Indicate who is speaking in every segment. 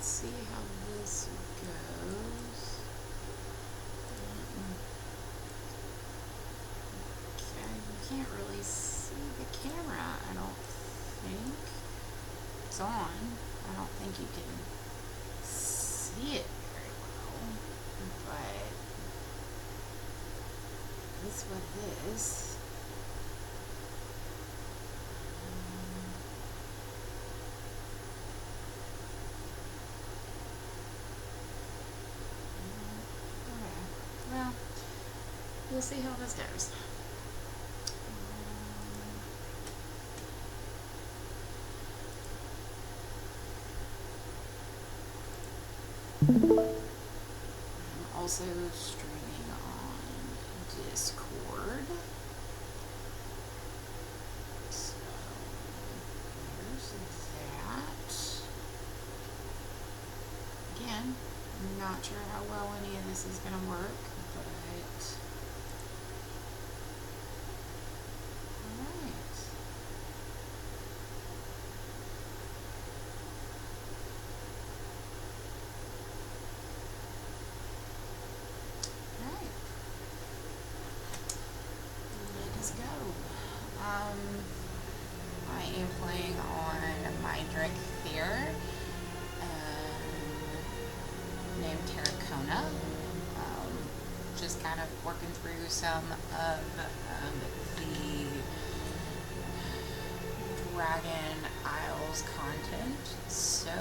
Speaker 1: let's see how this goes. Okay, you can't really see the camera, I don't think. It's on. I don't think you can see it very well, but this what it is. Well, we'll see how this goes. I'm also streaming on Discord. So there's that. Again, I'm not sure how well any of this is going to work, but alright. Alright. Let us go. I am playing on my Dracthyr named Terracona. Just kind of working through some of the Dragon Isles content. So,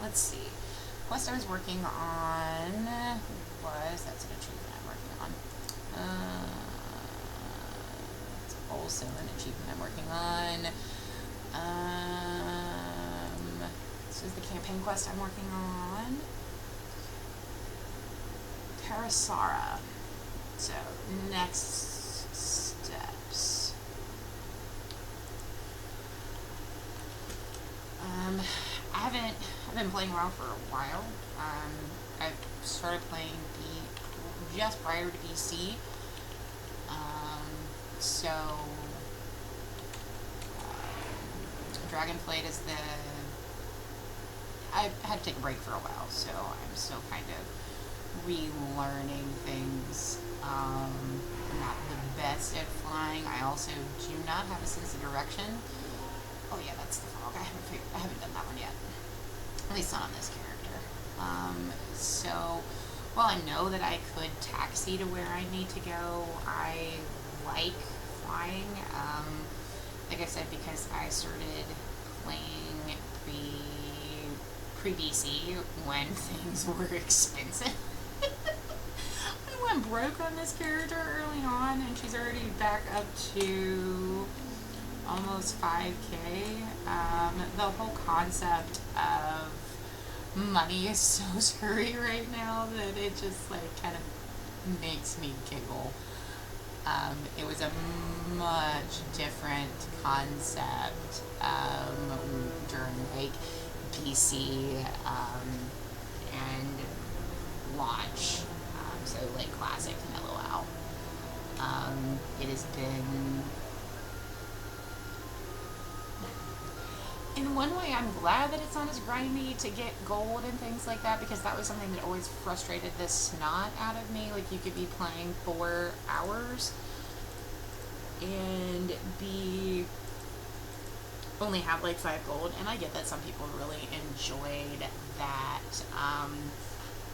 Speaker 1: let's see. Quest I was working on that's an achievement I'm working on. It's also an achievement I'm working on. This is the campaign quest I'm working on. Terrasara. So, next steps. I've been playing WoW for a while. I started playing just prior to BC. Dragonflight is I had to take a break for a while, so I'm still kind of relearning things. I'm not the best at flying. I also do not have a sense of direction. Oh yeah, that's the fog. I haven't done that one yet. At least not on this character. So while I know that I could taxi to where I need to go, I like flying. Like I said, because I started playing pre-BC when things were expensive. I went broke on this character early on, and she's already back up to almost 5K. The whole concept of money is so screwy right now that it just like kind of makes me giggle. It was a much different concept during like BC and launch, so like classic vanilla WoW. It has been, in one way, I'm glad that it's not as grindy to get gold and things like that, because that was something that always frustrated the snot out of me. Like, you could be playing 4 hours and only have like 5 gold, and I get that some people really enjoyed that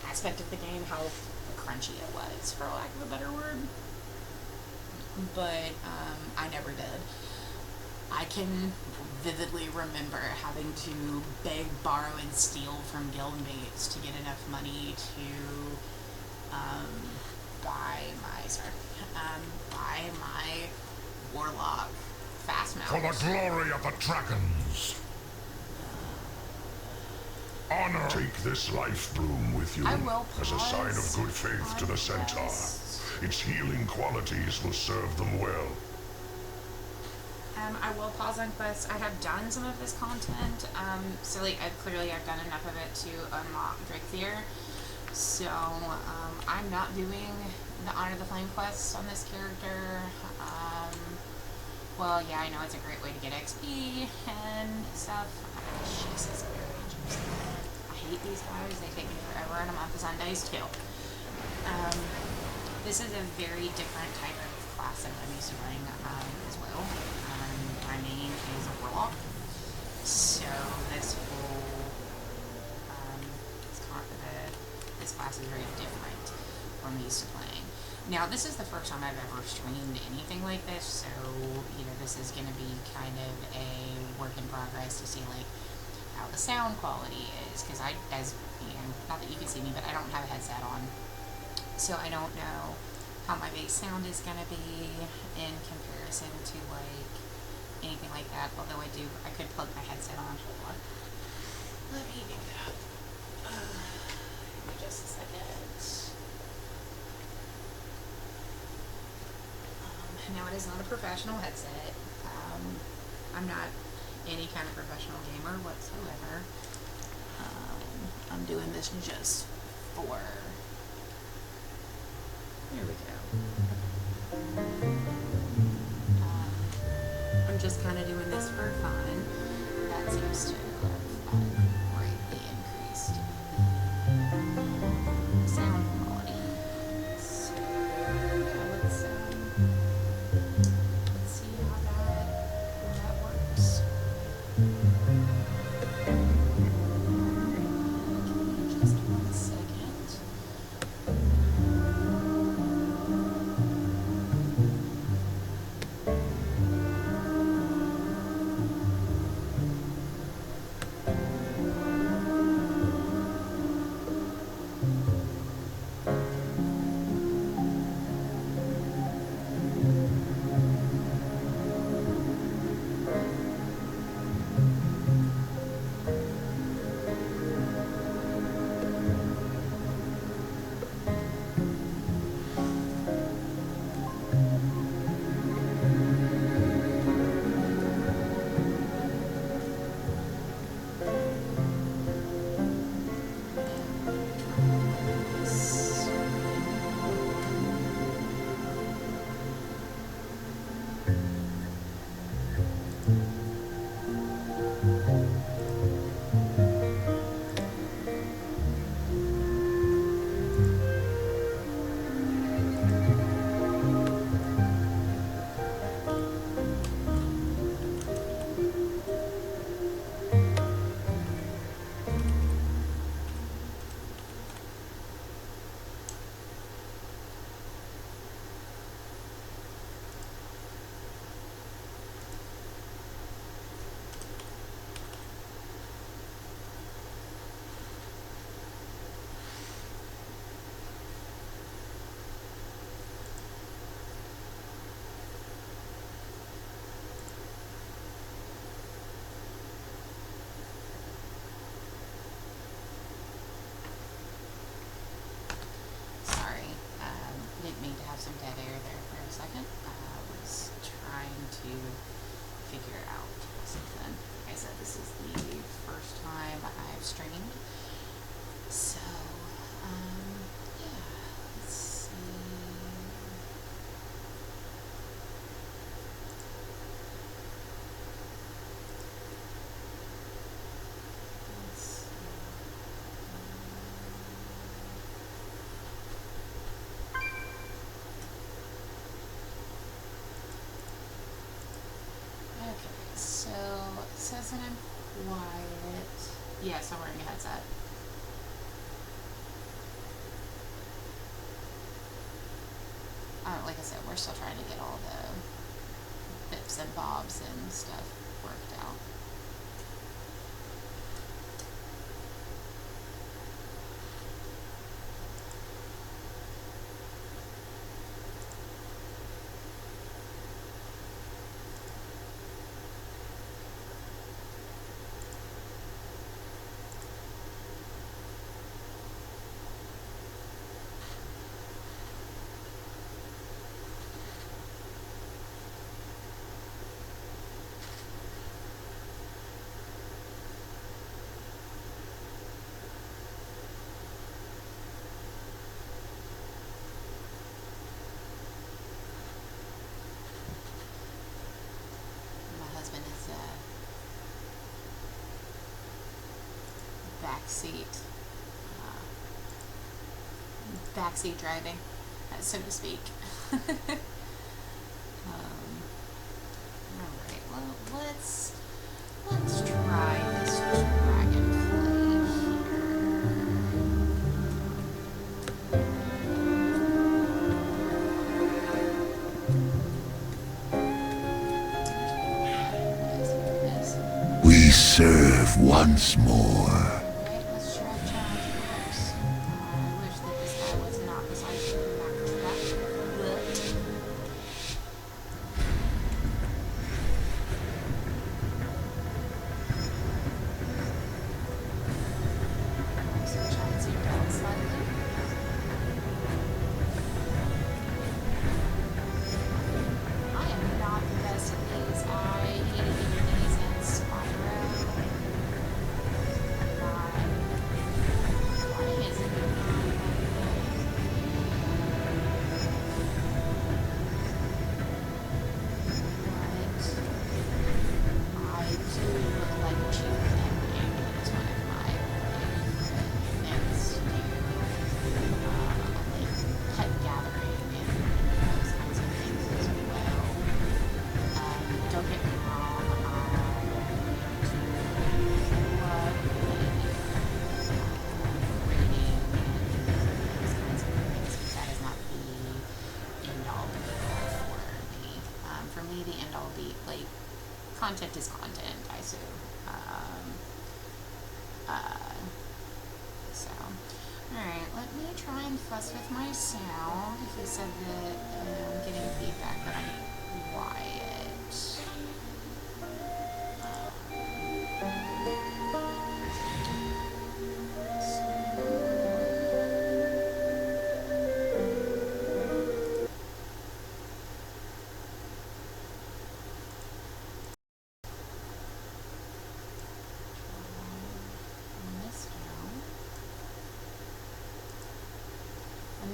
Speaker 1: aspect of the game, how crunchy it was, for lack of a better word, but I never did. I can vividly remember having to beg, borrow, and steal from guildmates to get enough money to buy my warlock fast mount.
Speaker 2: For the glory of the dragons. Honor. Take this life bloom with you as a sign of good faith to the centaur. Its healing qualities will serve them well.
Speaker 1: I will pause on quests. I have done some of this content, so like clearly I've done enough of it to unlock Dracthyr. So I'm not doing the Honor the Flame quests on this character. Well, yeah, I know it's a great way to get XP and stuff. Jesus, I hate these guys. They take me forever, and I'm on Sundays too. This is a very different type of class than I'm used to playing as well. My main is a Warlock, so this whole this class is very different from I'm used to playing. Now, this is the first time I've ever streamed anything like this, so, you know, this is going to be kind of a work in progress to see, like, how the sound quality is, because as, you know, not that you can see me, but I don't have a headset on, so I don't know how my bass sound is going to be in comparison to, like, anything like that, although I could plug my headset on. Hold on. Let me do that. Give me just a second. Now, it is not a professional headset. I'm not any kind of professional gamer whatsoever. I'm doing this just for... There we go. I'm just kind of doing this for fun. That seems to have greatly increased sound quality. So, yeah, let's see how that works. Just 1 second. Some dead air there for a second. I was trying to figure out something. Like I said, this is the first time I've streamed. So, yeah, let's see. So, it says that I'm quiet. Yes, I'm wearing a headset. Like I said, we're still trying to get all the bits and bobs and stuff worked out. backseat driving, so to speak. Alright, well, let's try this dragonflight here.
Speaker 2: We serve once more.
Speaker 1: Content is content, I assume. Alright, let me try and fuss with my sound. He said that I'm getting feedback that I'm quiet.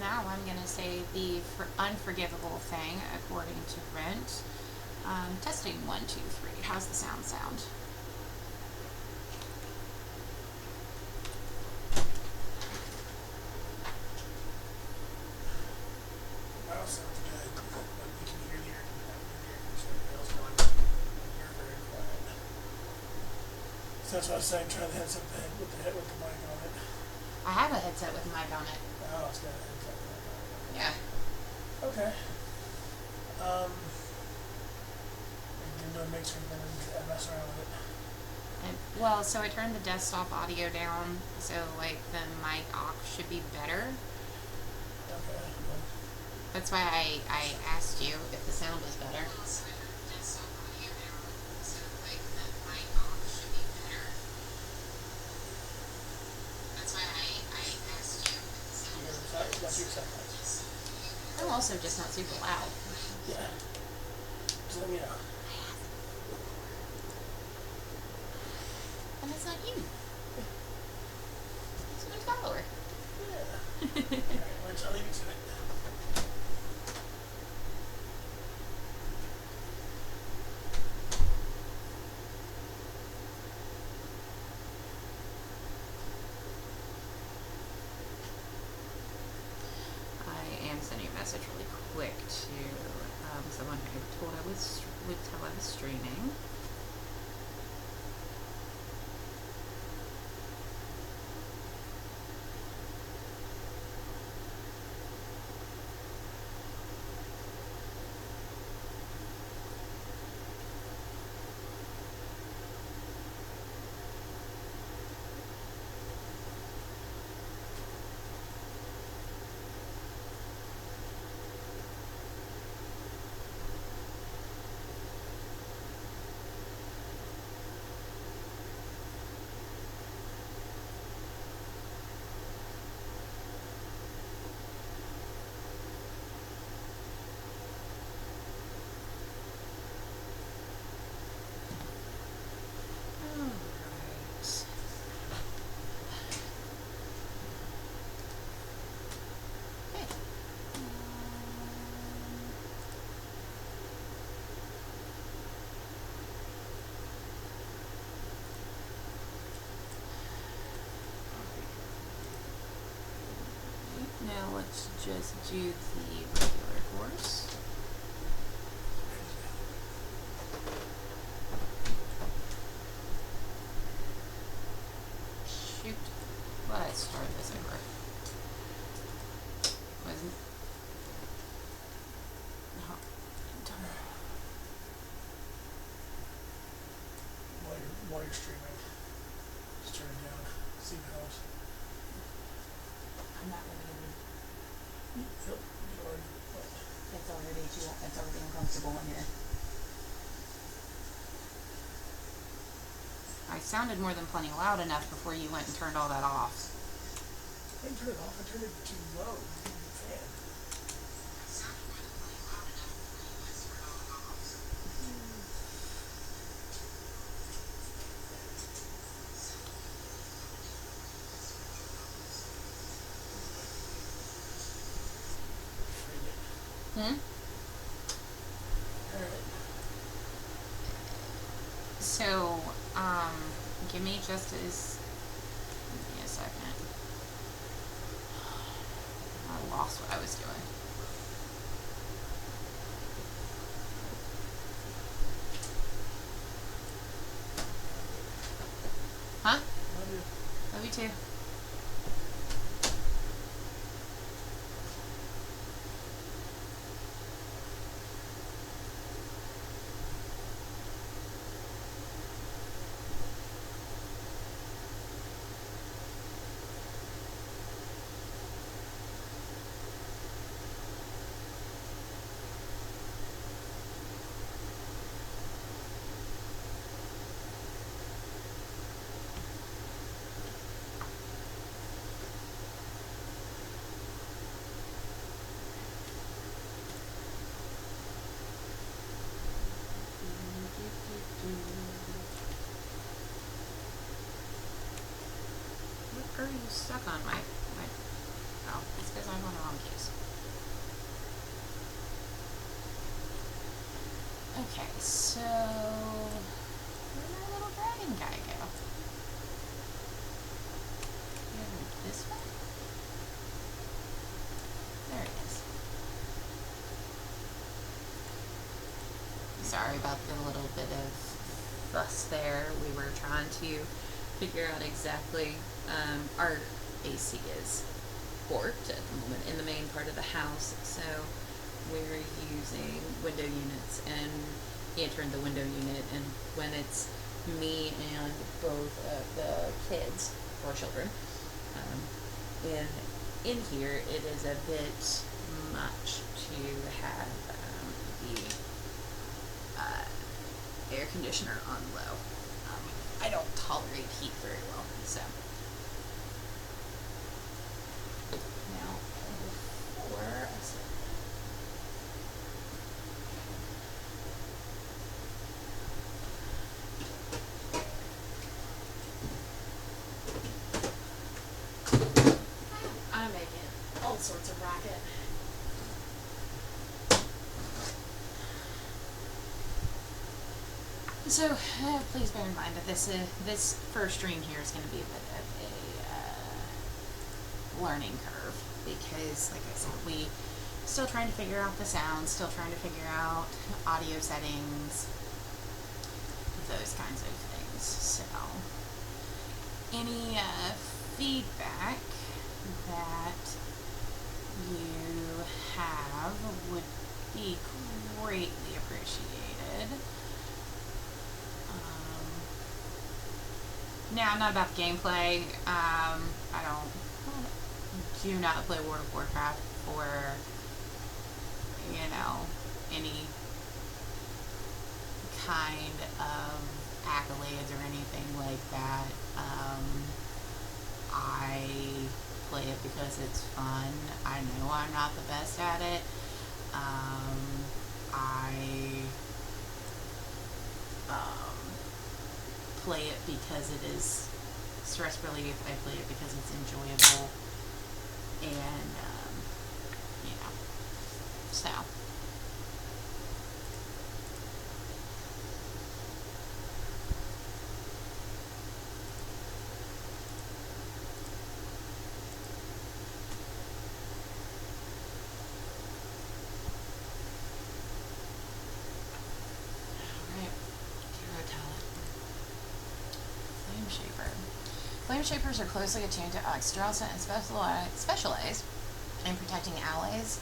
Speaker 1: Now I'm going to say the unforgivable thing according to Rent. Testing 1, 2, 3. How's the sound?
Speaker 3: Well, sounds good. But we can hear the air bells going. You're very quiet. So that's what I was saying. Try the headset with the mic on it.
Speaker 1: I have a headset with a mic on it.
Speaker 3: Oh, it's got a headset with a mic on it.
Speaker 1: Yeah.
Speaker 3: Okay. You can do a mixer and then mess around with it.
Speaker 1: Well, so I turned the desktop audio down, so like the mic aux should be better.
Speaker 3: Okay.
Speaker 1: That's why I asked you if the sound was better. I'm also just not super loud.
Speaker 3: Yeah. Just let me know.
Speaker 1: And it's not you. It's my follower.
Speaker 3: Yeah. Alright, I'll leave you to it.
Speaker 1: Sending a message really quick to someone who told I would tell I was streaming. just do the regular course. Shoot. Let's start this over. Wasn't. No.
Speaker 3: While you're streaming, just turn it down. See if it helps.
Speaker 1: I'm not really gonna.
Speaker 3: Yep.
Speaker 1: It's already uncomfortable in here. I sounded more than plenty loud enough before you went and turned all that off.
Speaker 3: I didn't turn it off. I turned it too low. Fan.
Speaker 1: Hmm?
Speaker 3: Alright.
Speaker 1: So, give me just as. Give me a second. I lost what I was doing. Huh? Love you too. What are you stuck on my oh, it's because I'm on the wrong case. Okay, so where'd my little dragon guy go? This one? There he is. Sorry about the little bit of fuss there. We were trying to figure out exactly, our AC is warped at the moment in the main part of the house, so we're using window units, and he had turned the window unit, and when it's me and both of the kids, or children, in here, it is a bit much to have the air conditioner on low. I don't tolerate heat very well, so. Now, before I start. I'm making all sorts of racket. So, please bear in mind that this first stream here is going to be a bit of a learning curve, because, like I said, we still trying to figure out the sound, still trying to figure out audio settings, those kinds of things. So, any feedback that you have would be greatly appreciated. Now, I'm not about the gameplay. I do not play World of Warcraft for, any kind of accolades or anything like that. I play it because it's fun. I know I'm not the best at it. I play it because it is stress relief. I play it because it's enjoyable, and so. Flame Shapers are closely attuned to Oxydrasa and specialize in protecting allies,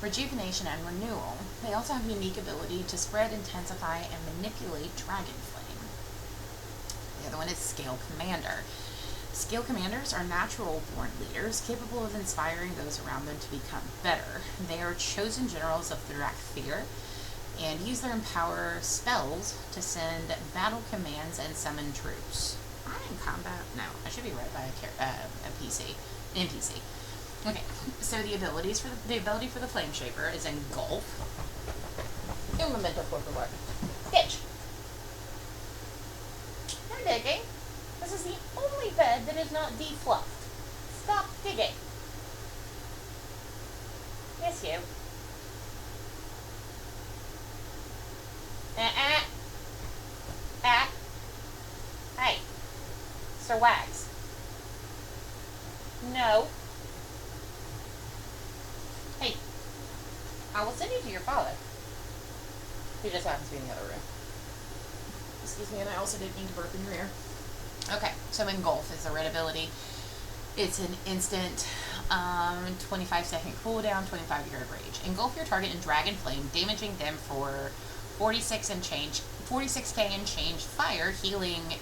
Speaker 1: rejuvenation, and renewal. They also have a unique ability to spread, intensify, and manipulate Dragon Flame. The other one is Scale Commander. Scale Commanders are natural-born leaders capable of inspiring those around them to become better. They are chosen generals of the Dracthyr and use their Empower spells to send battle commands and summon troops. I'm in combat? No, I should be right by a NPC. Okay, so the ability for the Flame Shaper is Engulf. Un momento, por favor. Ditch. I'm digging. This is the only bed that is not defluffed. Stop digging. Yes, you. Hey. Sir Wags. No. Hey. I will send you to your father. He just happens to be in the other room. Excuse me, and I also didn't mean to burp in your ear. Okay, so Engulf is a red ability. It's an instant 25-second cooldown, 25-yard rage. Engulf your target in Dragon Flame, damaging them for 46k and change fire, healing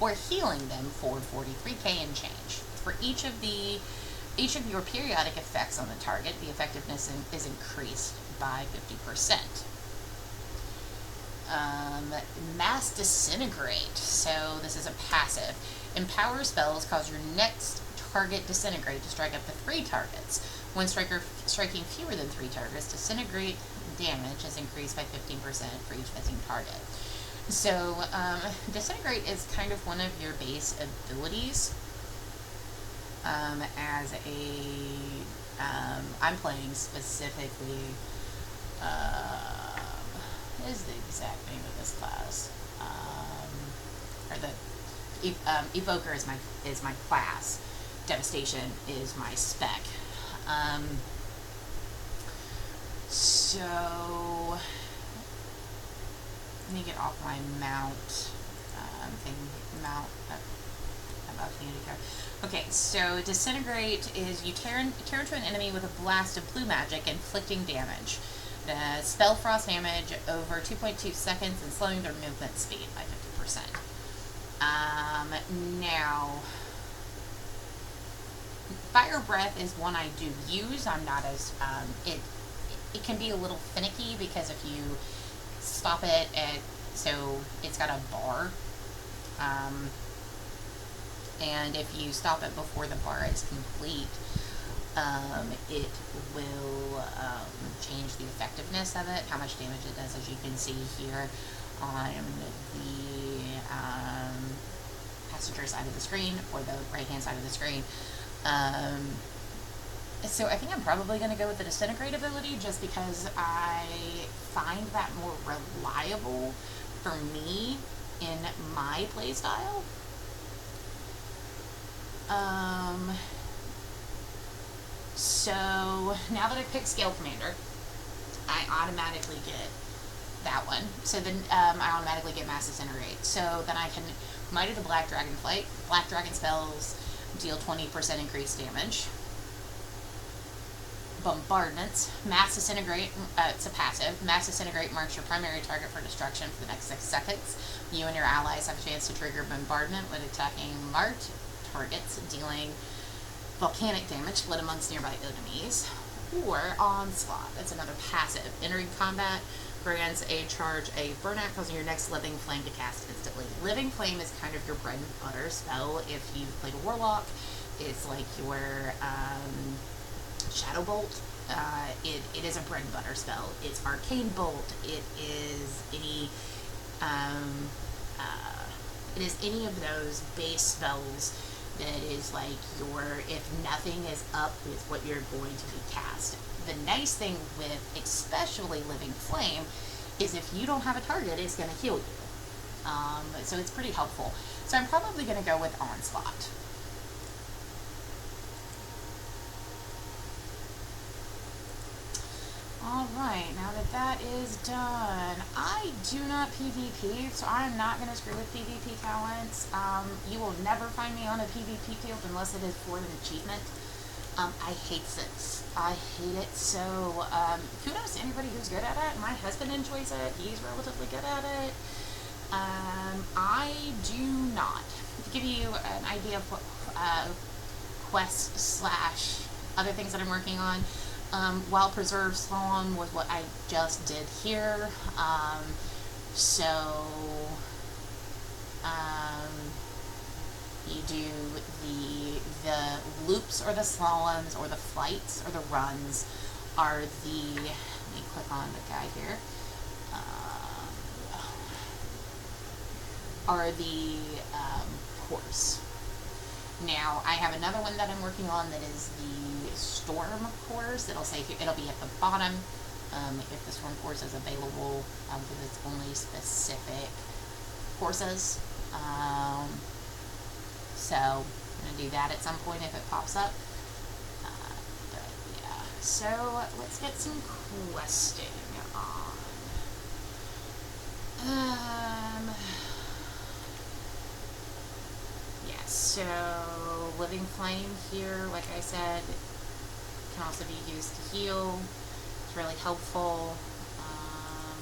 Speaker 1: them for 43k and change. For each of your periodic effects on the target, the effectiveness is increased by 50%. Mass Disintegrate. So this is a passive. Empower spells cause your next target disintegrate to strike up to 3 targets. When striking fewer than 3 targets, disintegrate damage is increased by 15% for each missing target. So disintegrate is kind of one of your base abilities. As a I'm playing specifically. What is the exact name of this class? Evoker is my class. Devastation is my spec. So let me get off my mount about community card. Okay, so disintegrate is you tear into an enemy with a blast of blue magic, inflicting damage. The spell frost damage over 2.2 seconds and slowing their movement speed by 50%. Now, Fire Breath is one I do use. I'm not as, it can be a little finicky because if you stop it at, so it's got a bar, and if you stop it before the bar is complete, it will change the effectiveness of it, how much damage it does, as you can see here on the passenger side of the screen, or the right hand side of the screen. So I think I'm probably going to go with the Disintegrate ability just because I find that more reliable for me in my playstyle. So now that I picked Scale Commander, I automatically get that one. So then I automatically get Mass Disintegrate. So then I can Might of the Black Dragonflight. Black Dragon spells deal 20% increased damage. Bombardments. Mass Disintegrate, it's a passive. Mass Disintegrate marks your primary target for destruction for the next 6 seconds. You and your allies have a chance to trigger bombardment when attacking marked targets, dealing volcanic damage split amongst nearby enemies. Or Onslaught, that's another passive. Entering combat grants a charge a burnout, causing your next Living Flame to cast instantly. Living Flame is kind of your bread and butter spell if you've played a Warlock. It's like your Shadow Bolt. It is a bread and butter spell. It's Arcane Bolt. It is any of those base spells that is like your, if nothing is up, is what you're going to be cast. The nice thing with especially Living Flame is if you don't have a target, it's going to heal you. So it's pretty helpful. So I'm probably going to go with Onslaught. Alright, now that that is done, I do not PvP, so I'm not going to screw with PvP talents. You will never find me on a PvP field unless it is for an achievement. I hate it. I hate it. So, kudos to anybody who's good at it. My husband enjoys it. He's relatively good at it. I do not. To give you an idea of what quests / other things that I'm working on, while Preserve Slalom was what I just did here. You do the loops or the slaloms or the flights or the runs are the, let me click on the guy here, are the course. Now, I have another one that I'm working on that is the storm course. It'll say, it'll be at the bottom if the storm course is available, because it's only specific courses. So, I'm going to do that at some point if it pops up. But yeah, so let's get some questing on. Yeah, so Living Flame here, like I said, can also be used to heal. It's really helpful. I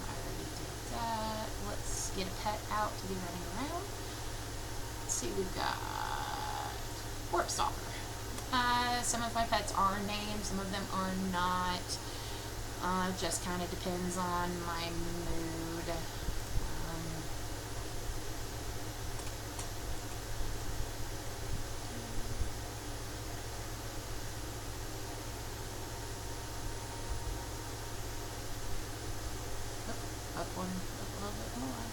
Speaker 1: already did that. Let's get a pet out to be running around. Let's see, we've got Warp Stalker. Some of my pets are named, some of them are not. Just kind of depends on my mood. Up a little bit more.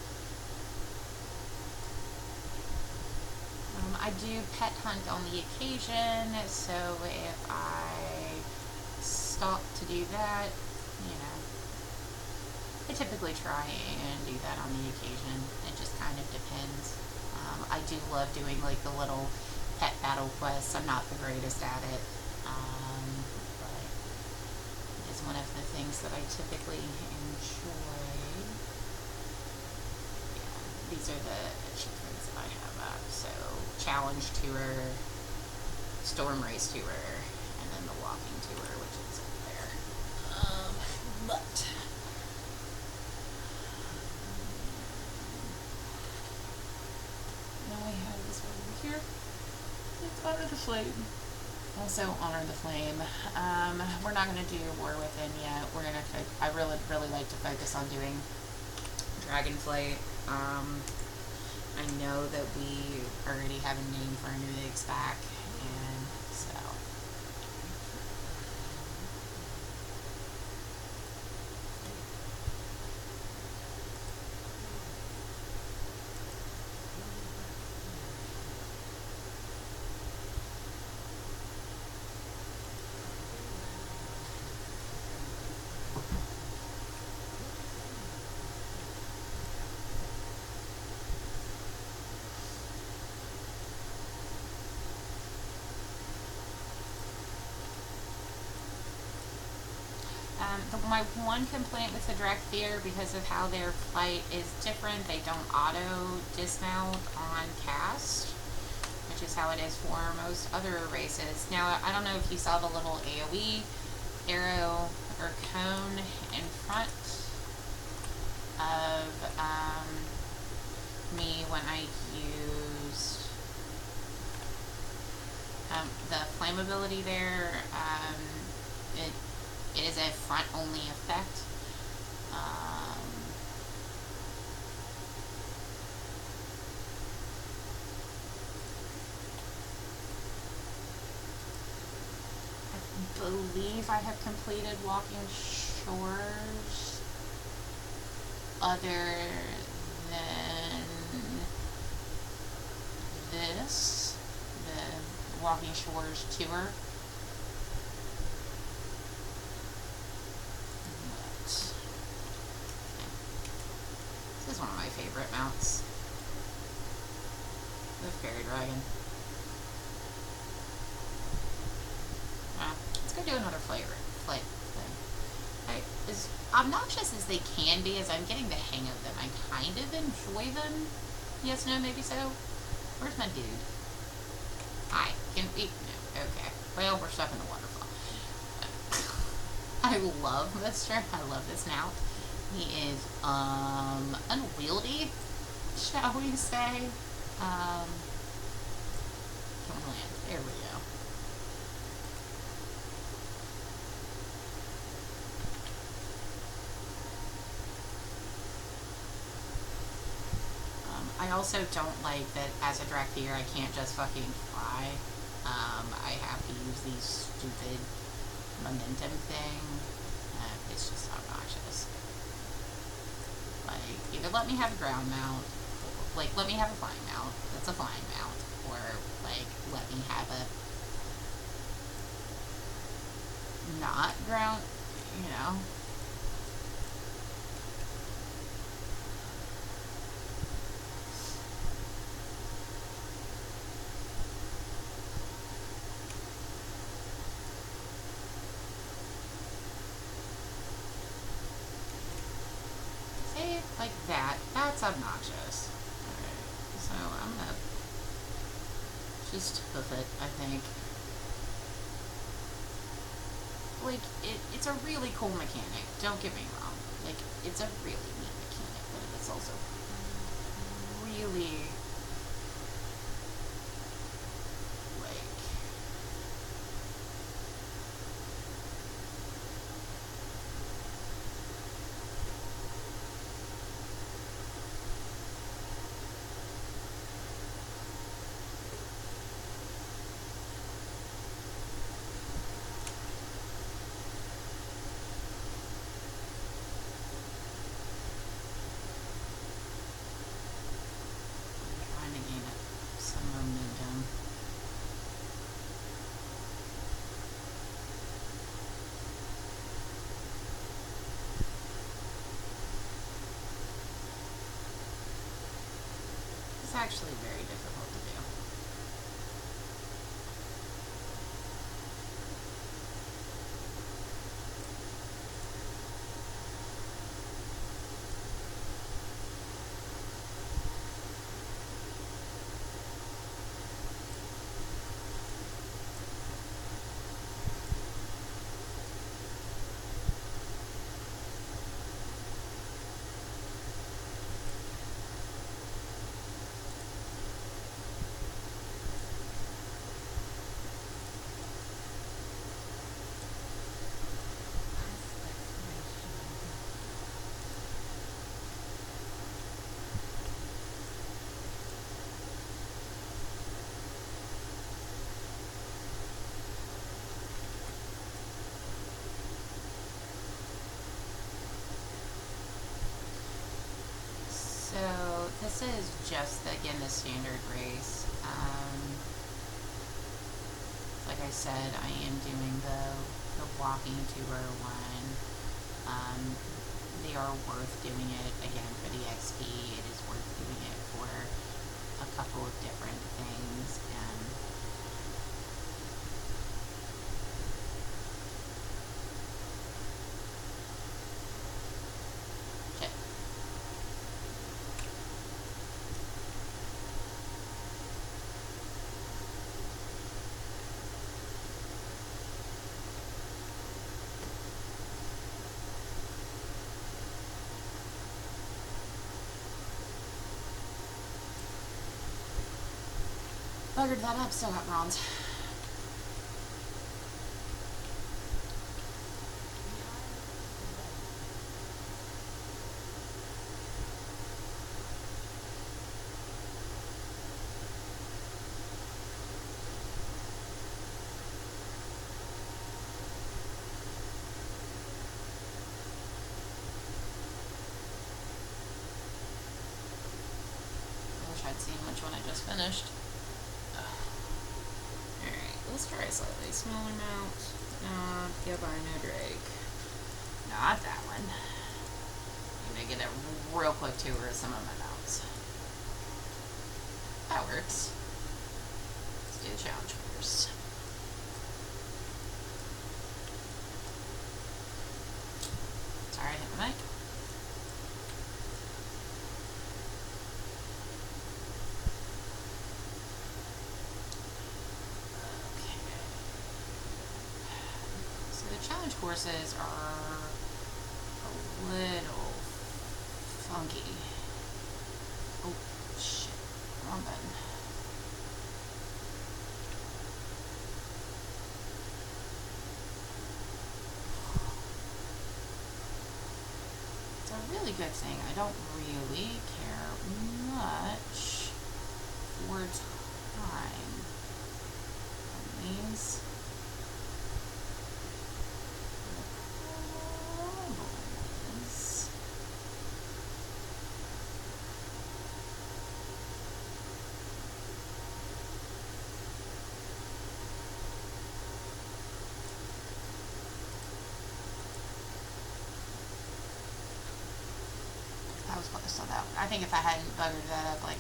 Speaker 1: I do pet hunt on the occasion, so if I stop to do that, you know, I typically try and do that on the occasion. It just kind of depends. I do love doing like the little pet battle quests. I'm not the greatest at it, but it's one of the things that I typically enjoy. Yeah, these are the achievements that I have up. So Challenge Tour, Storm Race Tour, and then the Walking Tour, which is up there. But now I have this one over here. It's Honor the Flame. Also Honor the Flame. We're not going to do War Within yet. We're going to. I really like to focus on doing Dragonflight. I know that we already have a name for a new mix back, and so. My one complaint with the Dracthyr, because of how their flight is different, they don't auto dismount on cast, which is how it is for most other races. Now, I don't know if you saw the little AoE arrow or cone in front of me when I used the flammability there. It is a front-only effect. I believe I have completed Walking Shores other than this, the Walking Shores tour. This is one of my favorite mounts. The Fairy Dragon. Let's go do another flight thing. Right. as obnoxious as they can be, as I'm getting the hang of them, I kind of enjoy them. Yes, no, maybe so. Where's my dude? Hi. Can we? No. Okay. Well, we're stuck in the waterfall. I love Mister. I love this now. He is, unwieldy, shall we say. Can we land? There we go. I also don't like that as a Dracthyr I can't just fucking fly. I have to use these stupid momentum thing. It's just obnoxious. Like, either let me have a ground mount, like, let me have a flying mount, that's a flying mount, or, like, let me have a not ground, you know. Like that. That's obnoxious. Alright, so I'm gonna just hoof it, I think. Like, it's a really cool mechanic, don't get me wrong. Like, it's a really neat mechanic, but it's also really, like, actually very difficult to do. So this is just, again, the standard race. Like I said, I am doing the walking 201. They are worth doing it, again, for the XP. It is worth doing it for a couple of different things. Buggered that up, still got bronze. I wish I'd seen which one I just finished. Let's try slightly smaller mount. Albino Drake. Not that one. I'm gonna get a real quick tour of some of my mounts. That works. Let's do the challenge first. horses are a little funky. Oh, shit. Wrong button. It's a really good thing. I don't really care much for time on these. I was close on that one. I think if I hadn't buggered that up like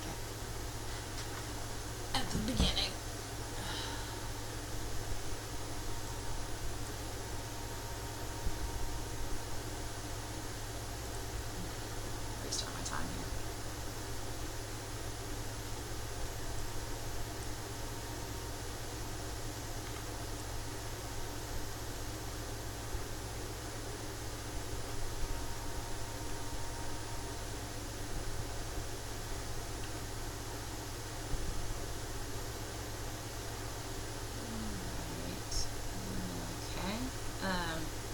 Speaker 1: at the beginning. Restart my time here.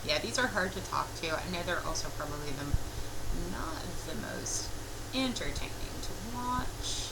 Speaker 1: Yeah, these are hard to talk to. I know they're also probably not the most entertaining to watch.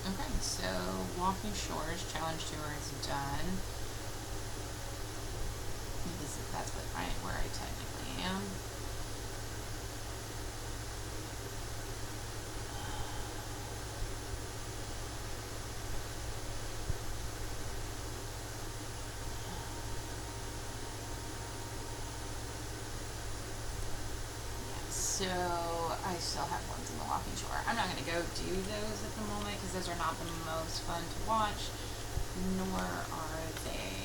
Speaker 1: Okay, so Walking Shores, Challenge Tour is done. That's where I technically am. So I still have ones in the Walking Shore. I'm not going to go do those at the moment because those are not the most fun to watch, nor are they.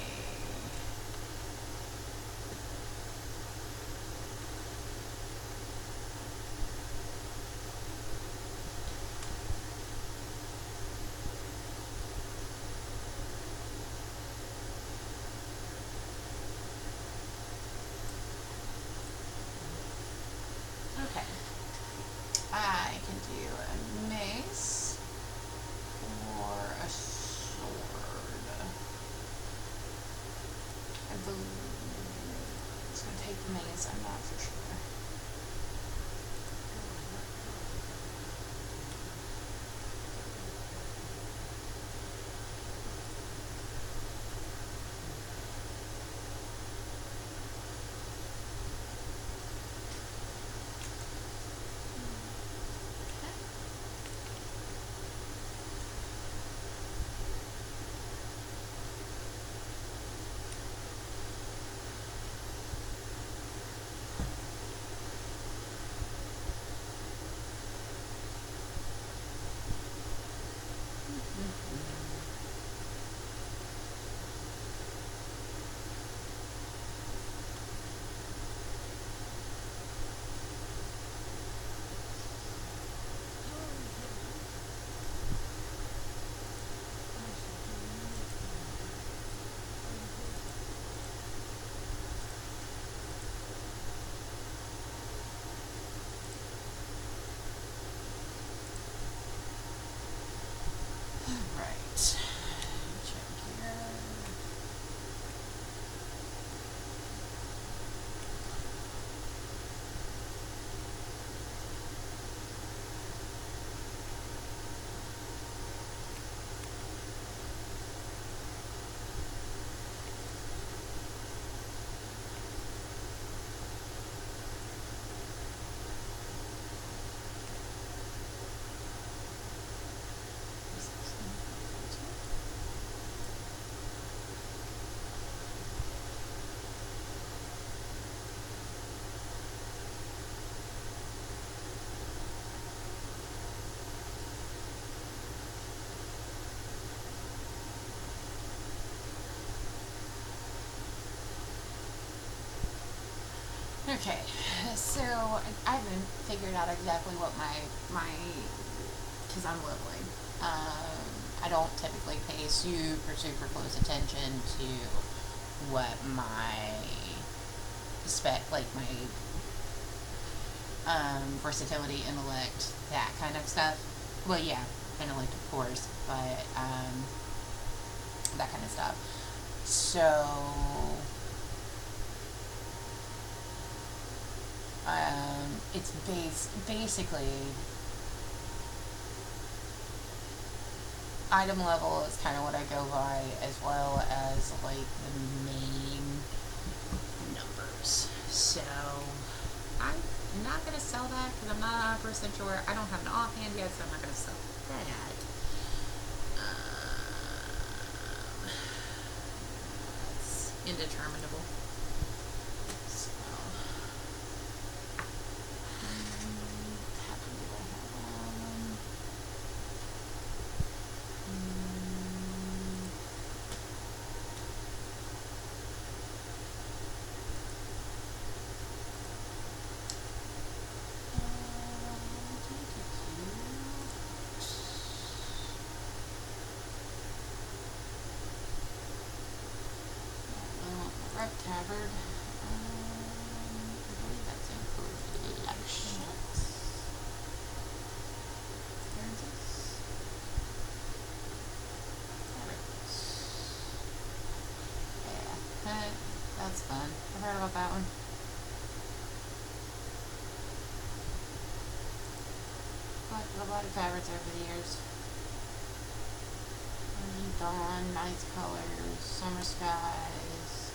Speaker 1: Okay, I can do a mace or a sword. I believe it's going to take the mace, I'm not for sure. Okay, so I haven't figured out exactly what my because I'm leveling. I don't typically pay super close attention to what my like my versatility, intellect, that kind of stuff. Well, yeah, intellect of course, but that kind of stuff. So it's basically item level is kind of what I go by, as well as like the main numbers. So I'm not going to sell that because I'm not 100% sure. I don't have an offhand yet, so I'm not going to sell that. It's indeterminable. So, Tabard. I believe that's included. Yeah, that's fun. I've heard about that one. Collected a lot of tabards over the years. Dawn, nice colors, summer skies,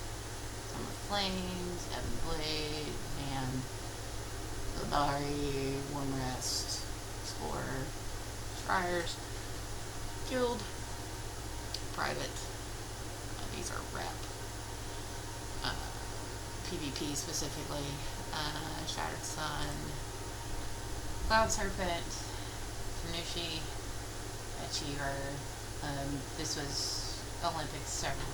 Speaker 1: summer flames, ebon blade, and Ladari, warm rest, explorer, scryers, guild, private. These are rep. PvP specifically. Shattered Sun, Cloud Serpent, Tanushi, Achiever. This was Olympics several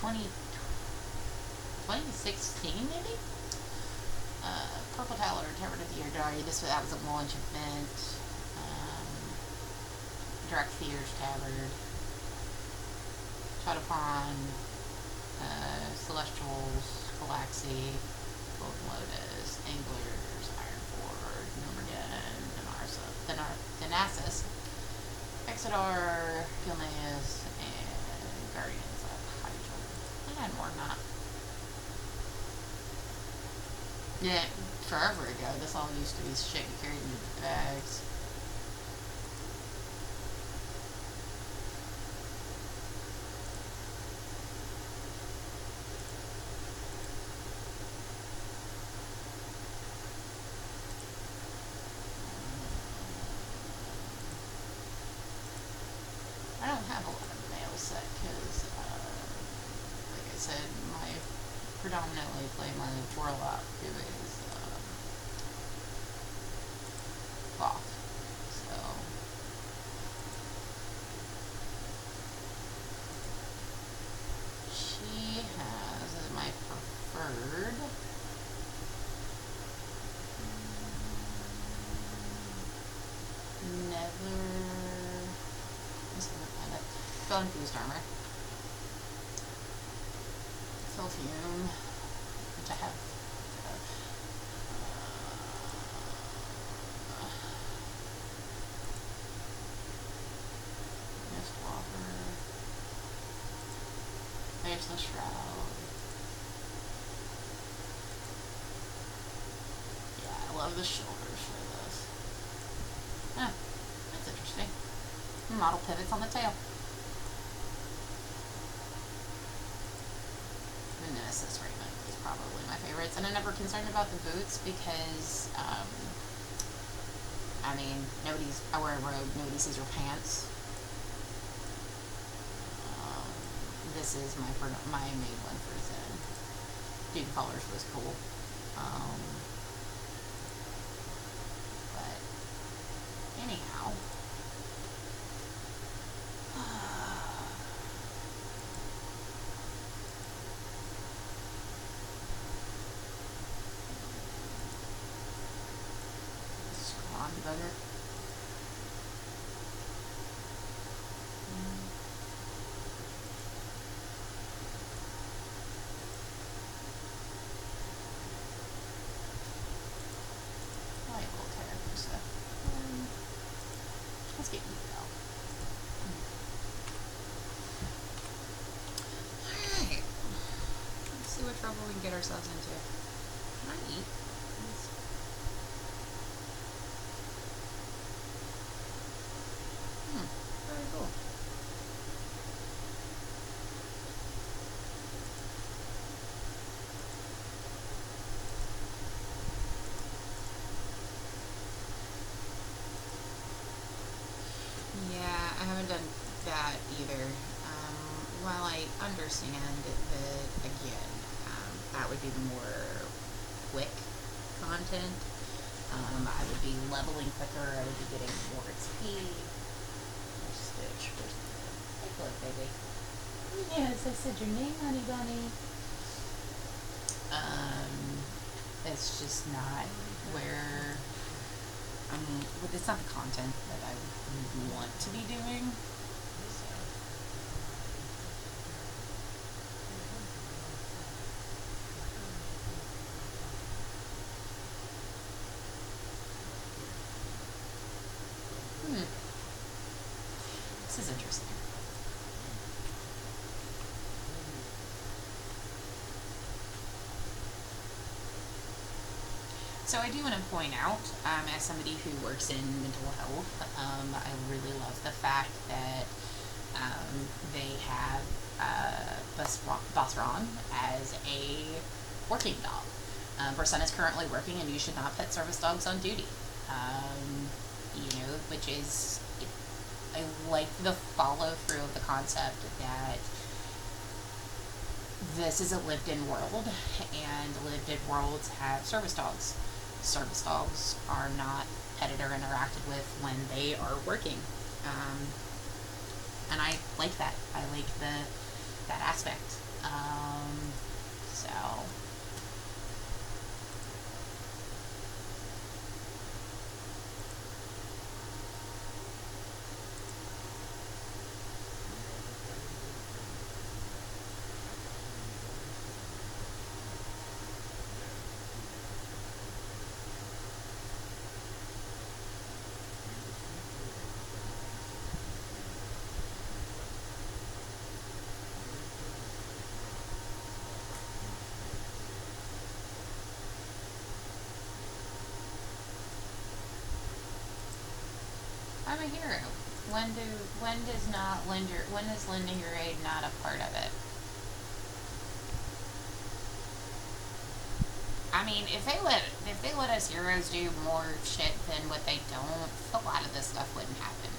Speaker 1: 2016 maybe? Purple Tailor, Tabard of the Year, Dari. That was a launch event. Dracthyr's Tabard, Shadowpawn, Celestials, Galaxy, Golden Lotus, Anglers, Ironforge, Numerden, Denasis, Exodar, Gilneas, and Guardians of Hydra. And more than that. Yeah, forever ago, this all used to be shit you carried in your bags. I don't have a lot of mail set because, like I said, I predominantly play my Warlock, who is cloth. So she has as my preferred. Infused armor, Sulfume, which I have. Mistwalker, there's the Shroud. Yeah, I love the shoulders for this. Huh, that's interesting. Model pivots on the tail. Nemesis Raymond is probably my favorites, and I'm never concerned about the boots because, I mean, I wear a robe, nobody sees your pants. This is my main one for Zen. Dude Colors was cool. But, anyhow. trouble we can get ourselves into. Can I eat? Very cool. Yeah, I haven't done that either. While I understand that, again, that would be more quick content, I would be leveling quicker, I would be getting more XP. Stitch, where's the... Hey, look, baby. Yes, I said your name, honey bunny. It's just not where... it's not the content that I want to be doing. This is interesting. So I do want to point out, as somebody who works in mental health, I really love the fact that they have Boss Ron as a working dog. Her son is currently working, and you should not put service dogs on duty. Which is, I like the follow through of the concept that this is a lived-in world, and lived-in worlds have service dogs. Service dogs are not petted or interacted with when they are working, and I like that. I like that aspect. So. I'm a hero. When is lending your aid not a part of it? I mean, if they let us heroes do more shit than what they don't, a lot of this stuff wouldn't happen.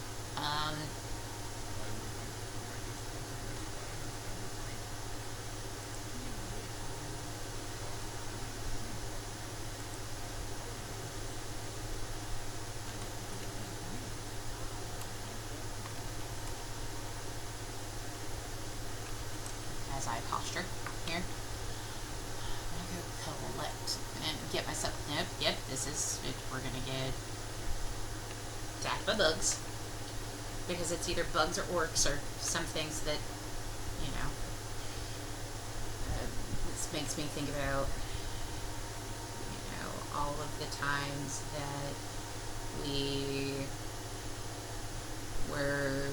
Speaker 1: As I posture here, I'm gonna go collect and get myself. Yep. This is it. We're gonna get attacked by bugs, because it's either bugs or orcs or some things that, this makes me think about, all of the times that we were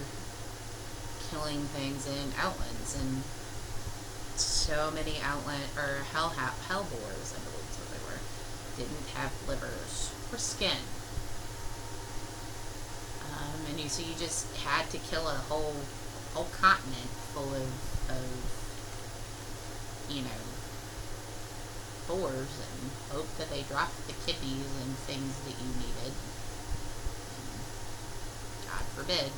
Speaker 1: killing things in Outlands, and so many hellboars, I believe is what they were, didn't have livers or skin. So you just had to kill a whole continent full of boars and hope that they dropped the kidneys and things that you needed. God forbid.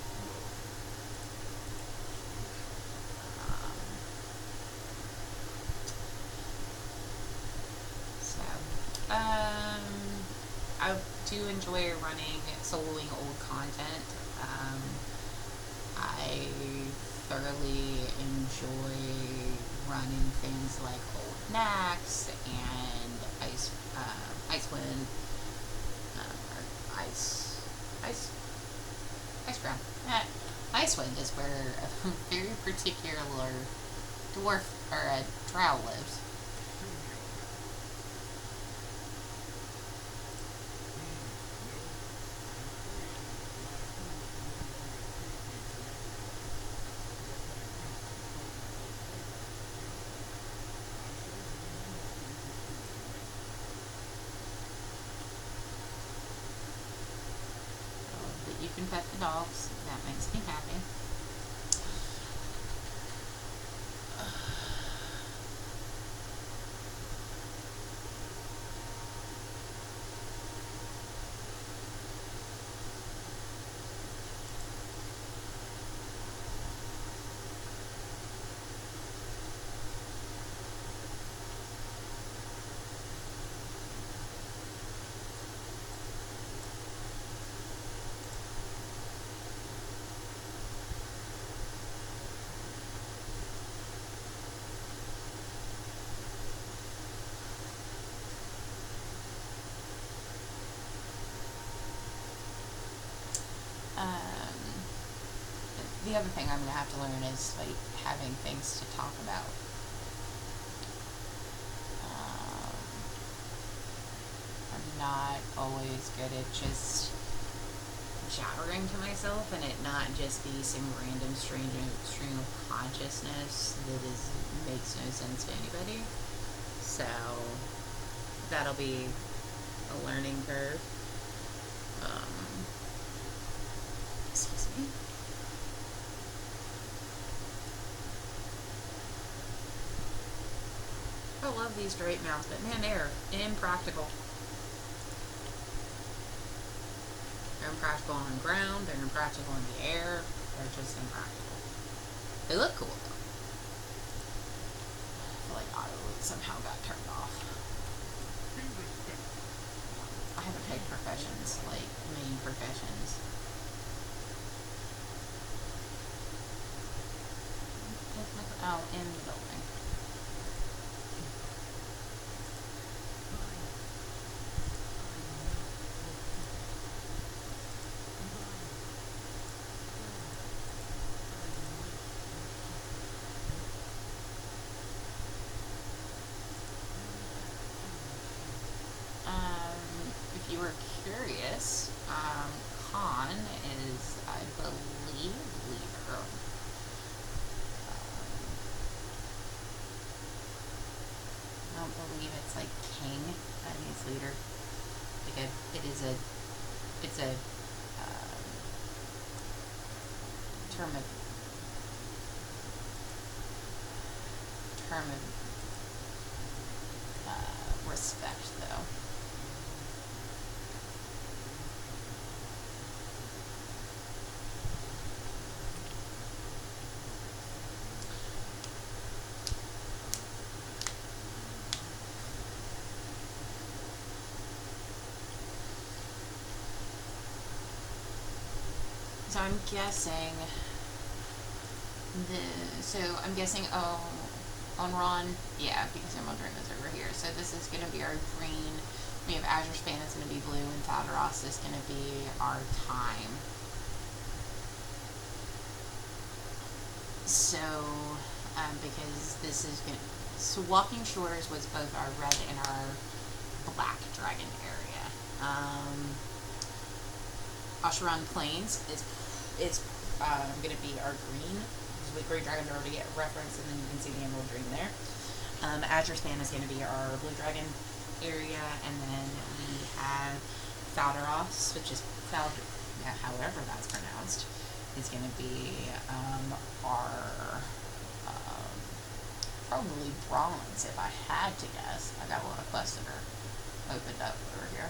Speaker 1: I do enjoy running, soloing old content. I thoroughly enjoy running things like Old Nax and Icewind, Iceground. Icewind is where a very particular dwarf or a drow lives. pet the dogs. That makes me happy. The other thing I'm going to have to learn is, like, having things to talk about. I'm not always good at just jabbering to myself and it not just be some random stream of consciousness that makes no sense to anybody. So that'll be a learning curve. Excuse me. I love these drape mounts, but man, they're impractical. They're impractical on the ground, they're impractical in the air, they're just impractical. They look cool though. I feel like auto loop somehow got turned off. I haven't picked professions, like main professions. Oh, in the building. If you were curious, Khan is, I believe, leader. I don't believe it's like king. I think it's leader. Like it's a term of respect, though. So I'm guessing on Ron, yeah, because Emerald Dream is over here. So this is going to be our green. We have Azure Span that's going to be blue, and Thaldaros is going to be our time. So, because this is going to, so Walking Shores was both our red and our black dragon area. Asheron Plains is going to be our green. With Great Dragons are already referenced, and then you can see the Emerald Dream there. Azure Span is going to be our blue dragon area, and then we have Thaldaros, which is however that's pronounced, is going to be our probably bronze, if I had to guess. I got a lot of quests that are opened up over here.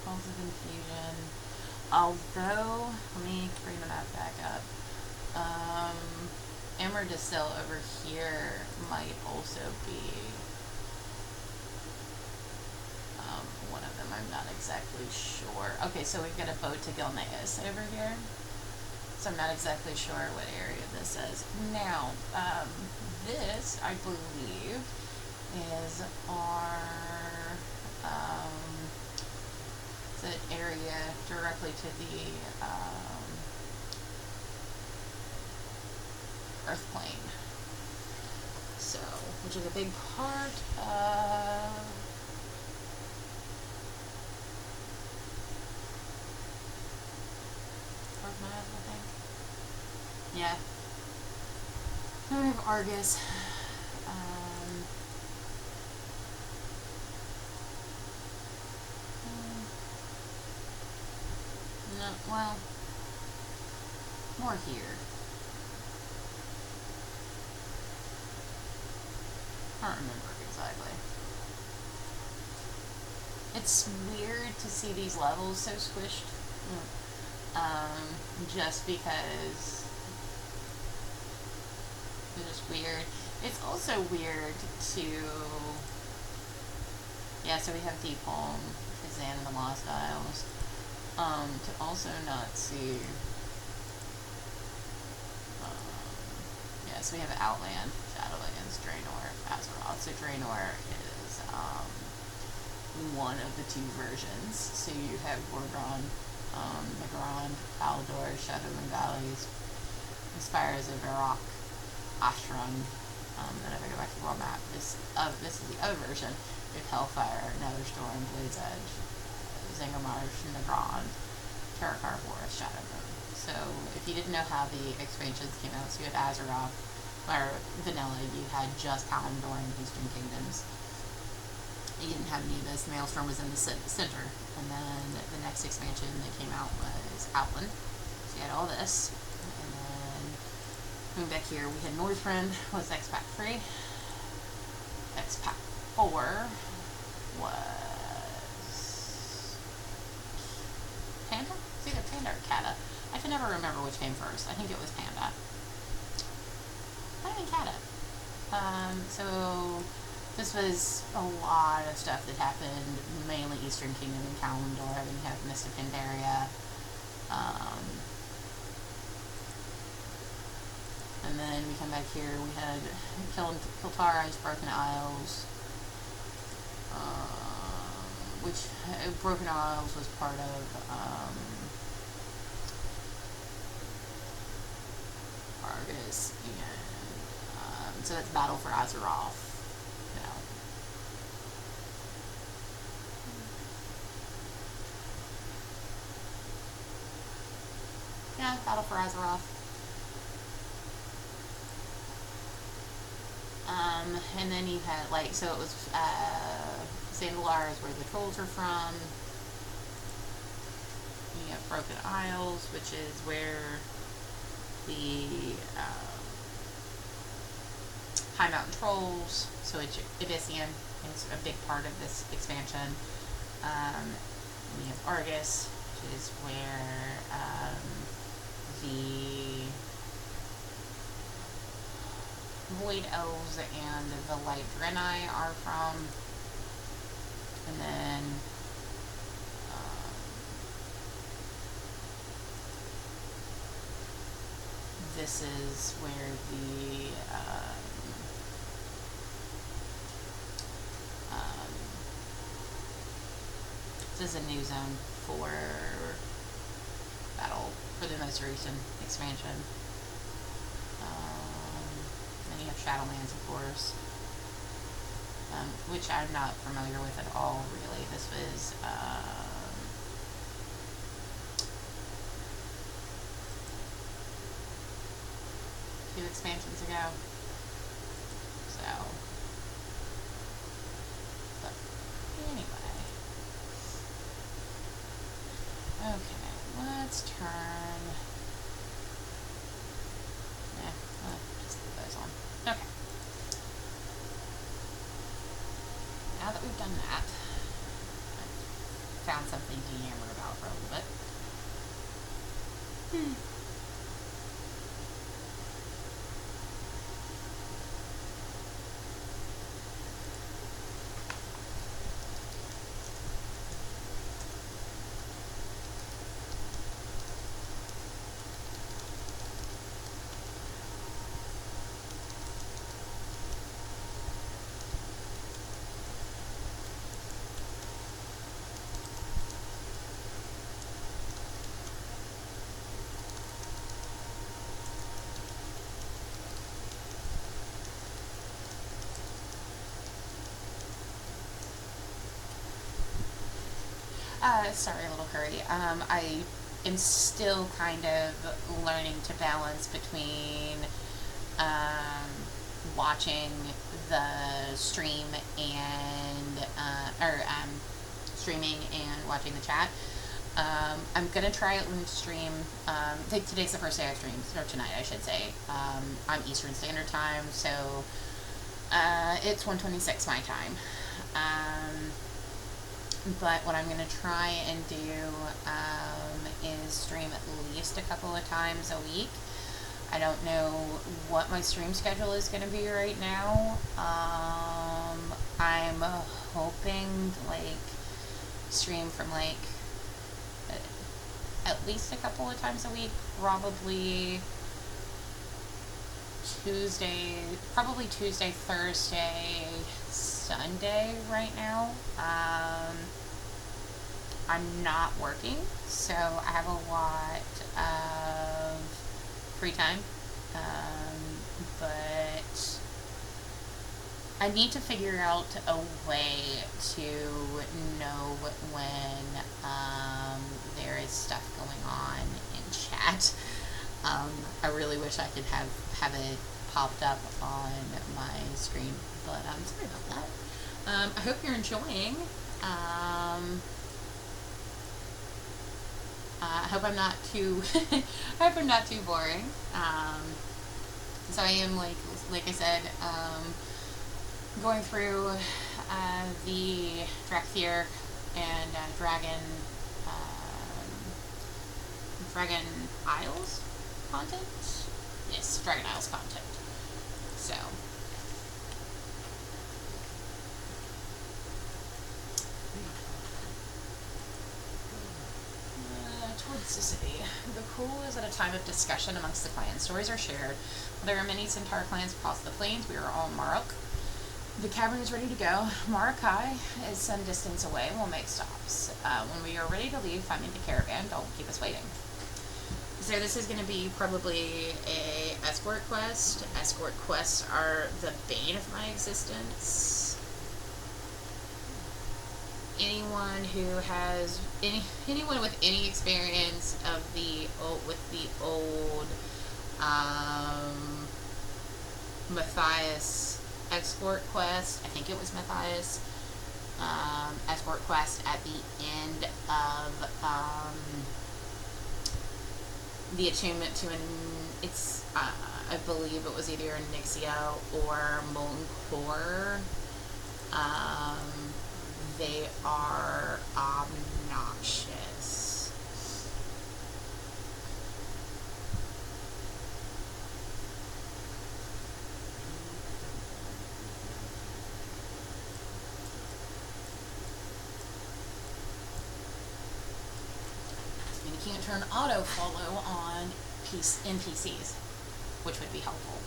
Speaker 1: Calls of Infusion. Although, let me bring the map back up. Emerdistel over here might also be one of them. I'm not exactly sure. Okay, so we've got a boat to Gilneas over here. So I'm not exactly sure what area this is. Now, this, I believe, is our the area directly to the Earth plane. So, which is a big part of Miles, I think. Yeah. Then we have Argus. No, well, more here. I don't remember exactly. It's weird to see these levels so squished. Just because it's just weird. It's also weird to, yeah, so we have Deep Home, Kazan and the Lost Isles, to also not see, yeah, so we have Outland, Shadowlands, Draenor, Azeroth. So Draenor is, one of the two versions. So you have Gorgon, Megron, Aldor, Shadowland Valleys, Spires of Varrock, Ashran, and if I go back to the world map, this is the other version. We have Hellfire, Netherstorm, Blade's Edge, Zangarmarsh, Negron, Terakar Forest, Shadowmoon. So if you didn't know how the expansions came out, so you had Azeroth, or Vanilla, you had just Kalimdor and Eastern Kingdoms. You didn't have any of this. Maelstrom was in the center. And then the next expansion that came out was Outland. So you had all this. And then moving back here, we had Northrend was X-Pack 3. X-Pack 4 was Panda? It's either Panda or Kata. I can never remember which came first. I think it was Panda. Might have been Kata. So this was a lot of stuff that happened, mainly Eastern Kingdom and Kalimdor, and you have Mist of Pandaria. And then we come back here, we had Kiltara's Broken Isles, which Broken Isles was part of Argus, and so that's Battle for Azeroth. Yeah, Battle for Azeroth. And then you had, like, so it was, Zandalar is where the trolls are from. You have Broken Isles, which is where the, High Mountain Trolls, so it's Elysium is a big part of this expansion. And you have Argus, which is where, the Void Elves and the Light Draenei are from. And then this is where the this is a new zone for battle for the most recent expansion. Then you have Shadowlands, of course, which I'm not familiar with at all, really. This was two expansions ago. So, but anyway. Okay, let's turn. Just leave those on. Okay. Now that we've done that, I've found something to yammer about for a little bit. Sorry, a little hurry. I am still kind of learning to balance between watching the stream and streaming and watching the chat. I'm gonna try it and stream. Today's the first day I've streamed, or tonight I should say. On Eastern Standard Time, so it's 1:26 my time. But what I'm gonna try and do is stream at least a couple of times a week. I don't know what my stream schedule is gonna be right now. I'm hoping like stream from like at least a couple of times a week, probably Tuesday, Thursday, Sunday right now. I'm not working, so I have a lot of free time, but I need to figure out a way to know when there is stuff going on in chat. I really wish I could have it popped up on my screen, but I'm sorry about that. I hope you're enjoying. I hope I'm not too I hope I'm not too boring. So I am like I said, going through the Dracthyr and Dragon Isles content. Yes, Dragon Isles content. So towards the city. The pool is at a time of discussion amongst the clans. Stories are shared. There are many Centaur clans across the plains. We are all Marok. The cavern is ready to go. Marakai is some distance away. We'll make stops. When we are ready to leave, find me the caravan. Don't keep us waiting. So this is going to be probably a escort quest. Escort quests are the bane of my existence. Anyone who has anyone with any experience of the old Matthias escort quest, I think it was Matthias escort quest at the end of the attunement to I believe it was either Nixia or Molten Core. They are obnoxious. And you can't turn auto follow on NPCs, which would be helpful.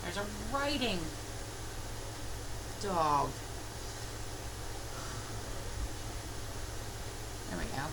Speaker 1: There's a writing dog. There we go.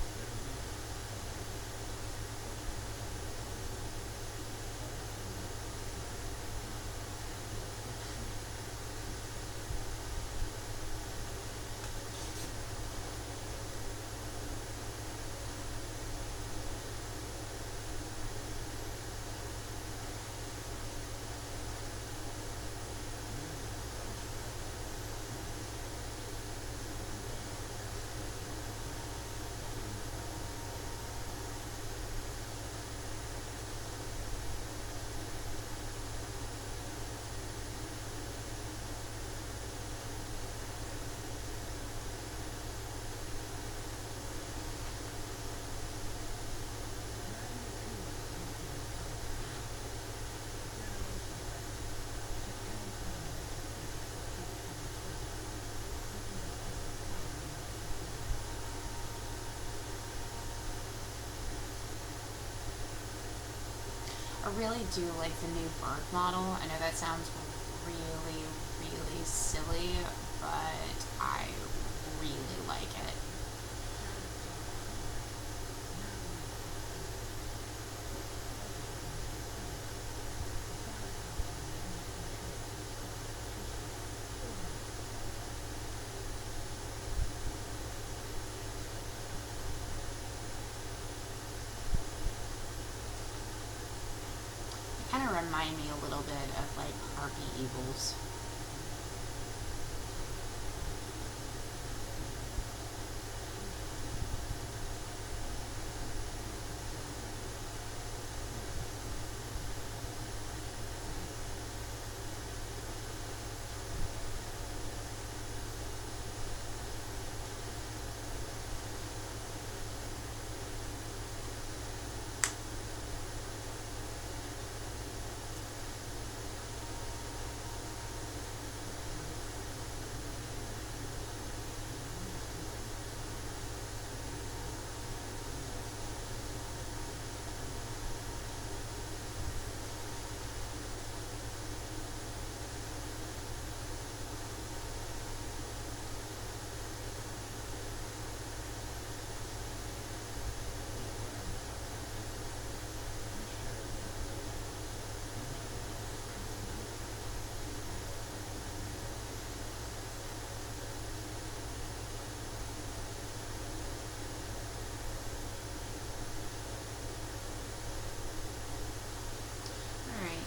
Speaker 1: I really do like the new bird model. I know that sounds really, really silly, but I really like it. remind me a little bit of like harpy eagles.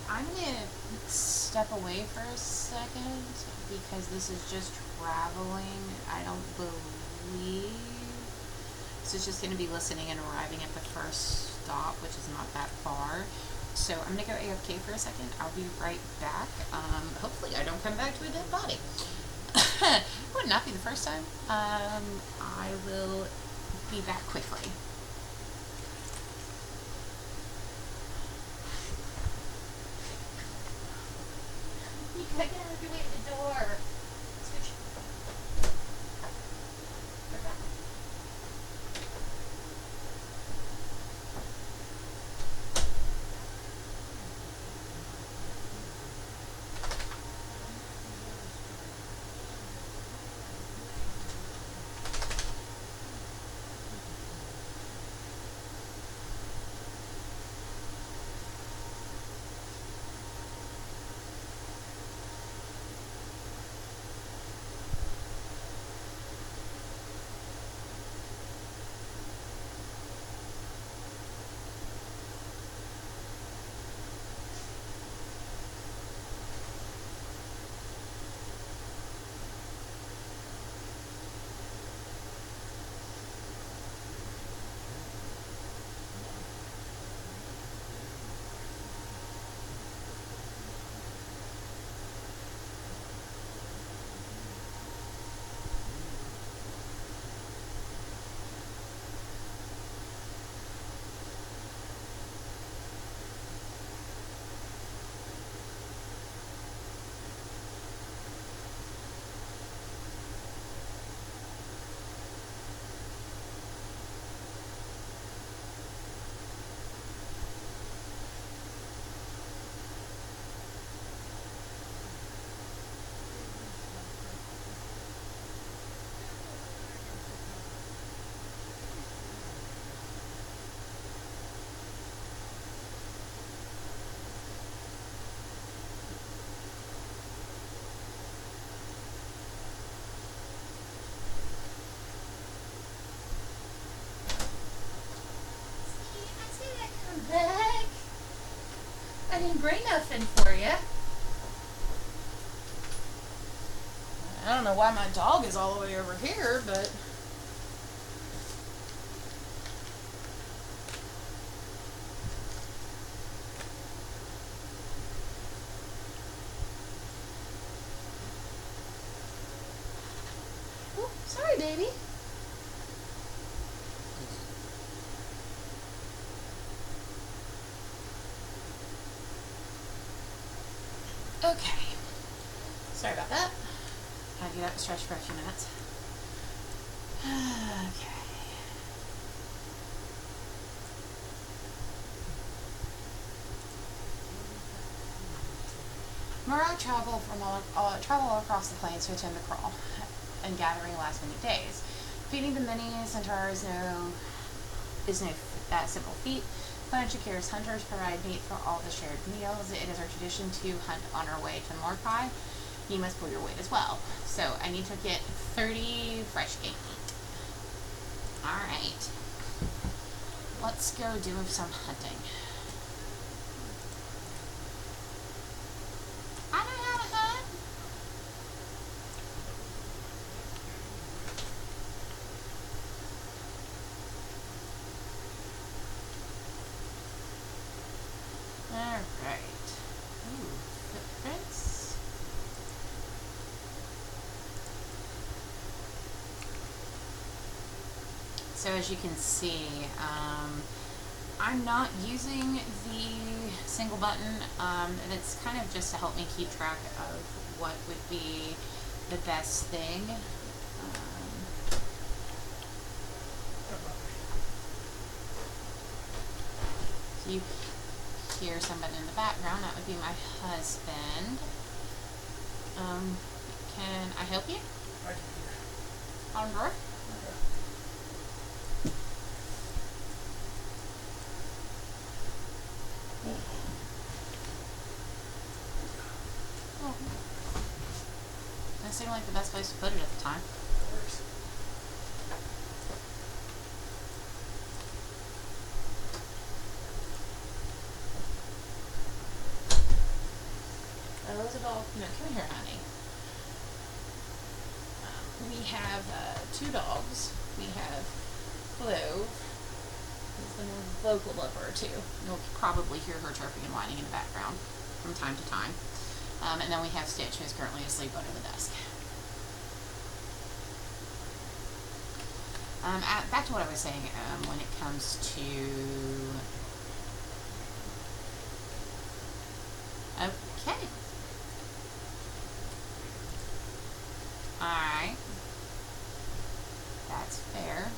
Speaker 1: I'm going to step away for a second because this is just traveling. I don't believe. So it's just going to be listening and arriving at the first stop, which is not that far. So I'm going to go AFK for a second. I'll be right back. Hopefully I don't come back to a dead body. It would not be the first time. I will be back quickly. Get out of your way at the door. Switch. We're back. Back. I didn't bring nothing for you. I don't know why my dog is all the way over here, but... Oh, sorry, baby. Okay. Sorry about that. Had to get up and stretch for a few minutes. Okay. Morag travel all across the plains to attend the crawl and gathering last-minute days. Feeding the many centaurs is no simple feat. Clan Shakir's hunters provide meat for all the shared meals. It is our tradition to hunt on our way to Mordecai. You must pull your weight as well. So I need to get 30 fresh game meat. Alright. Let's go do some hunting. So as you can see, I'm not using the single button, and it's kind of just to help me keep track of what would be the best thing. So you hear somebody in the background, that would be my husband. Can I help you?
Speaker 3: I can hear.
Speaker 1: On board? Oh. That seemed like the best place to put it at the time.
Speaker 3: That works.
Speaker 1: Those are all. No, come here, honey. We have 2 dogs. We have Clove, who's the more vocal of our 2. You'll probably hear her chirping and whining in the background from time to time. And then we have Stitch, who's currently asleep under the desk. Back to what I was saying, when it comes to... Okay. Alright. That's fair.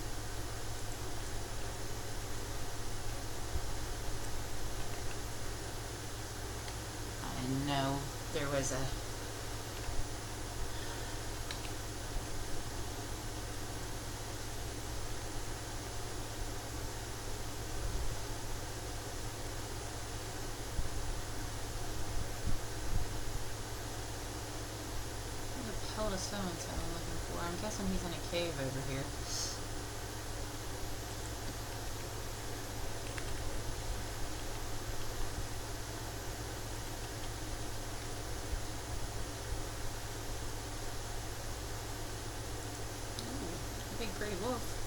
Speaker 1: I know there was a... There's a so-and-so I'm looking for. I'm guessing he's in a cave over here. Ooh, big gray wolf.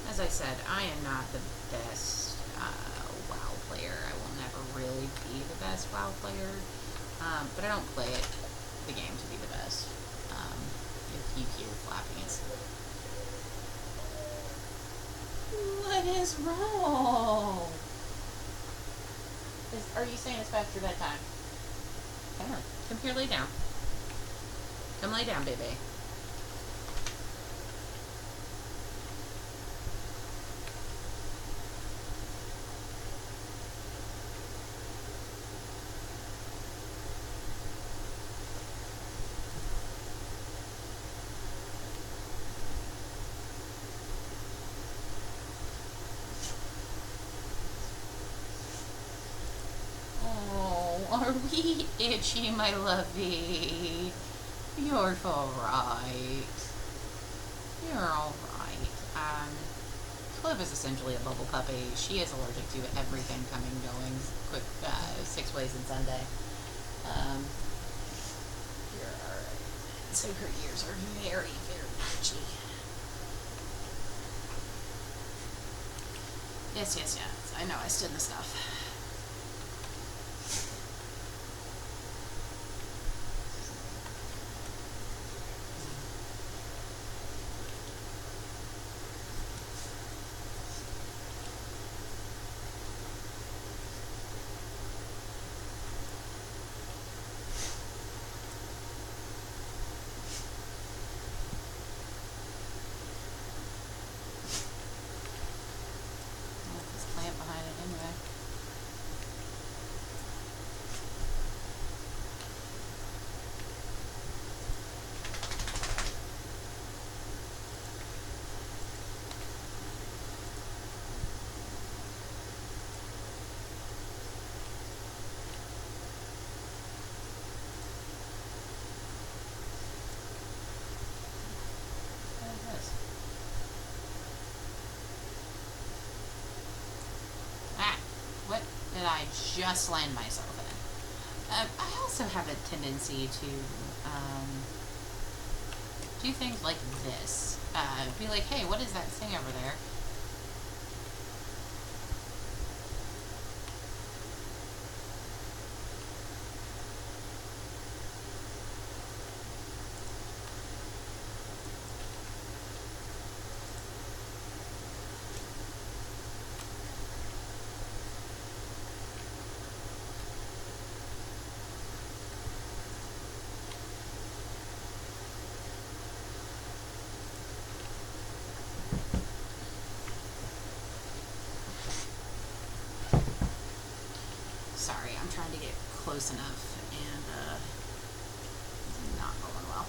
Speaker 1: As I said, I am not the best WoW player. I will never really be the best WoW player, but I don't play the game to be the best. If you hear flapping, it's... What is wrong? Are you saying it's past your bedtime? Come on, come here, lay down. Come lay down, baby. Are we itchy, my lovey? You're alright. You're alright. Clove is essentially a bubble puppy. She is allergic to everything coming, going, quick, 6 ways and Sunday. You're alright. So her ears are very, very itchy. Yes, yes, yes. I know, I stood the stuff. Behind it anyway. What is this? What did I just land myself in? I also have a tendency to do things like this. Be like, hey, what is that thing over there? trying to get close enough, and not going well.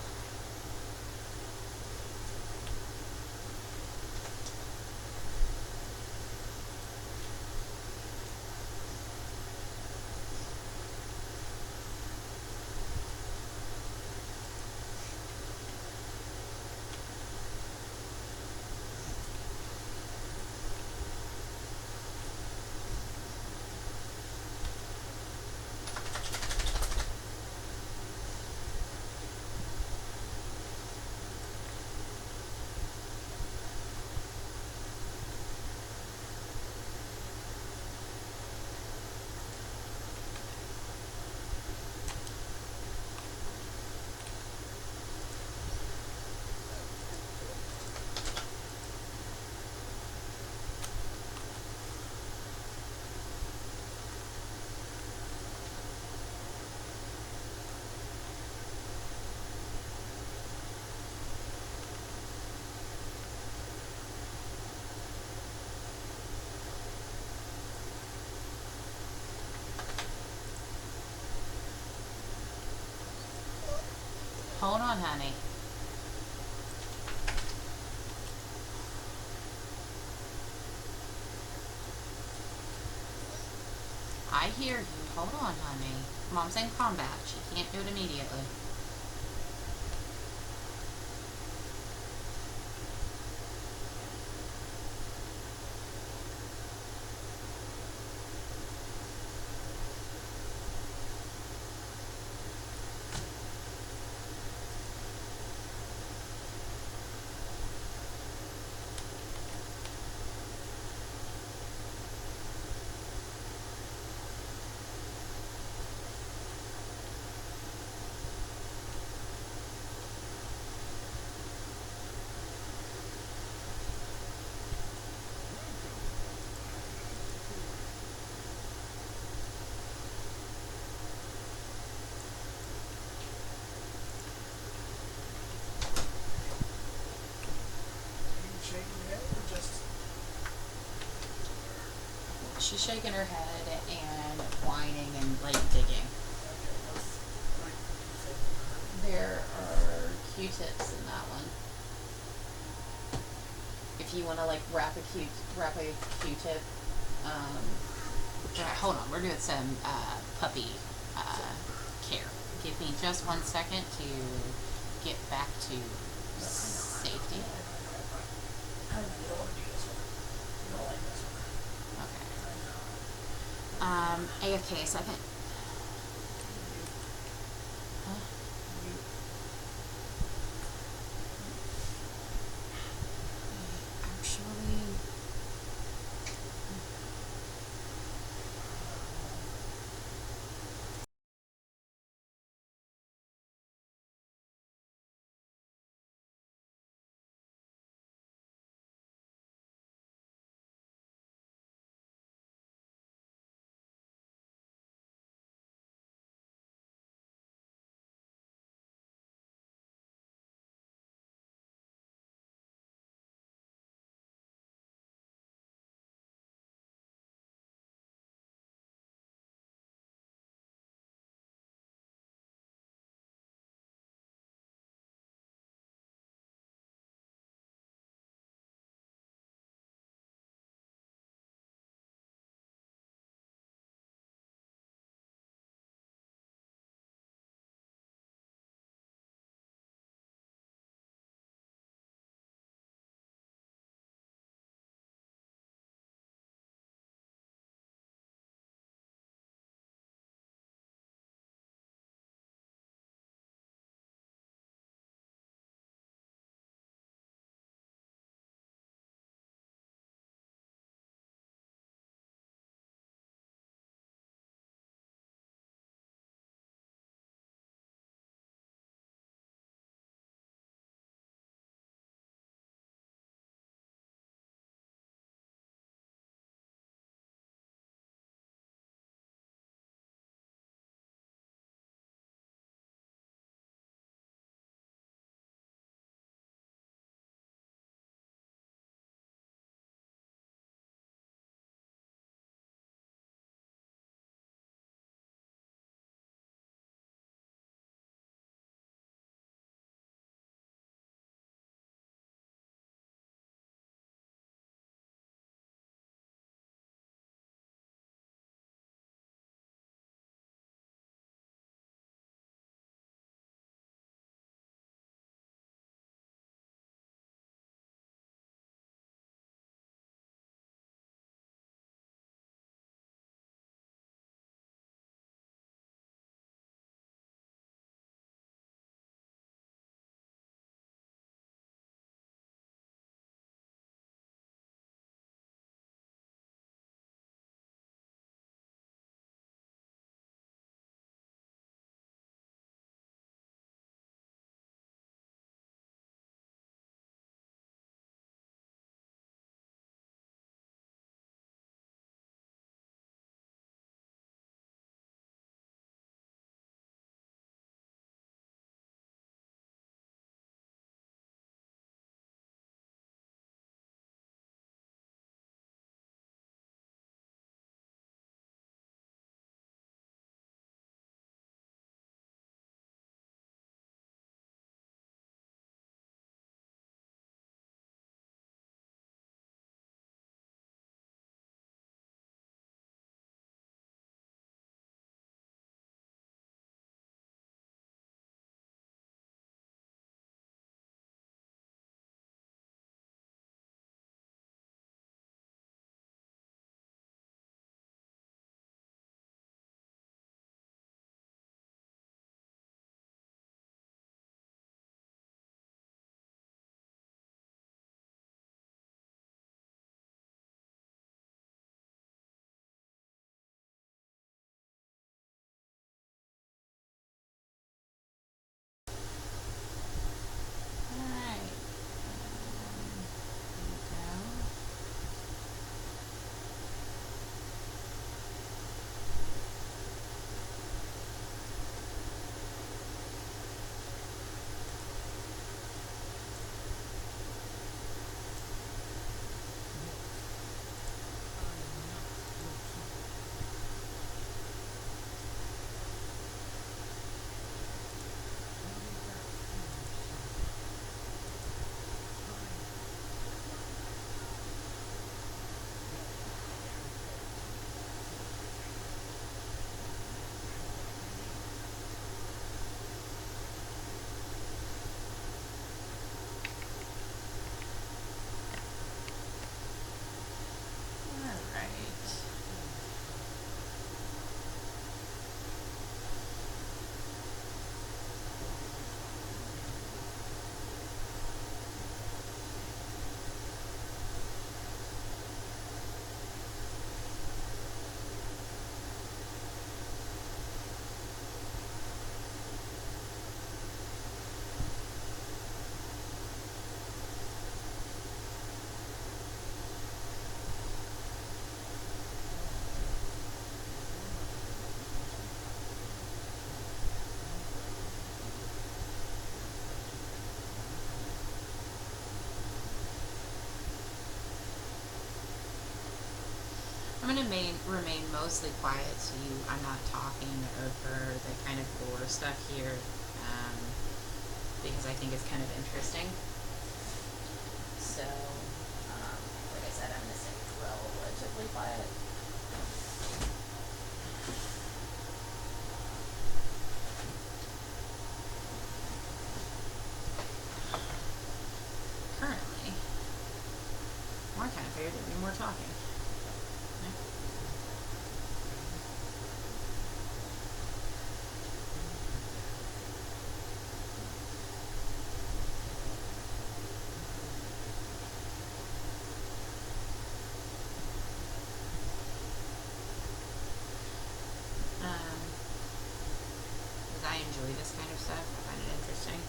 Speaker 1: Hold on, honey. I hear you. Hold on, honey. Mom's in combat. She can't do it immediately. She's shaking her head and whining and like digging. There are Q-tips in that one. If you want to like wrap a Q-tip. Hold on, we're doing some puppy care. Give me just 1 second to get back to safety. AFK a second. Actually, remain mostly quiet, so I'm not talking over the kind of lore stuff here, because I think it's kind of interesting. So, like I said, I'm going to stay relatively quiet. Currently, I kind of figured there'd be more talking. I enjoy this kind of stuff. I find it interesting.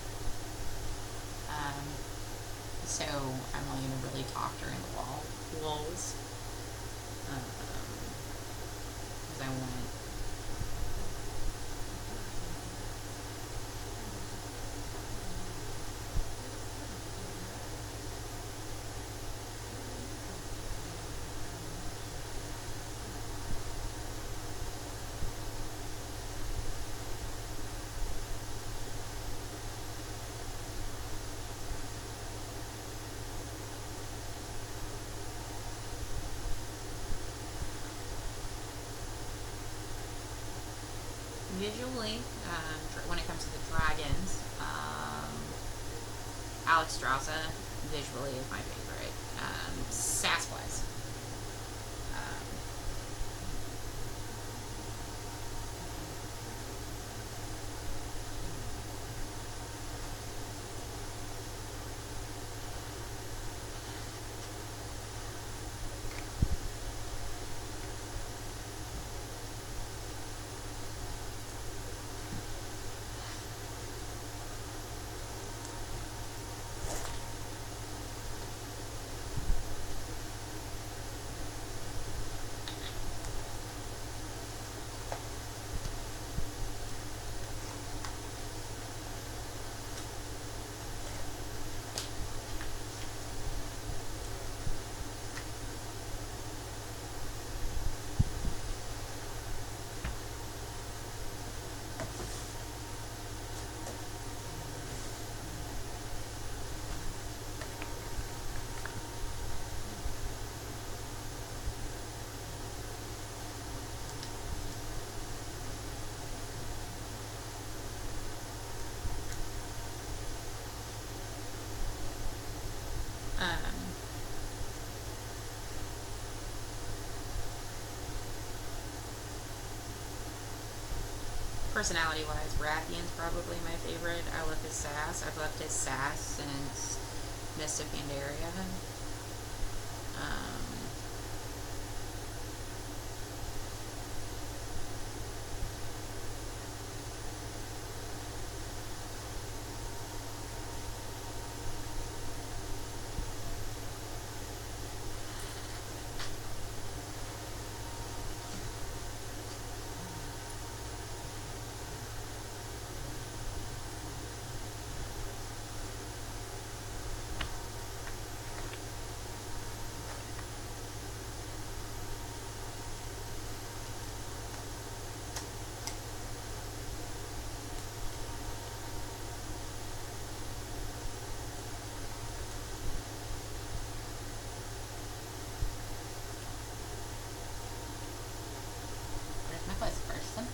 Speaker 1: So I'm only going to really talk during the lulls. Because I want... Visually, when it comes to the dragons, Alex Straussa visually is my favorite. Sass-wise, personality-wise, Rathian's probably my favorite. I love his sass. I've loved his sass since Mist of Pandaria. Where's my quest person?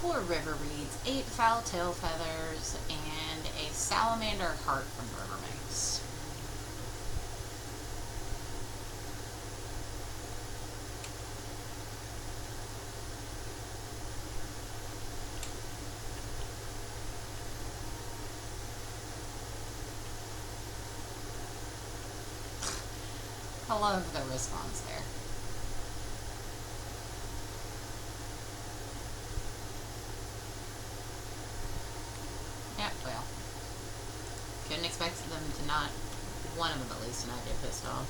Speaker 1: Four river reeds, 8 foul tail feathers, and a salamander heart from River Mace. I love the response there. Yeah, well. Couldn't expect them to not, one of them at least, to not get pissed off.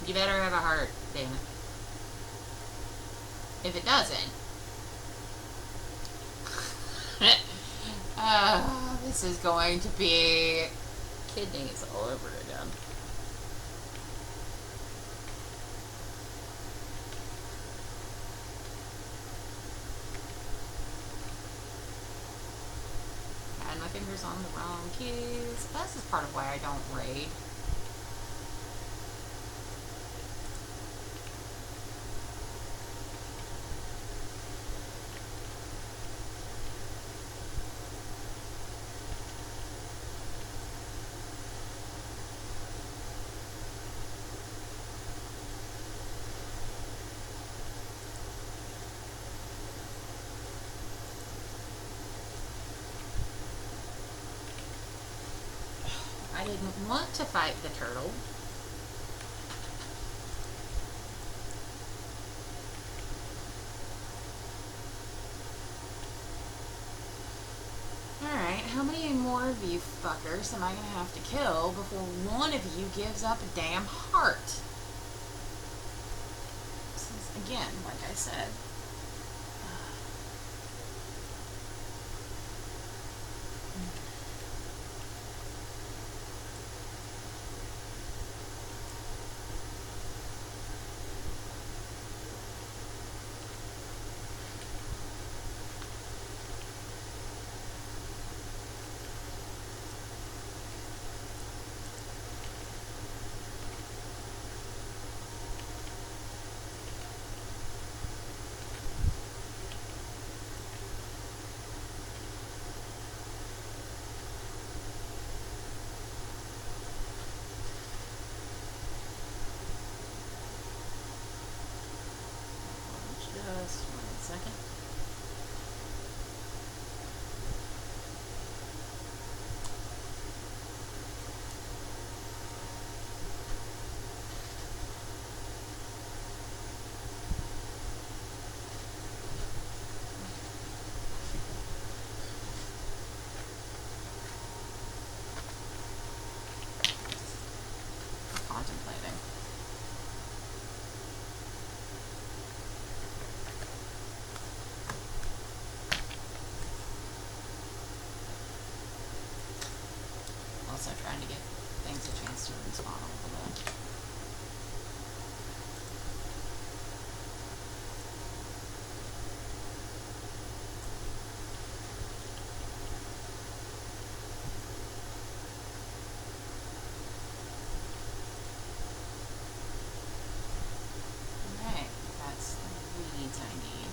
Speaker 1: You better have a heart, damn it. If it doesn't... this is going to be kidneys all over again. Had my fingers on the wrong keys. This is part of why I don't raid. I didn't want to fight the turtle. Alright, how many more of you fuckers am I gonna have to kill before one of you gives up a damn heart? This is, again, like I said, just 1 second. Contemplating. Also trying to give things a chance to respawn a little bit. Alright, that's the weeds I need.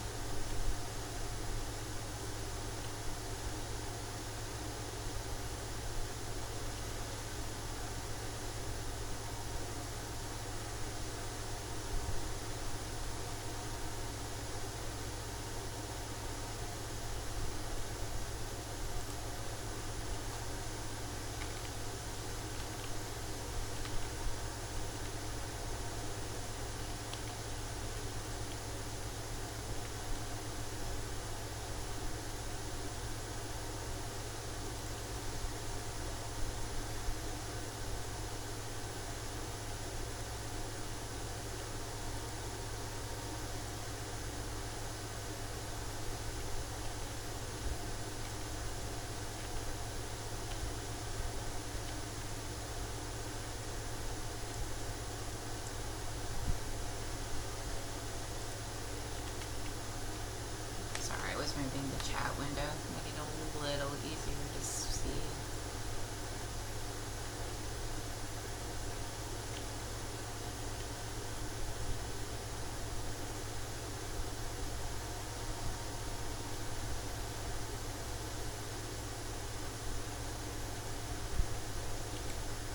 Speaker 1: Sorry, I was moving the chat window, make it a little easier to see.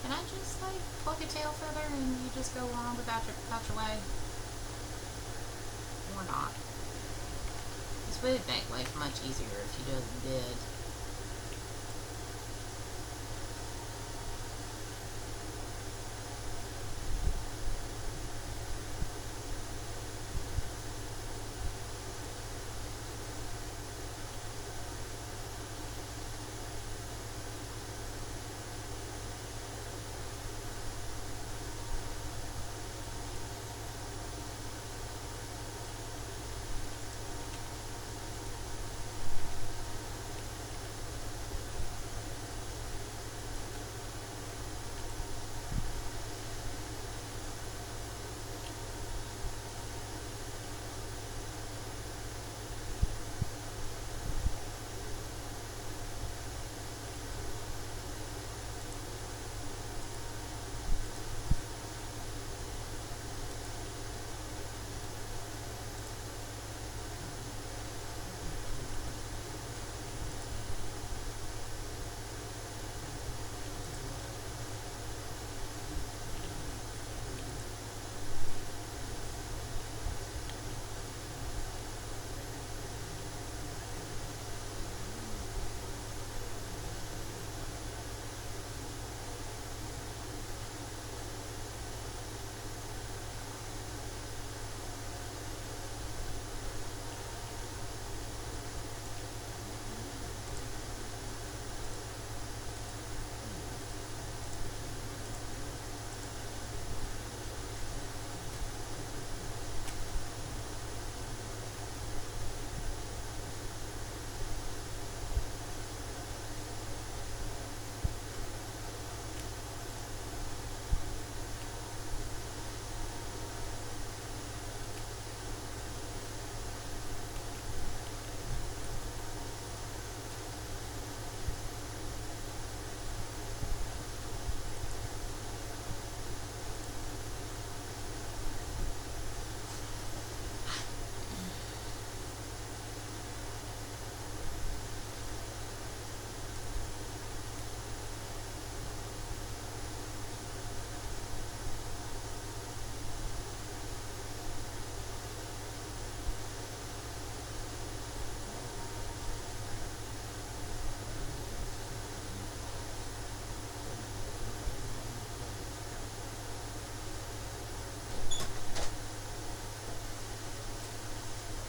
Speaker 1: Can I just, like, pluck a tail feather and you just go on without your way? Or not? This would make life much easier if you just did.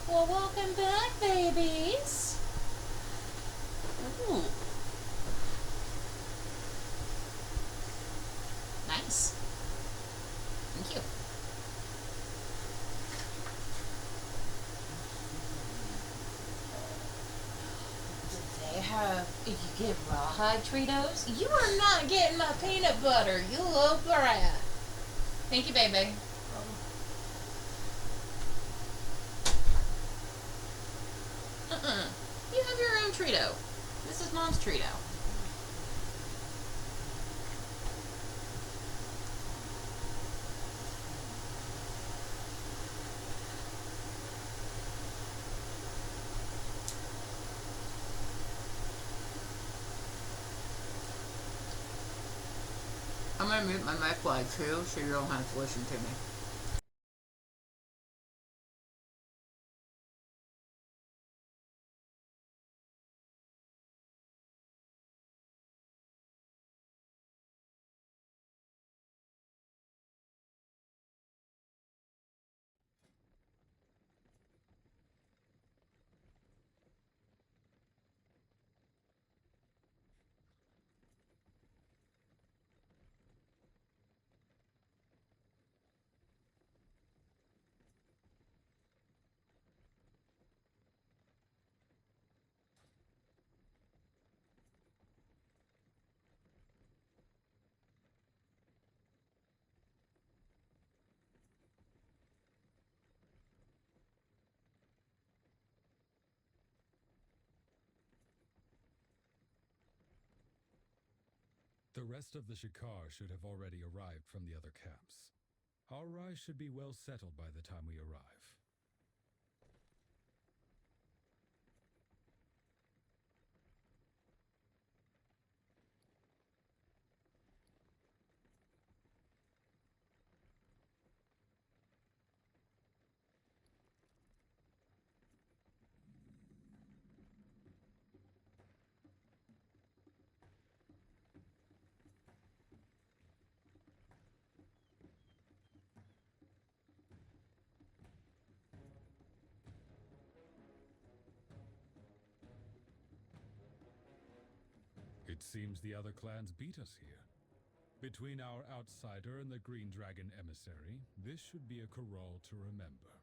Speaker 1: Well, welcome back, babies. Ooh. Nice. Thank you. If you get rawhide Cheetos, you are not getting my peanut butter, you little brat. Thank you, baby. You have your own Cheeto. This is Mom's Cheeto. I'm gonna mute my mic lag too, so you don't have to listen to me.
Speaker 4: The rest of the Shikar should have already arrived from the other camps. Our rise should be well settled by the time we arrive. It seems the other clans beat us here. Between our outsider and the Green Dragon emissary, this should be a corral to remember.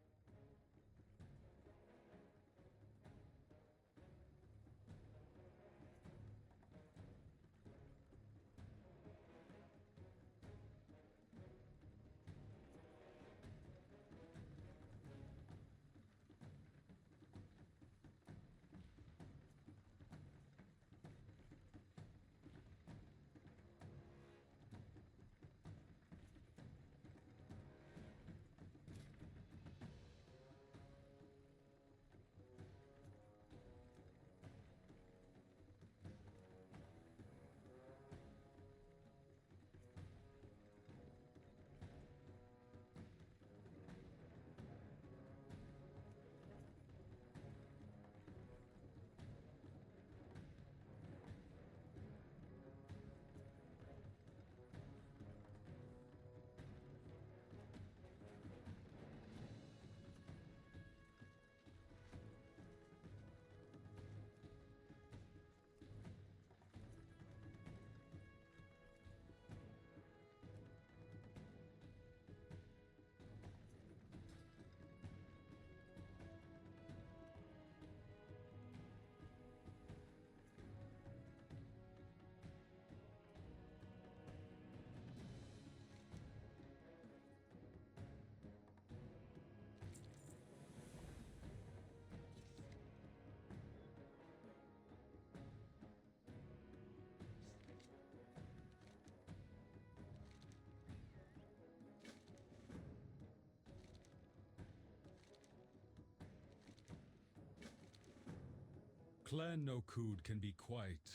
Speaker 4: Clan Nokud can be quite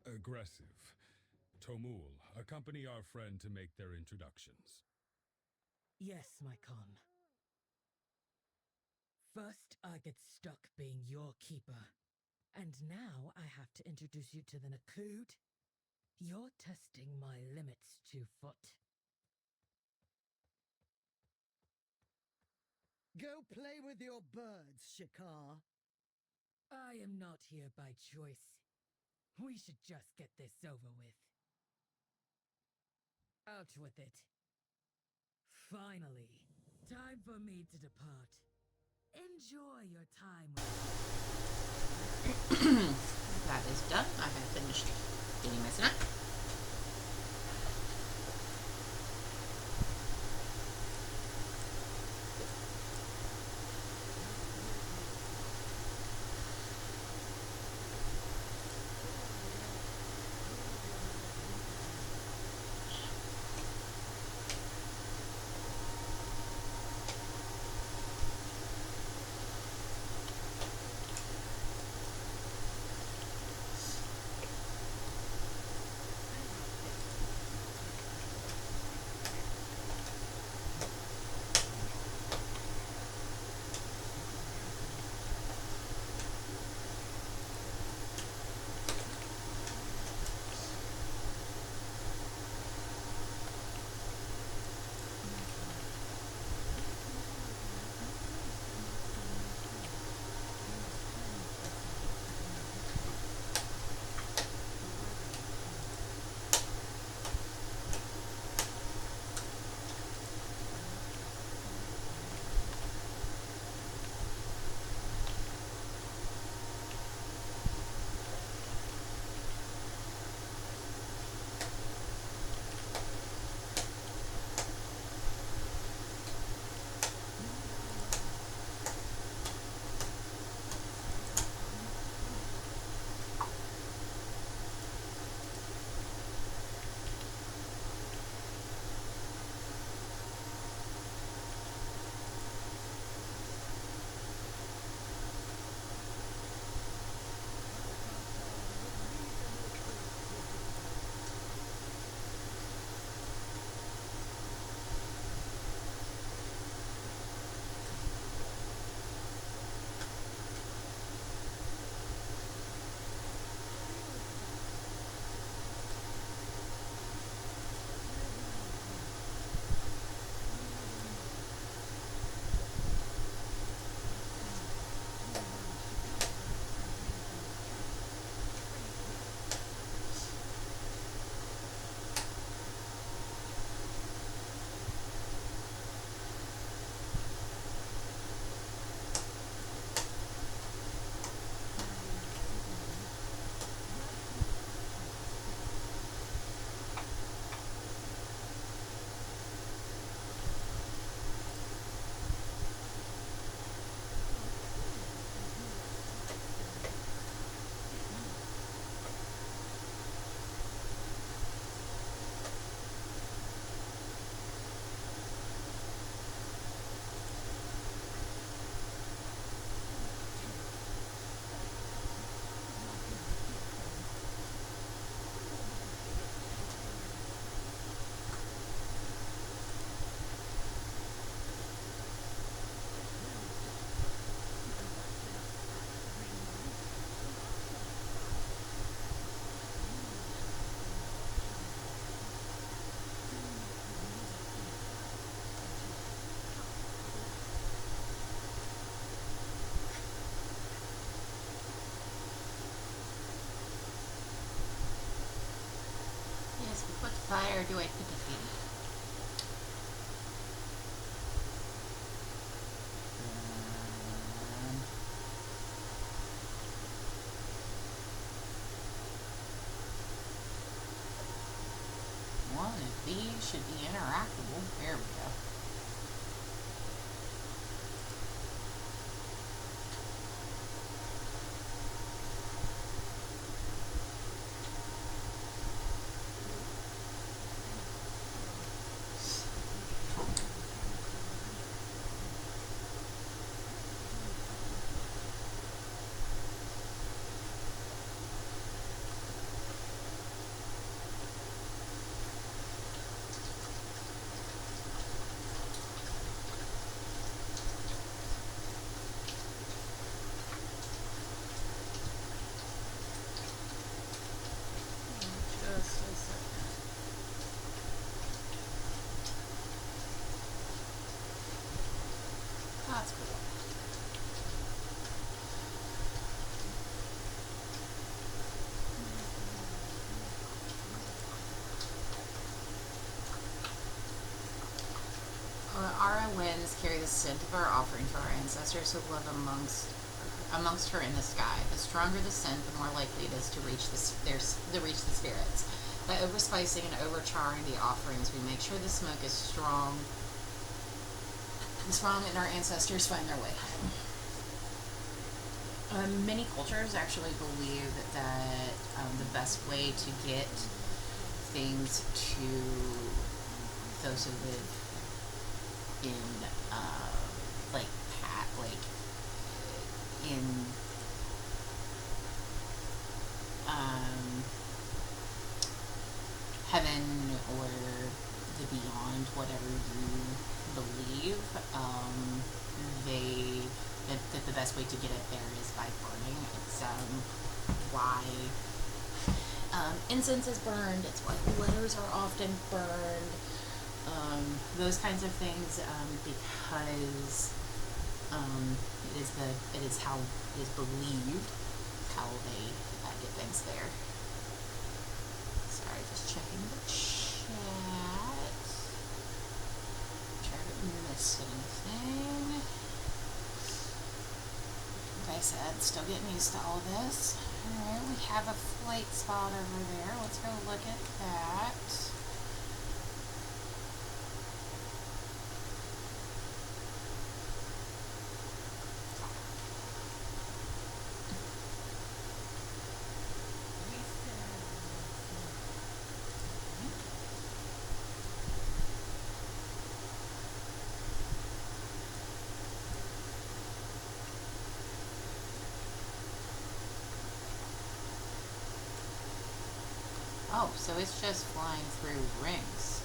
Speaker 4: aggressive. Tomul, accompany our friend to make their introductions.
Speaker 5: Yes, my Khan. First, I get stuck being your keeper. And now I have to introduce you to the Nokud? You're testing my limits, Two-Foot. Go play with your birds, Shikar. I am not here by choice. We should just get this over with. Out with it. Finally, time for me to depart. Enjoy your time with
Speaker 1: That is done. I have finished eating my snack. What fire do I put the feet? One of these should be interactable. There we go. the scent of our offering to our ancestors who live amongst her in the sky. The stronger the scent, the more likely it is to reach the spirits. By overspicing and overcharring the offerings, we make sure the smoke is strong and our ancestors find their way home. Many cultures actually believe that the best way to get things to those who live in heaven or the beyond, whatever you believe, that the best way to get it there is by burning. It's why incense is burned. It's why letters are often burned. Those kinds of things, because it is how it is believed how they get things there. Sorry, just checking the chat. Try to miss anything. Like I said, still getting used to all this. Alright, we have a flight spot over there. Let's go look at that. Oh, so it's just flying through rings.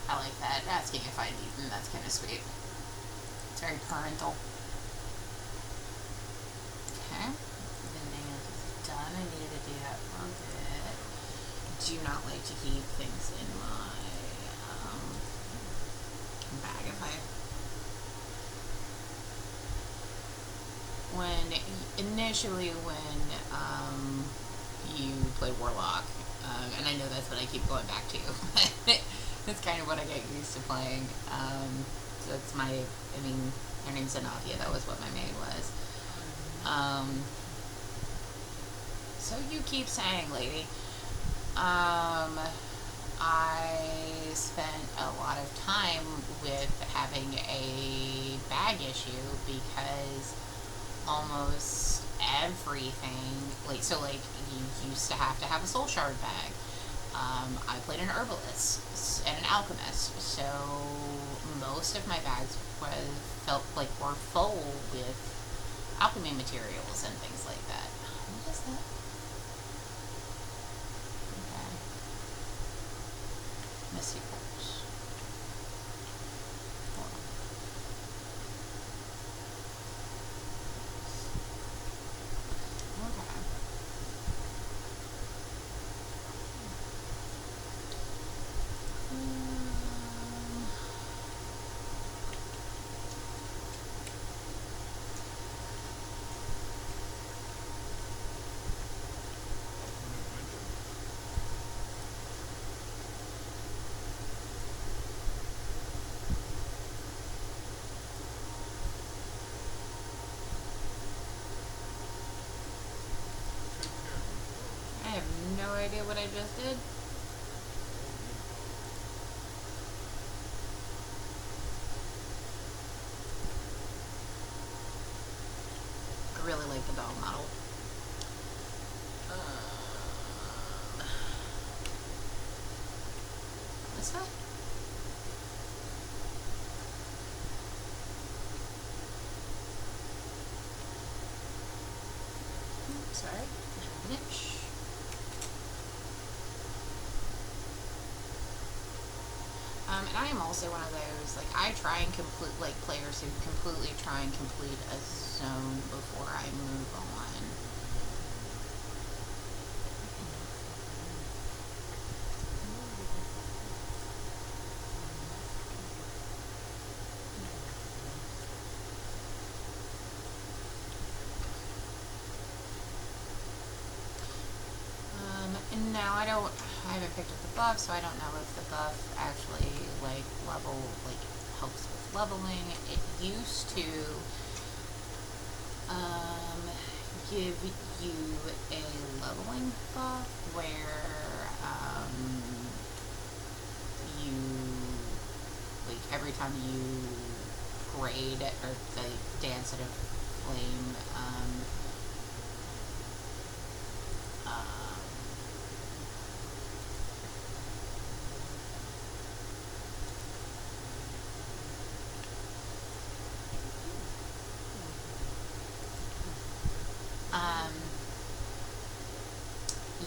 Speaker 1: I like that. Asking if I'd eaten, that's kind of sweet. It's very parental. do not like to keep things in my bag. Initially when you played Warlock, and I know that's what I keep going back to, but that's kind of what I get used to playing. So that's her name's Zenobia, that was what my main was. So you keep saying, lady. I spent a lot of time with having a bag issue because almost everything, you used to have a soul shard bag. I played an herbalist and an alchemist, so most of my bags were full with alchemy materials and things like that. What is that? Okay. Misty Pulse. Hold on. Okay. I have no idea what I just did. I really like the dog model. This way? Sorry. Niche. And I am also one of those, I try and complete, players who completely try and complete a zone before I move on. Now I haven't picked up the buff, so I don't know if the buff actually helps with leveling. It used to give you a leveling buff where you every time you parade or dance at a flame,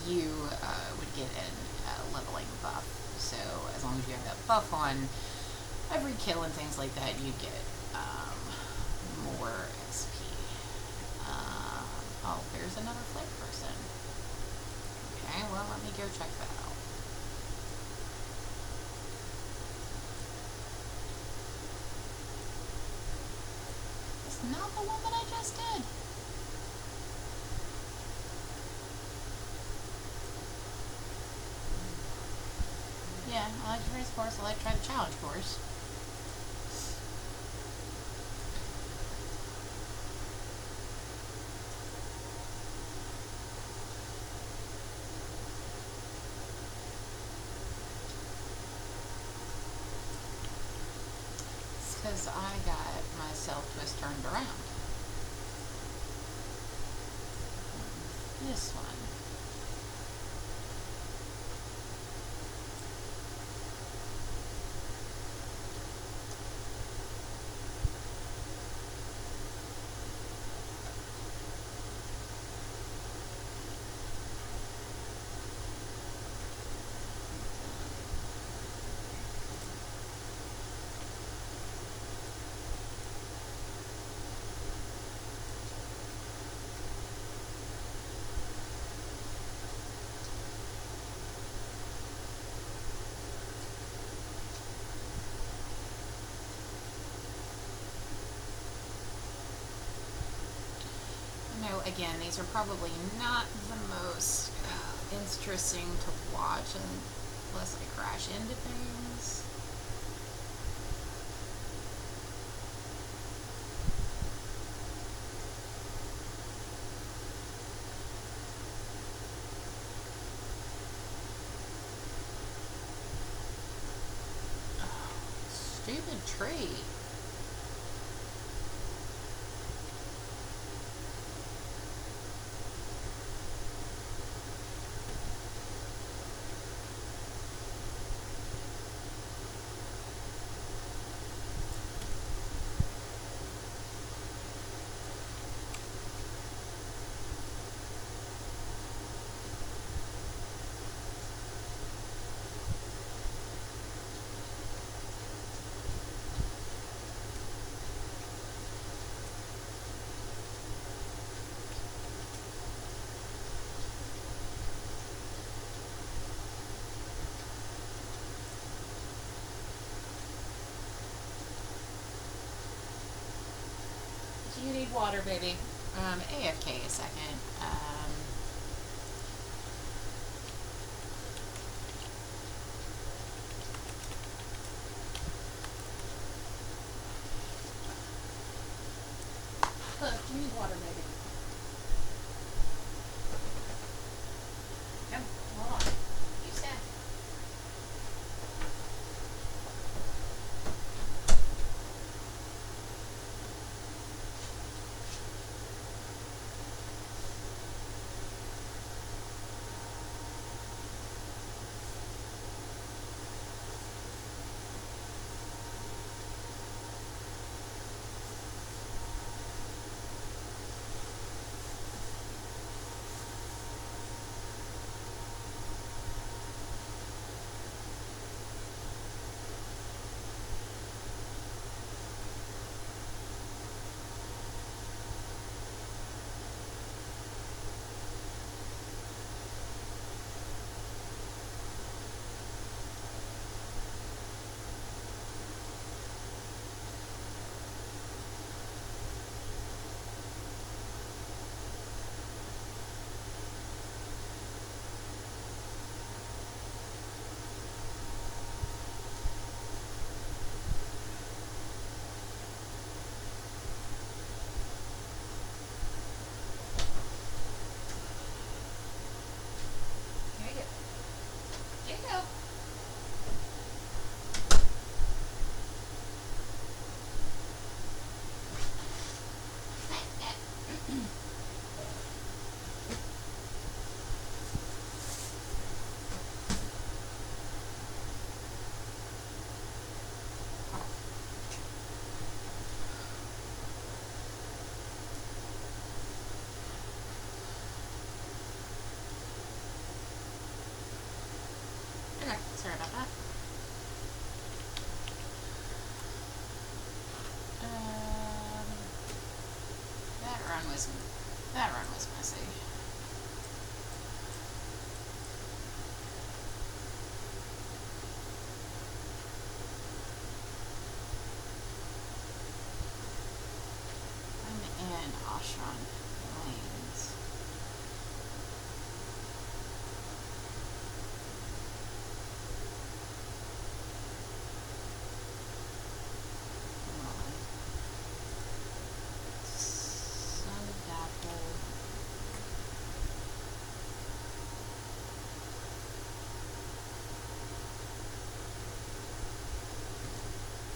Speaker 1: you would get a leveling buff. So as long as you have that buff on every kill and things like that, you get more XP. Oh, there's another flight person. Okay, well, let me go check that out. It's not the one that I just did. Yeah, I like the race course. I like to try the challenge course. It's because I got myself twist turned around. This one. know, again, these are probably not the most interesting to watch unless I crash into things. Stupid tree. You need water, baby. AFK a second. Look, you need water, baby. Come, hold on. You stand. Okay, sorry about that. That run was messy. I'm in Oshron Lanes.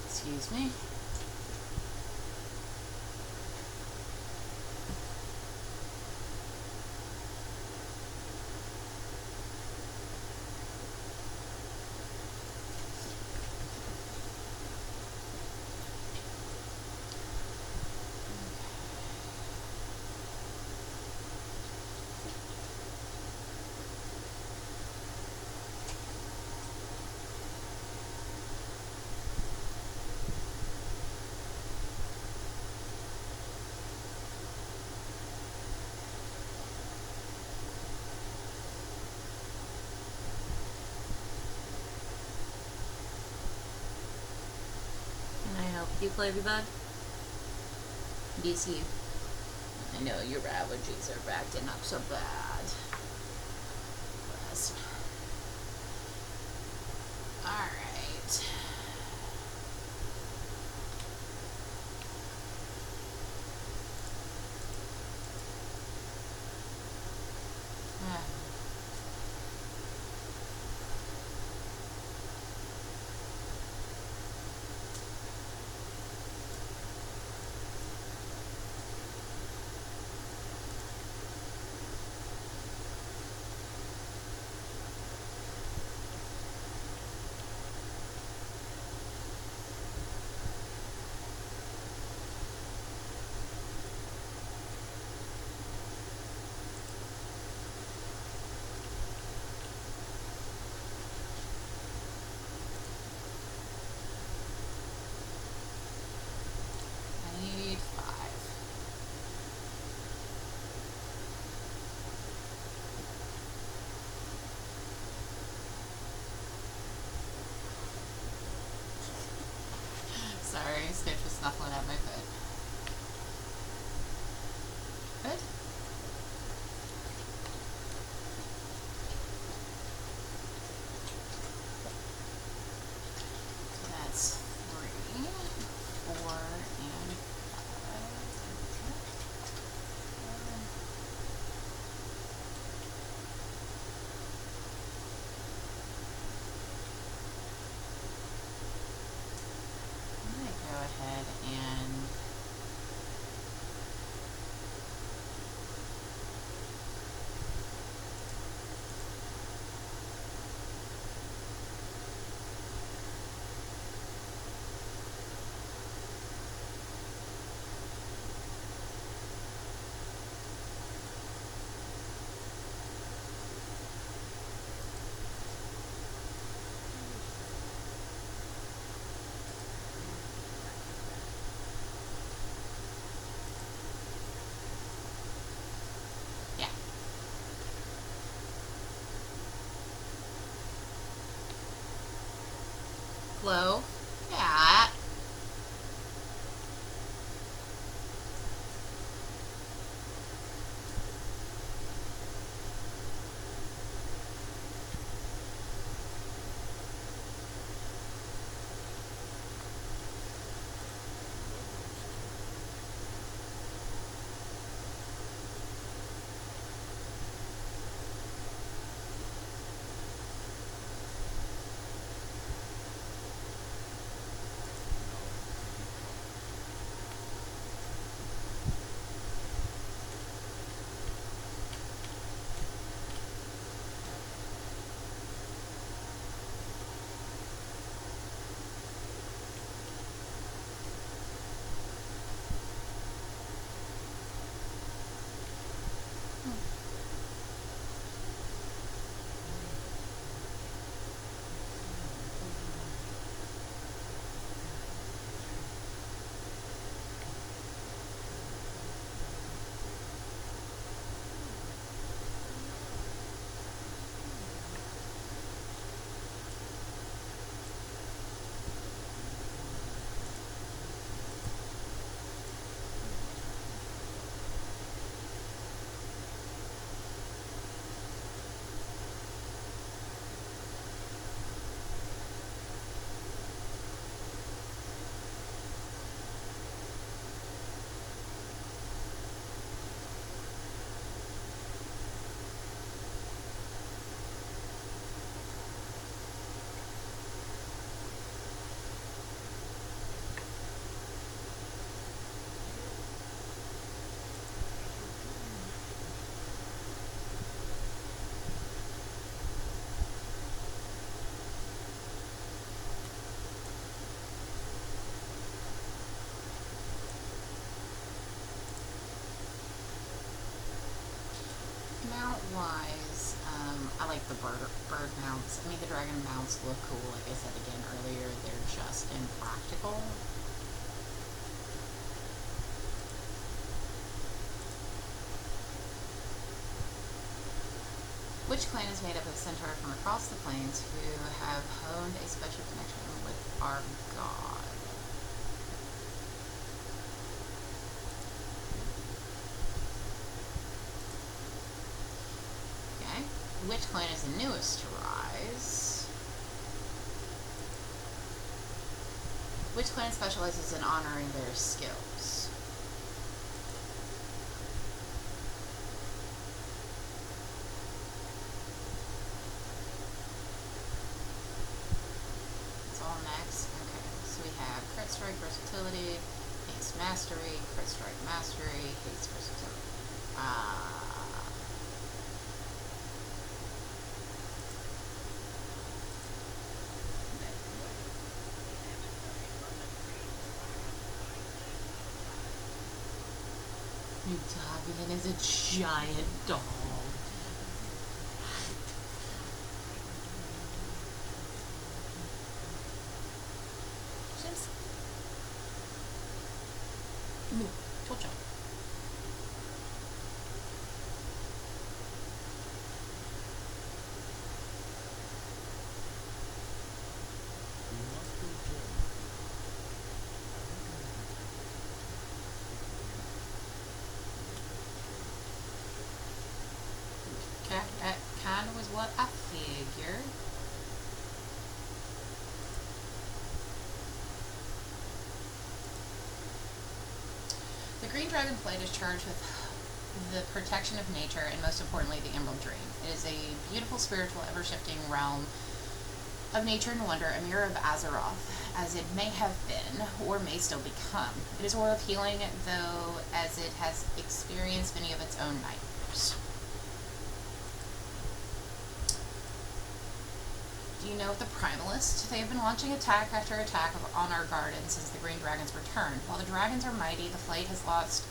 Speaker 1: Excuse me. Can I help you, Clavybug? Yes, you. I know your allergies are acting up so bad. Bless. Alright. Sorry, Stitch was snuffling at my foot. Good. So that's 3, 4, and 5. I'm going to go ahead and yeah. Glow. Yeah. Mount-wise, I like the bird mounts. I mean, the dragon mounts look cool. Like I said again earlier, they're just impractical. Which clan is made up of centaur from across the plains who have honed a special connection with our god? which clan is the newest to rise? Which clan specializes in honoring their skills? It's all next. Okay, so we have crit strike versatility, haste mastery, crit strike mastery, haste versatility. Davian is a giant dog. Sims. Told you. That kind of was what I figured. The Green Dragonflight is charged with the protection of nature and, most importantly, the Emerald Dream. It is a beautiful, spiritual, ever-shifting realm of nature and wonder, a mirror of Azeroth, as it may have been, or may still become. It is a world of healing, though, as it has experienced many of its own nightmares. Do you know of the Primalists? They have been launching attack after attack on our garden since the Green Dragons returned. While the dragons are mighty, the flight has lost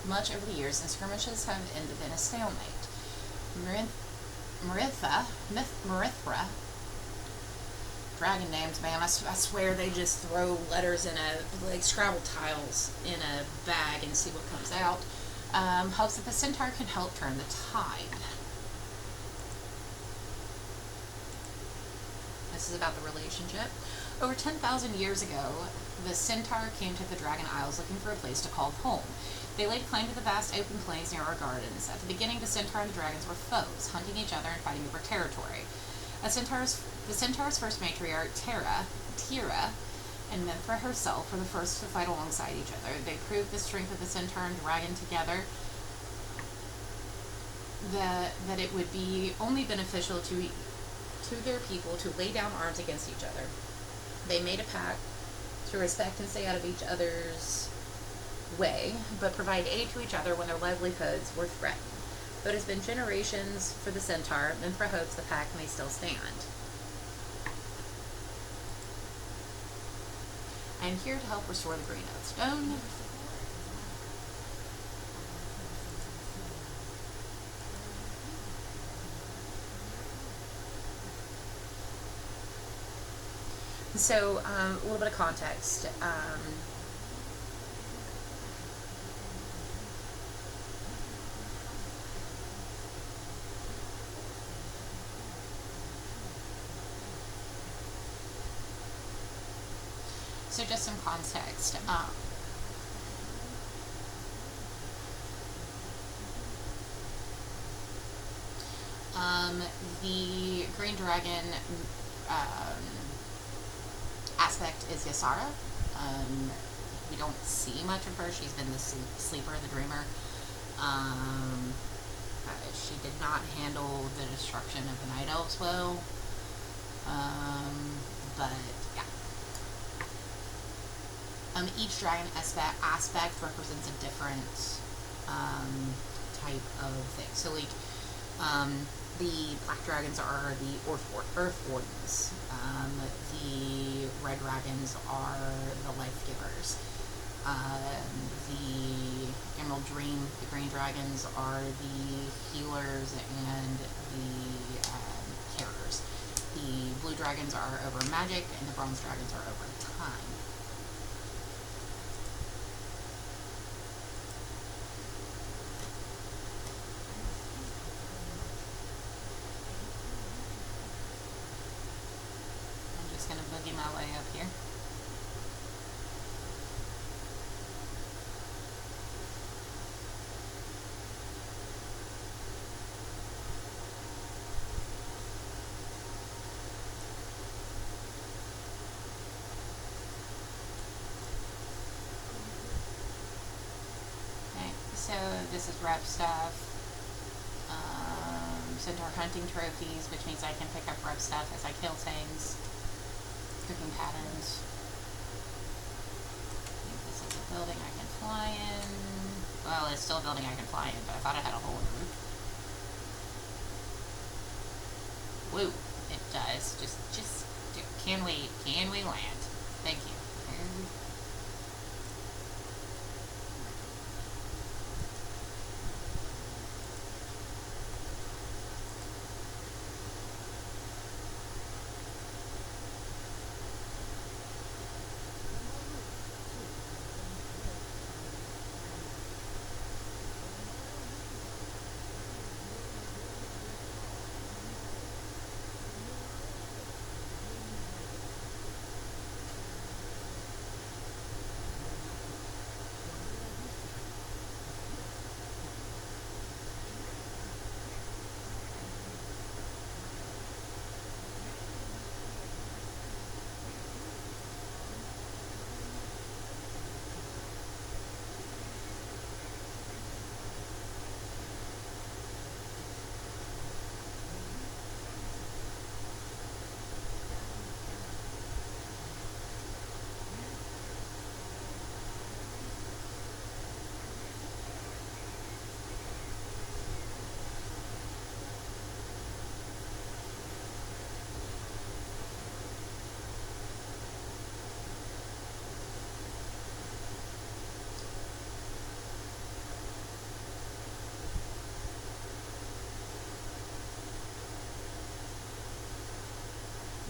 Speaker 1: much over the years, and skirmishes have ended in a stalemate. Marithra, dragon names, man, I swear they just throw letters in like Scrabble tiles in a bag and see what comes out. Hopes that the centaur can help turn the tide. This is about the relationship. Over 10,000 years ago, the centaur came to the Dragon Isles looking for a place to call home. They laid claim to the vast open plains near our gardens. At the beginning, the centaur and the dragons were foes, hunting each other and fighting over territory. The centaur's first matriarch, Tira, and Mithra herself were the first to fight alongside each other. They proved the strength of the centaur and dragon together, that it would be only beneficial to their people to lay down arms against each other. They made a pact to respect and stay out of each other's way, but provide aid to each other when their livelihoods were threatened. Though it has been generations for the centaur, Mithra hopes the pact may still stand. I am here to help restore the Green Oak Stone. So, a little bit of context. So just some context. The Green Dragon aspect is Ysara. We don't see much of her. She's been the sleeper, the dreamer. She did not handle the destruction of the Night Elves well. But yeah. Each dragon aspect represents a different type of thing. So like, the black dragons are the earth wardens. The red dragons are the life givers. The Emerald Dream, the green dragons are the healers and the carers. The blue dragons are over magic, and the bronze dragons are over time. Gonna boogie my way up here. So this is rep stuff. Centaur hunting trophies, which means I can pick up rep stuff as I kill things. Cooking patterns. I think this is a building I can fly in. Well, it's still a building I can fly in, but I thought it had a hole in the roof. Woo! It does. Just can we land? Thank you.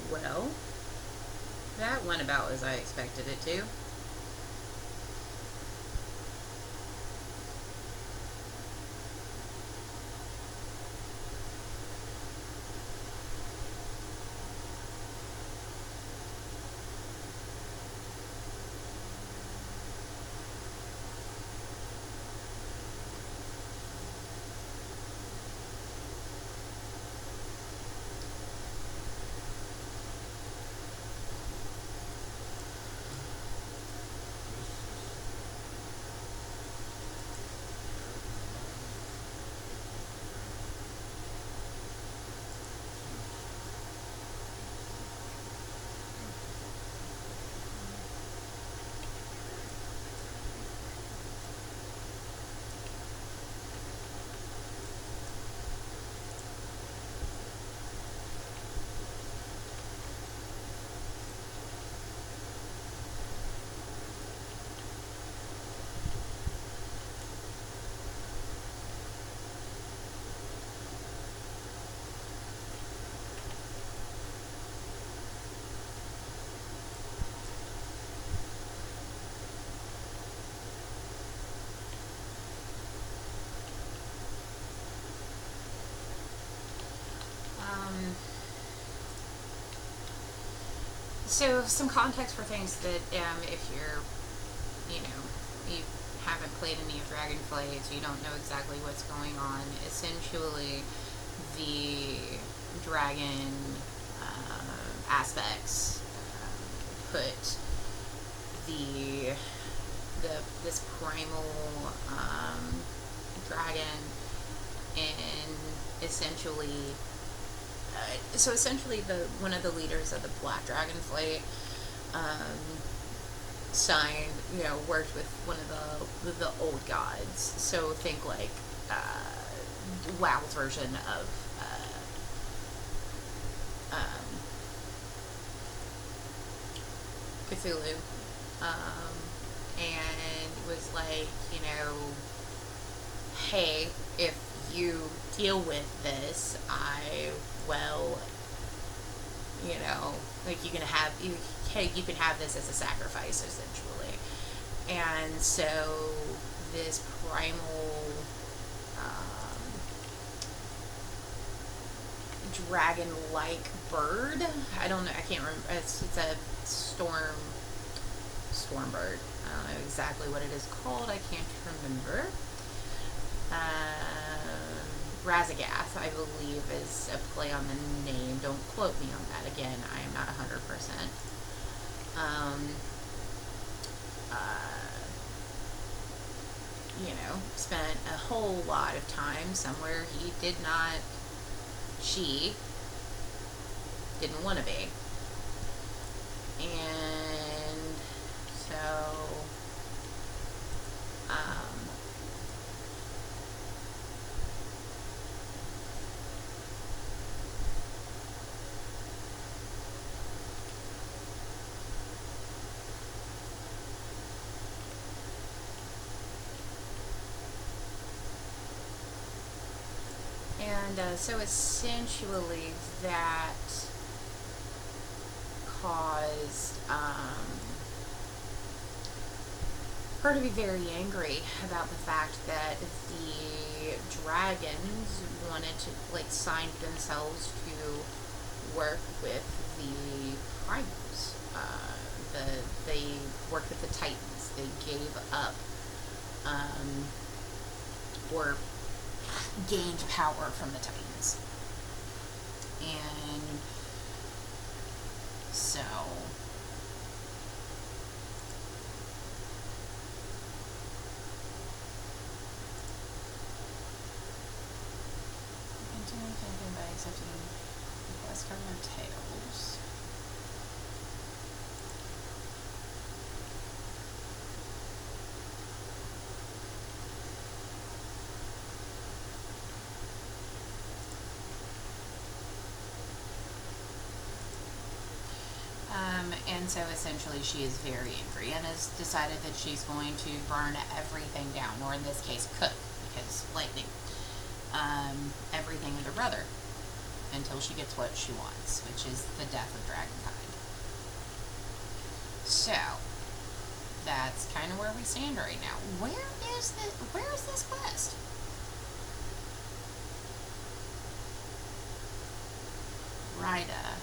Speaker 1: Well, that went about as I expected it to. So some context for things that if you're, you haven't played any of Dragonflight, so you don't know exactly what's going on. Essentially, the dragon aspects put this primal dragon in essentially. So essentially, one of the leaders of the Black Dragonflight signed, worked with one of the old gods. So think like WoW's version of Cthulhu, and was like, hey, if you deal with this, like you can have this as a sacrifice, essentially. And so this primal dragon-like bird, I don't know, I can't remember, it's a storm bird. I don't know exactly what it is called, I can't remember. Razagath, I believe, is a play on the name. Don't quote me on that. Again, I am not 100%. spent a whole lot of time somewhere she didn't want to be. And so, so essentially that caused her to be very angry about the fact that the dragons wanted to, signed themselves to work with the primals. They worked with the Titans. They gave up, or gained power from the Titans. And so continue campaign by accepting requests covering tails. And so essentially she is very angry and has decided that she's going to burn everything down, or in this case cook, because lightning, everything with her brother, until she gets what she wants, which is the death of dragonkind. So that's kind of where we stand right now. Where is this quest? Rida.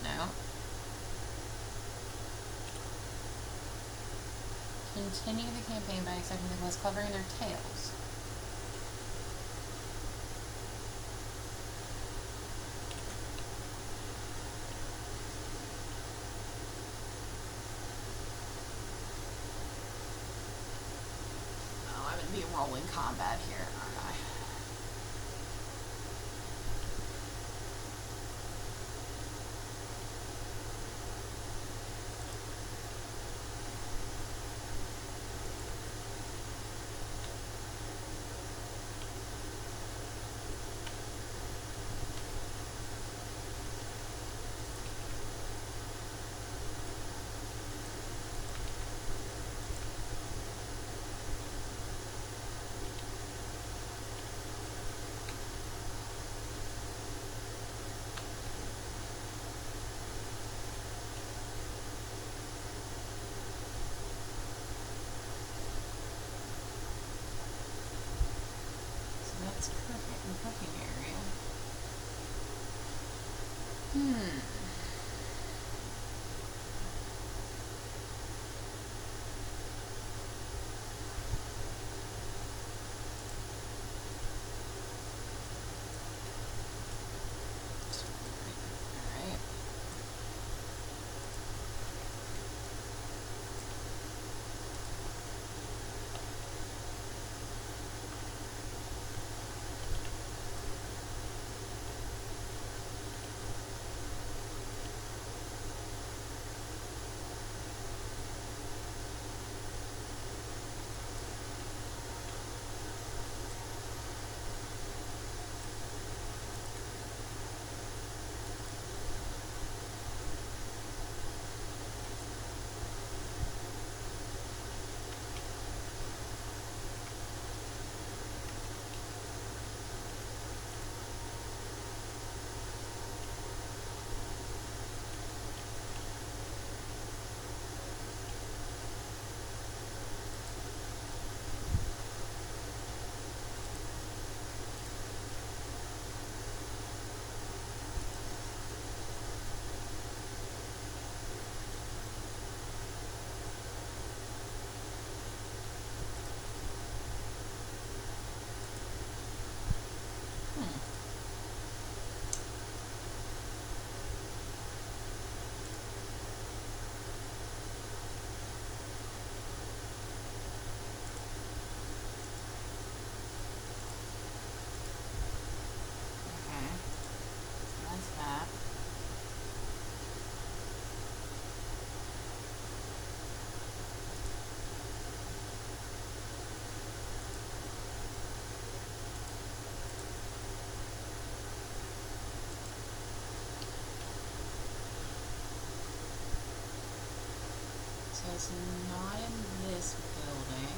Speaker 1: No. Continue the campaign by accepting the quest covering their tails. Oh, I'm going to be rolling combat here, aren't I? That's perfect in the cooking area. Alright. It's not in this building.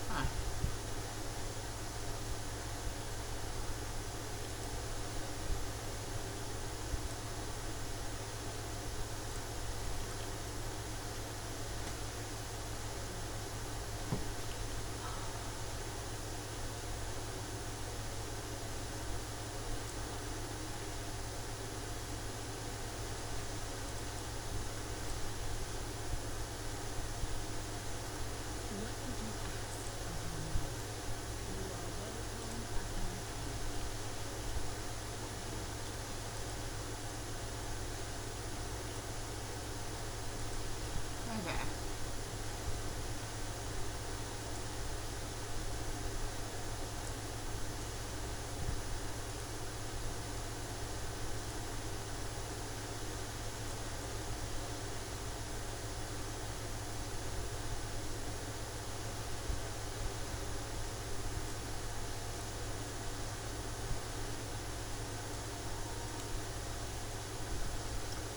Speaker 1: Huh.
Speaker 5: What would you ask of your mother? You are welcome at my feet.
Speaker 1: Okay.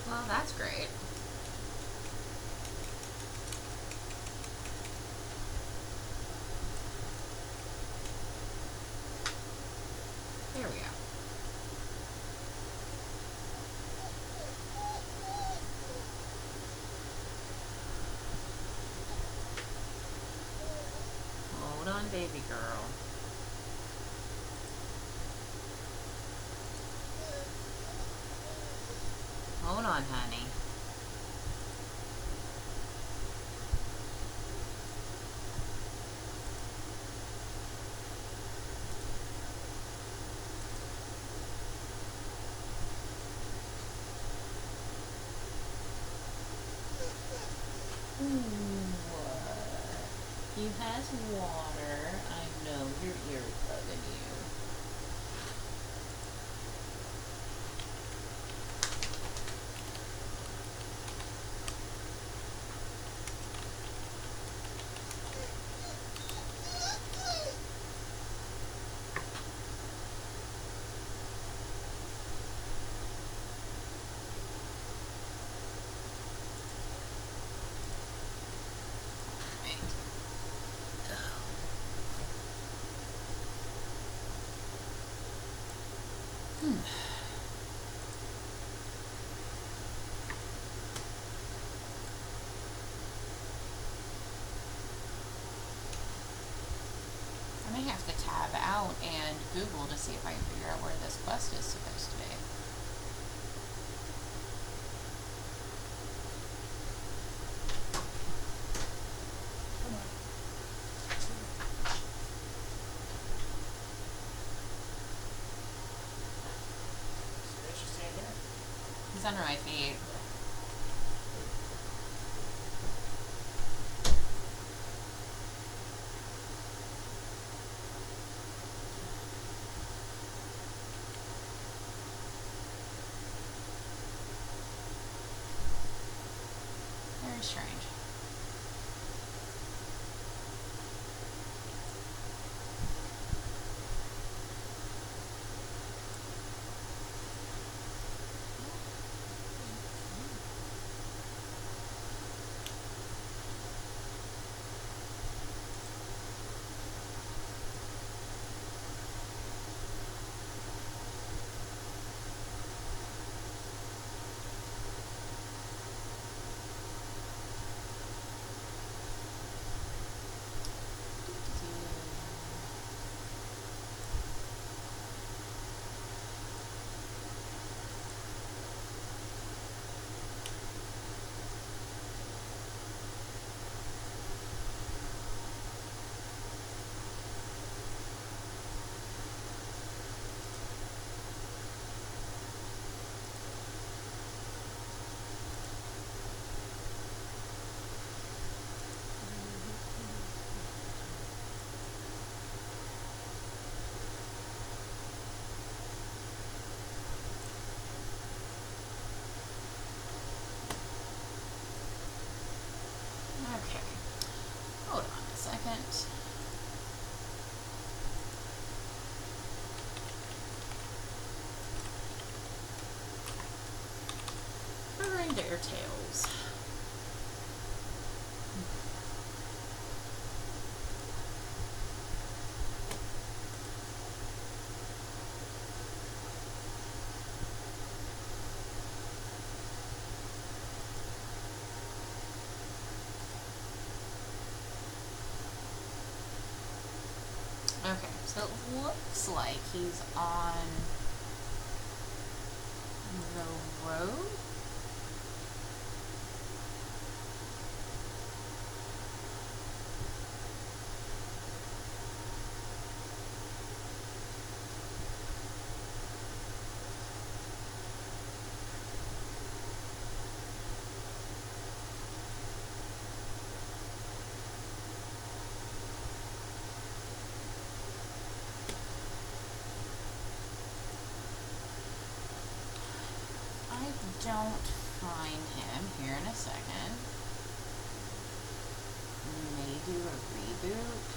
Speaker 1: Well, that's great. There we go. Hold on, baby girl. Hold on, honey. He has water. I know your ear's bugging you. I may have to tab out and Google to see if I can figure out where this quest is supposed to be.
Speaker 3: Come on. See, she's staying here.
Speaker 1: He's under my feet. Very strange. their tails. Okay, so it looks like he's on the road. Don't find him here in a second. We may do a reboot.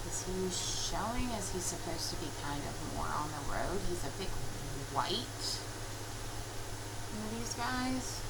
Speaker 1: Because he was showing as he's supposed to be kind of more on the road. He's a bit white. One of these guys.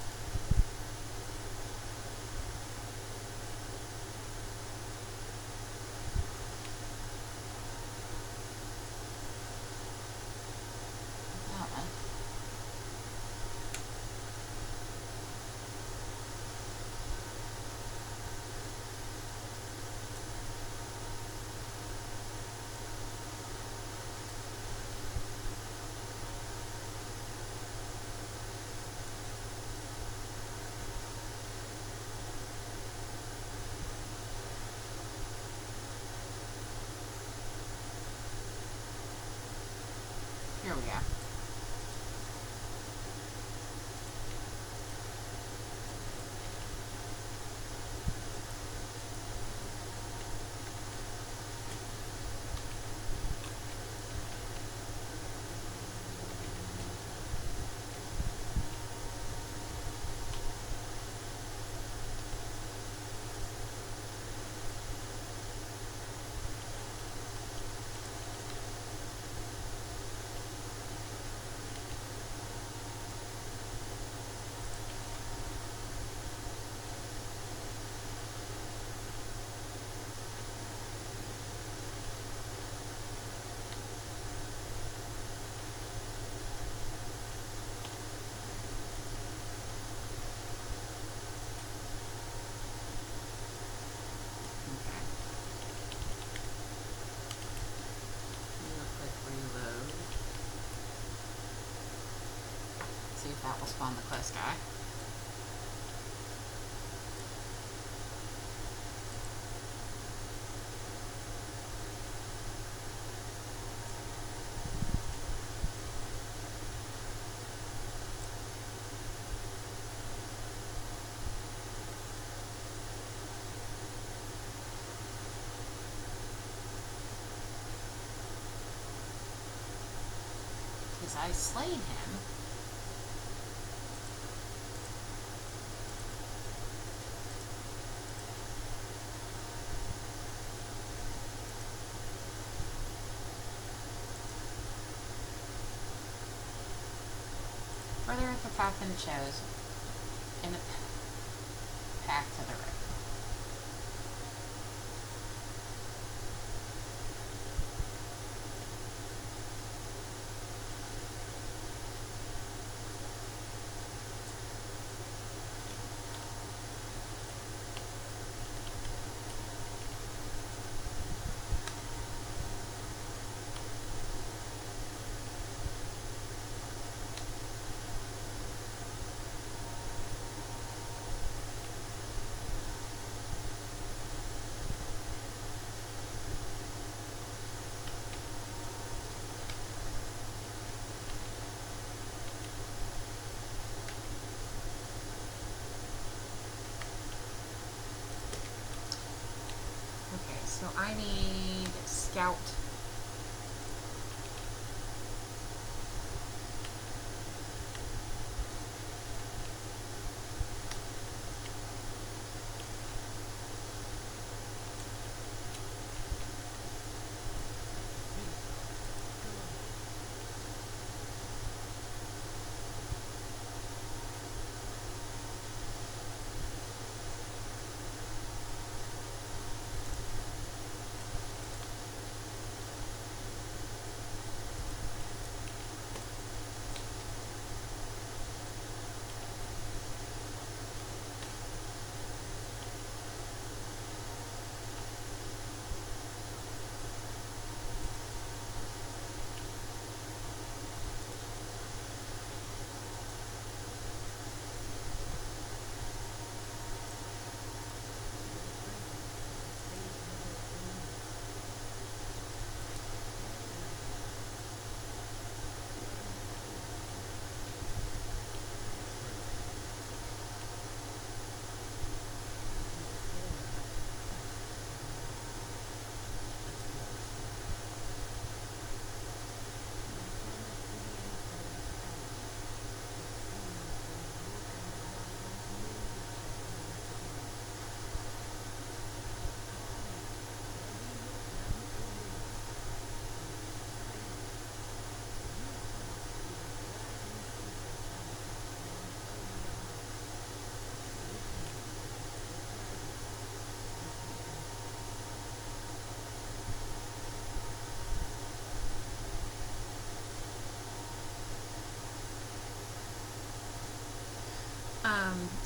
Speaker 1: Here we go. See if that will spawn the quest guy. Because I slayed him. Further at the path than it shows. In the path to the right. So I need scout.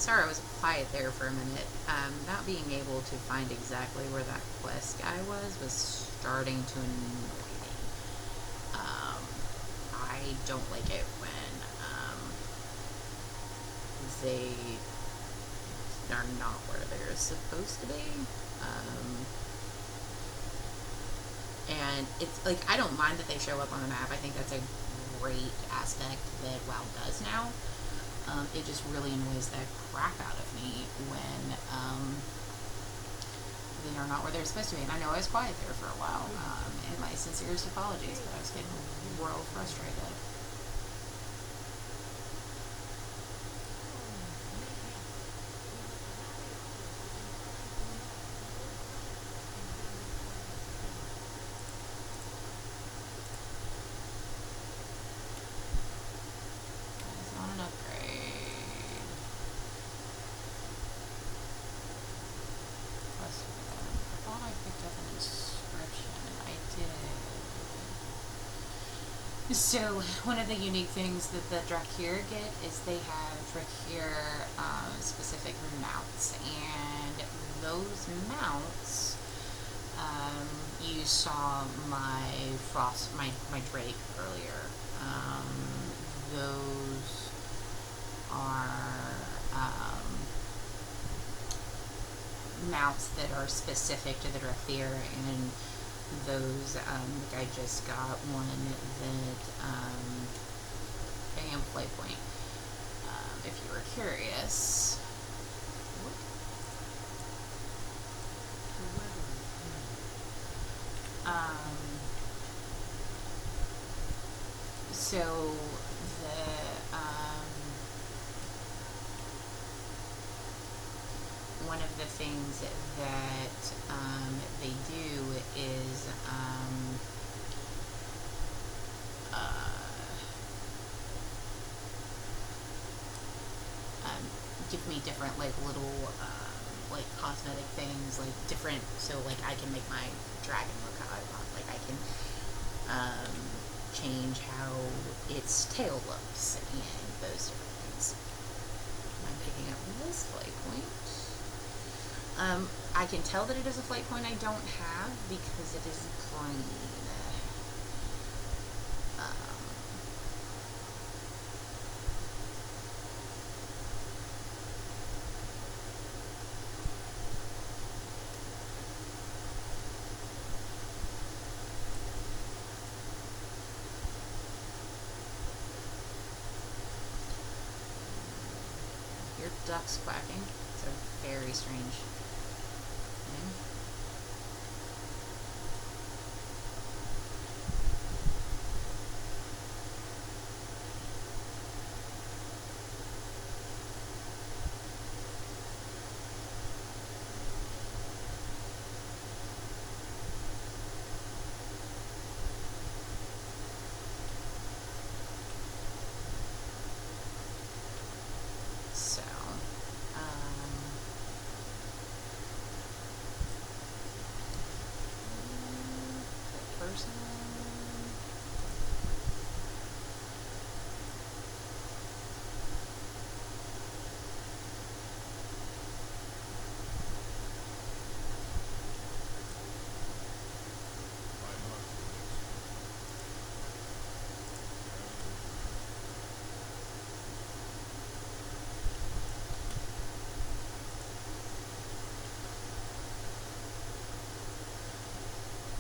Speaker 1: Sorry, I was quiet there for a minute. Not being able to find exactly where that quest guy was starting to annoy me. I don't like it when they are not where they're supposed to be. And it's like, I don't mind that they show up on the map. I think that's a great aspect that WoW does now. It just really annoys the crap out of me when they are not where they're supposed to be. And I know I was quiet there for a while, and my sincerest apologies, but I was getting real frustrated. So, one of the unique things that the Dracthyr get is they have Dracthyr specific mounts, and those mounts, you saw my Drake earlier. Those are mounts that are specific to the Dracthyr, and those, like I just got one that, bam, play point, if you were curious. So, one of the things that they do is give me different like little like cosmetic things, like different, so like I can make my dragon look how I want. Like I can change how its tail looks and those different things. I'm picking up this flight point. I can tell that it is a flight point I don't have because it is green. Your duck's quacking. It's a very strange thing. So, person.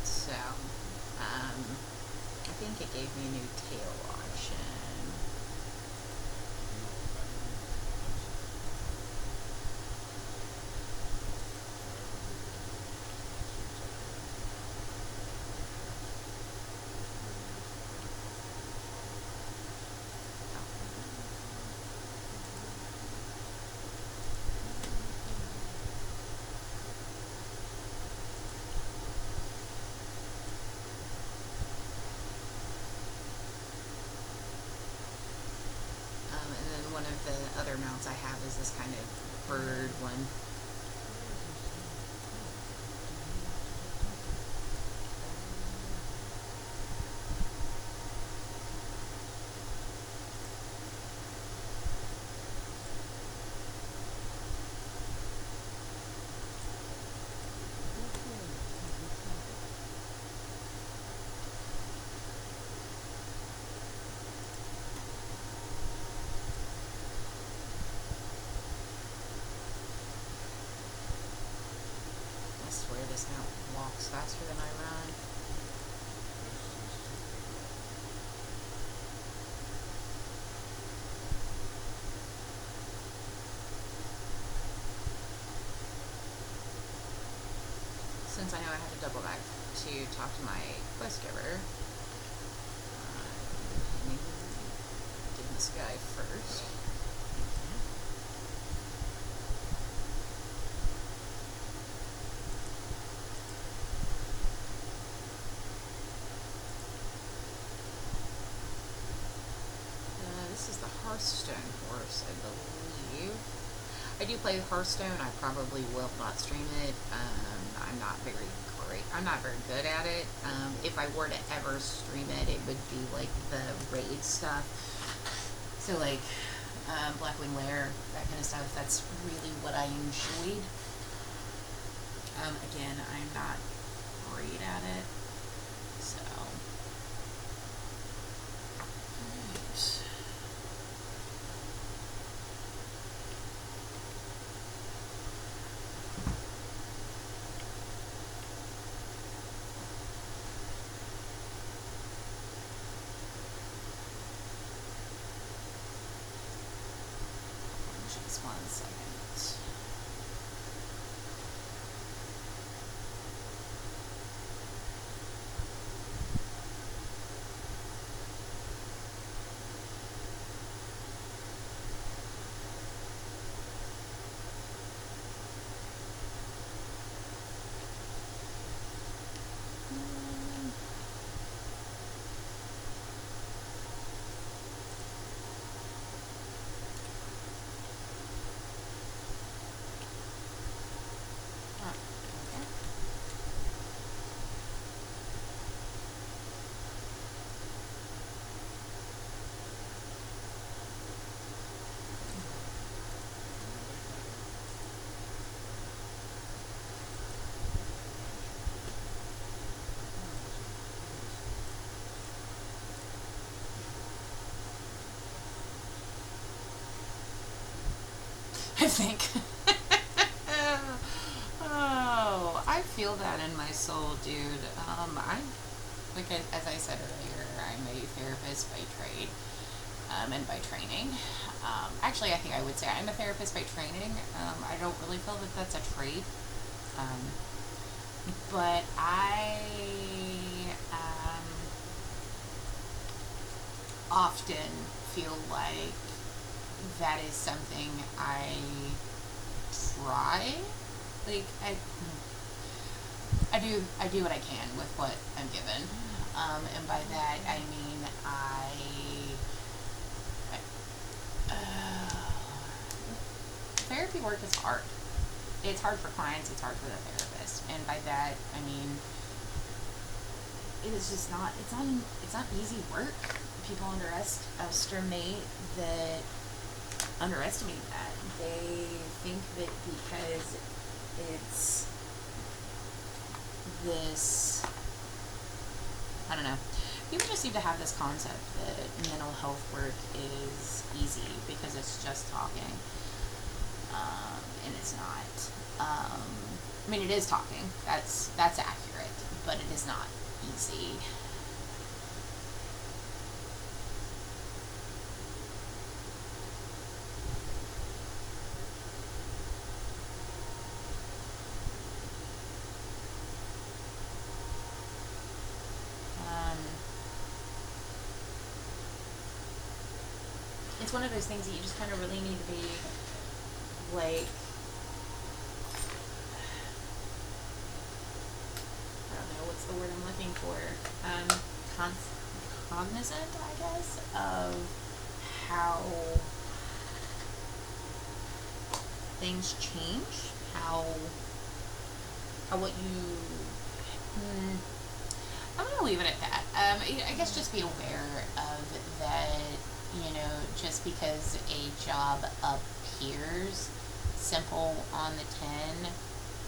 Speaker 1: So, I think it gave me a new tail option. And then one of the other mounts I have is this kind of bird one. faster than I run. Since I know I have to double back to talk to my quest giver, maybe do this guy first. This is the Hearthstone horse, I believe. I do play Hearthstone. I probably will not stream it. I'm not very great. I'm not very good at it. If I were to ever stream it, it would be like the raid stuff. So like Blackwing Lair, that kind of stuff. That's really what I enjoyed. Again, I'm not great at it. So. Alright. Just 1 second. I think. Oh, I feel that in my soul, dude. As I said earlier, I'm a therapist by trade, and by training. Actually, I think I would say I'm a therapist by training. I don't really feel that that's a trade. But I often feel like that is something I try. Like I do what I can with what I'm given, and by that I mean therapy work is hard. It's hard for clients. It's hard for the therapist, and by that I mean it is just not. It's not easy work. People underestimate that. They think that because it's this, I don't know, people just seem to have this concept that mental health work is easy because it's just talking, and it's not. I mean, it is talking, that's accurate, but it is not easy. It's one of those things that you just kind of really need to be, like, I don't know, what's the word I'm looking for, cognizant, I guess, of how things change, how what you, I'm going to leave it at that. I guess just be aware of that. You know, just because a job appears simple on the 10,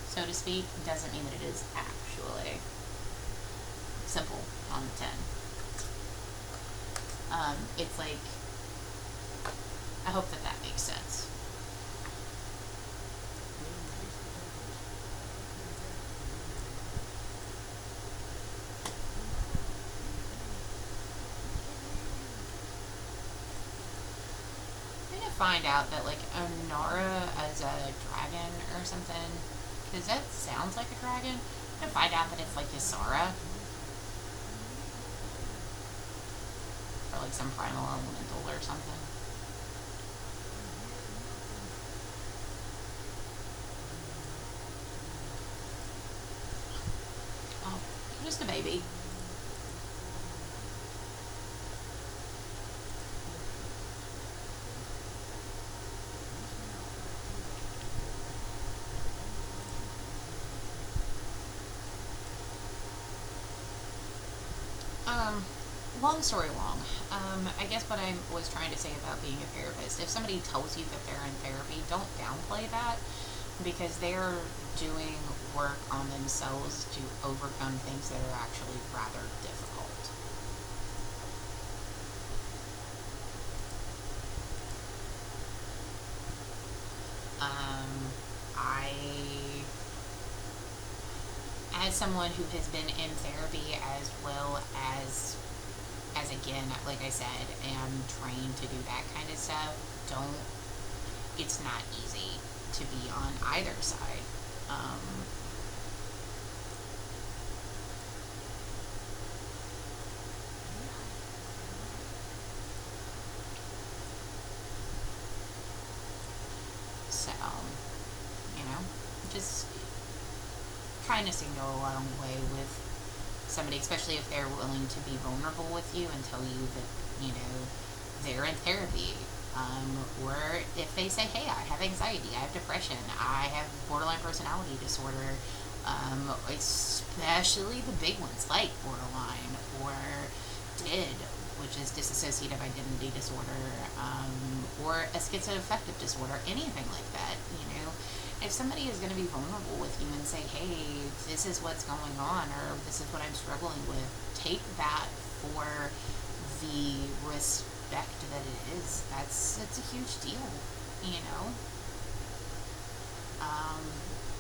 Speaker 1: so to speak, doesn't mean that it is actually simple on the 10. It's like, I hope that makes sense. find out that, like, Onara as a dragon or something, because that sounds like a dragon. I'm gonna find out that it's like Ysara. Or like some primal elemental or something. Oh, just a baby. Long story long, I guess what I was trying to say about being a therapist, if somebody tells you that they're in therapy, don't downplay that, because they're doing work on themselves to overcome things that are actually rather difficult. As someone who has been in therapy as well as again, like I said, am trained to do that kind of stuff, it's not easy to be on either side. So, just kindness can go a long way with somebody, especially if they're willing to be vulnerable with you and tell you that, they're in therapy. Or if they say, hey, I have anxiety, I have depression, I have borderline personality disorder, especially the big ones like borderline or DID, which is dissociative identity disorder, or a schizoaffective disorder, anything like that, If somebody is going to be vulnerable with you and say, hey, this is what's going on, or this is what I'm struggling with, take that for the respect that it is. It's a huge deal,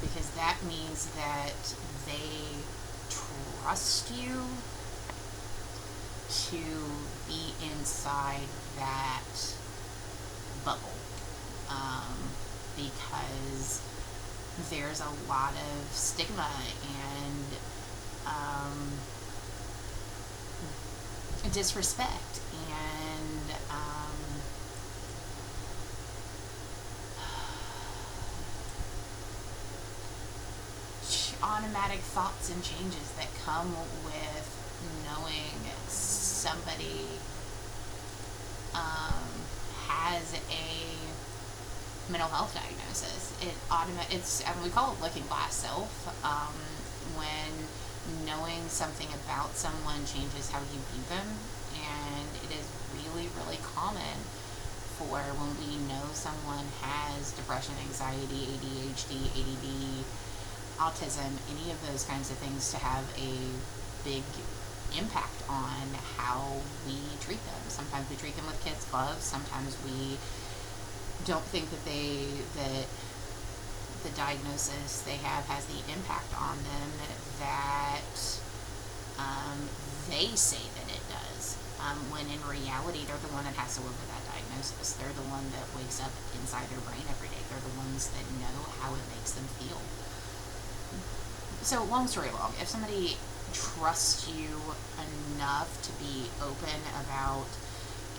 Speaker 1: because that means that they trust you to be inside that bubble, because there's a lot of stigma and disrespect and automatic thoughts and changes that come with knowing somebody has a mental health diagnosis. We call it looking glass self, when knowing something about someone changes how you view them, and it is really, really common for when we know someone has depression, anxiety, ADHD, ADD, autism, any of those kinds of things, to have a big impact on how we treat them. Sometimes we treat them with kids' gloves, sometimes we don't think that the diagnosis they have has the impact on them that they say that it does, when in reality they're the one that has to live with that diagnosis. They're the one that wakes up inside their brain every day. They're the ones that know how it makes them feel. So, long story long, if somebody trusts you enough to be open about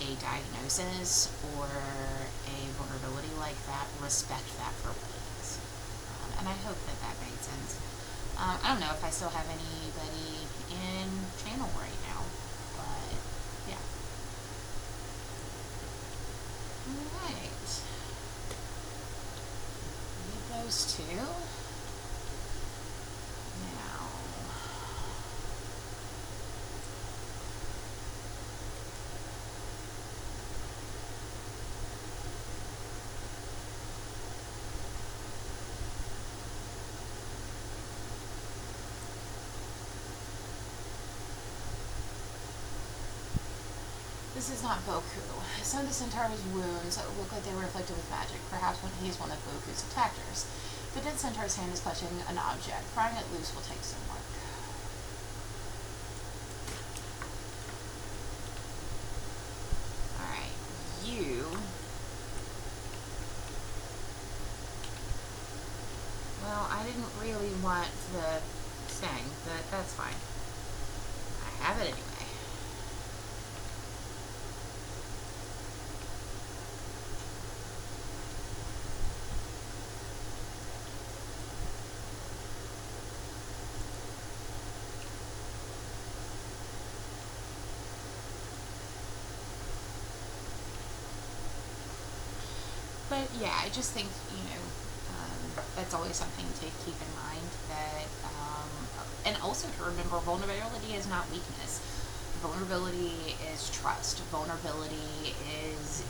Speaker 1: a diagnosis or a vulnerability like that, respect that for what it is. And I hope that made sense. I don't know if I still have anybody in channel right now, but yeah. Alright. Leave those two. Now, this is not Boku. Some of the Centaur's wounds look like they were inflicted with magic, perhaps when he is one of Boku's attackers. The dead Centaur's hand is clutching an object. Prying it loose will take some work. Alright, you But yeah, I just think, that's always something to keep in mind, that, and also to remember, vulnerability is not weakness. Vulnerability is trust. Vulnerability is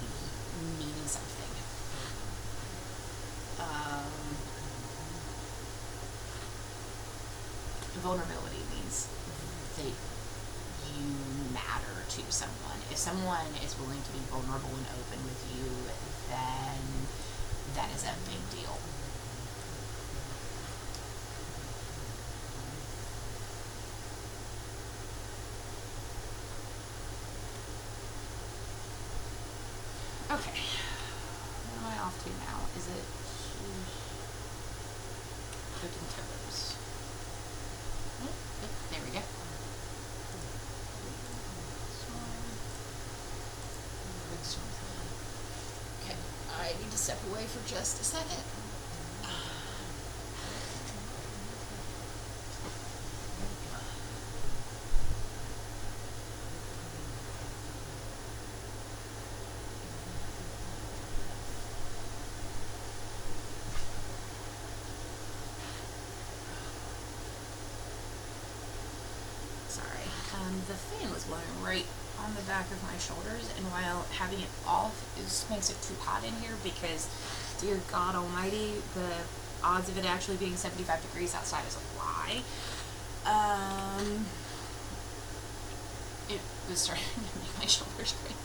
Speaker 1: needing something. Vulnerability means that you matter to someone. If someone is willing to be vulnerable and open with you, then that is a big deal. Okay, what am I off to now? Is it cooking toes? There we go. Okay, I need to step away for just a second. The fan was blowing right on the back of my shoulders, and while having it off makes it too hot in here, because, dear God almighty, the odds of it actually being 75 degrees outside is a lie. It was starting to make my shoulders creak.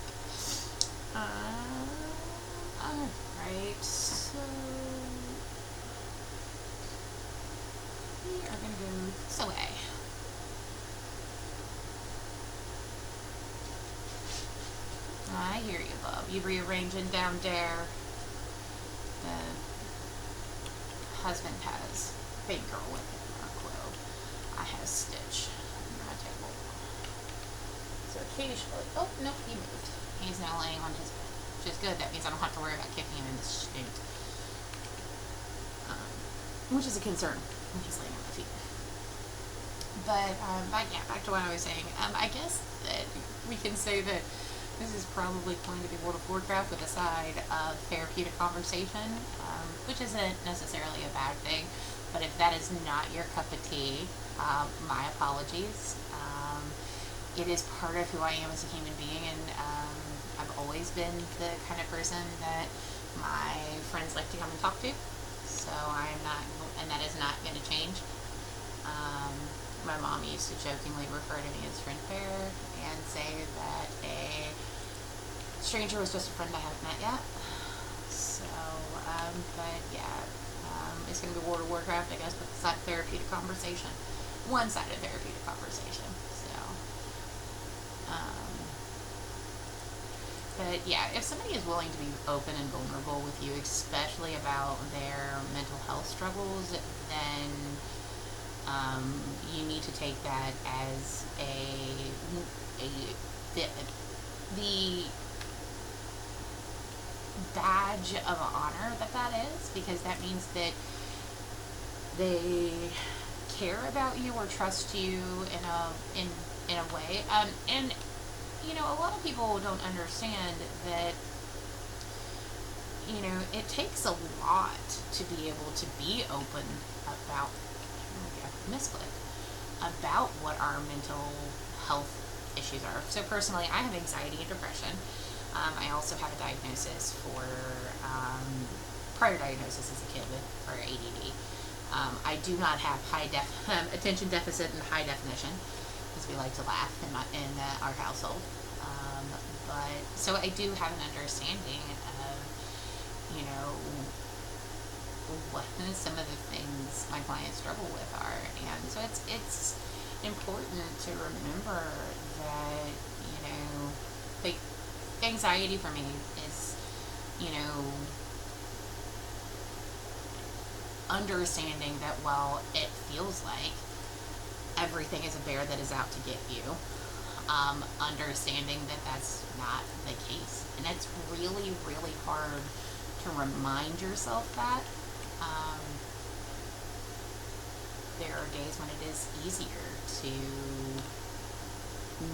Speaker 1: Alright, so we are going to go this way. I hear you, Bob. You rearranging down there. The husband has baby girl with him, or Quill. I have Stitch under my table. So occasionally, oh no, he moved. He's now laying on his bed, which is good. That means I don't have to worry about kicking him in the shin. Which is a concern when he's laying on my feet. But yeah, back to what I was saying. I guess that we can say that this is probably going to be World of Warcraft with a side of therapeutic conversation, which isn't necessarily a bad thing, but if that is not your cup of tea, my apologies. It is part of who I am as a human being, and I've always been the kind of person that my friends like to come and talk to, so I'm not, and that is not going to change. My mom used to jokingly refer to me as Friend Bear and say that a stranger was just a friend I haven't met yet. So, but yeah, it's going to be World of Warcraft, I guess, with the side of therapeutic conversation. One-sided therapeutic conversation. So, but yeah, if somebody is willing to be open and vulnerable with you, especially about their mental health struggles, then you need to take that as the badge of honor that is, because that means that they care about you or trust you in a way. And a lot of people don't understand that it takes a lot to be able to be open about about what our mental health issues are. So personally, I have anxiety and depression. I also have a diagnosis for prior diagnosis as a kid for ADD. I do not have attention deficit and high definition, because we like to laugh in our household. But so I do have an understanding of what some of the things my clients struggle with are, and so it's important to remember that like anxiety for me is understanding that while it feels like everything is a bear that is out to get you, understanding that that's not the case, and it's really, really hard to remind yourself that. There are days when it is easier to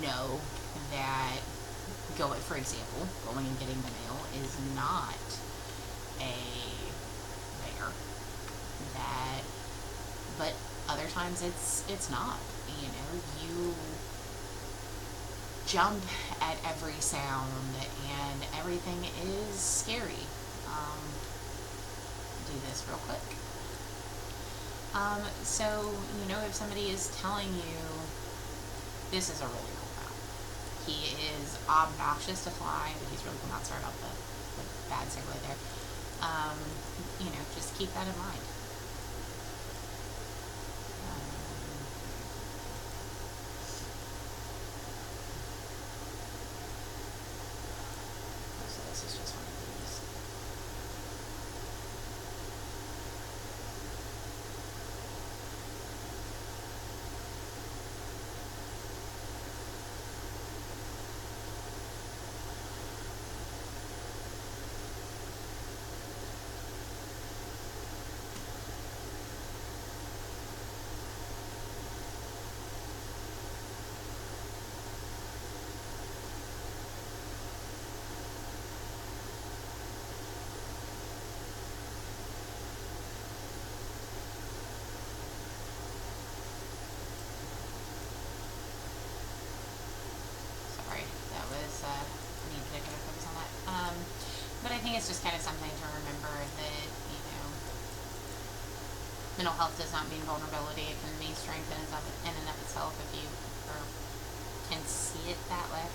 Speaker 1: know that for example, going and getting the mail is not a bear. That, but other times it's not. You know, you jump at every sound and everything is scary. Do this real quick. So, you know, if somebody is telling you, this is a really cool mount. He is obnoxious to fly, but he's really cool mount. Sorry about the bad segue there. You know, just keep that in mind. So this is just one of these. But I think it's just kind of something to remember that, you know, mental health does not mean vulnerability. It can mean strength in and of itself if you can see it that way.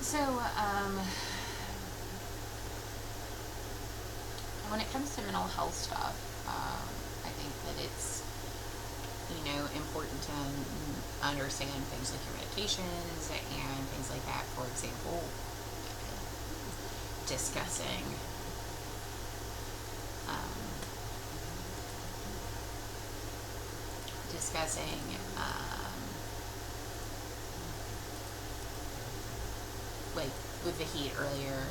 Speaker 1: So, when it comes to mental health stuff, I think that it's, you know, important to understand things like your medications and things like that. For example, discussing like with the heat earlier,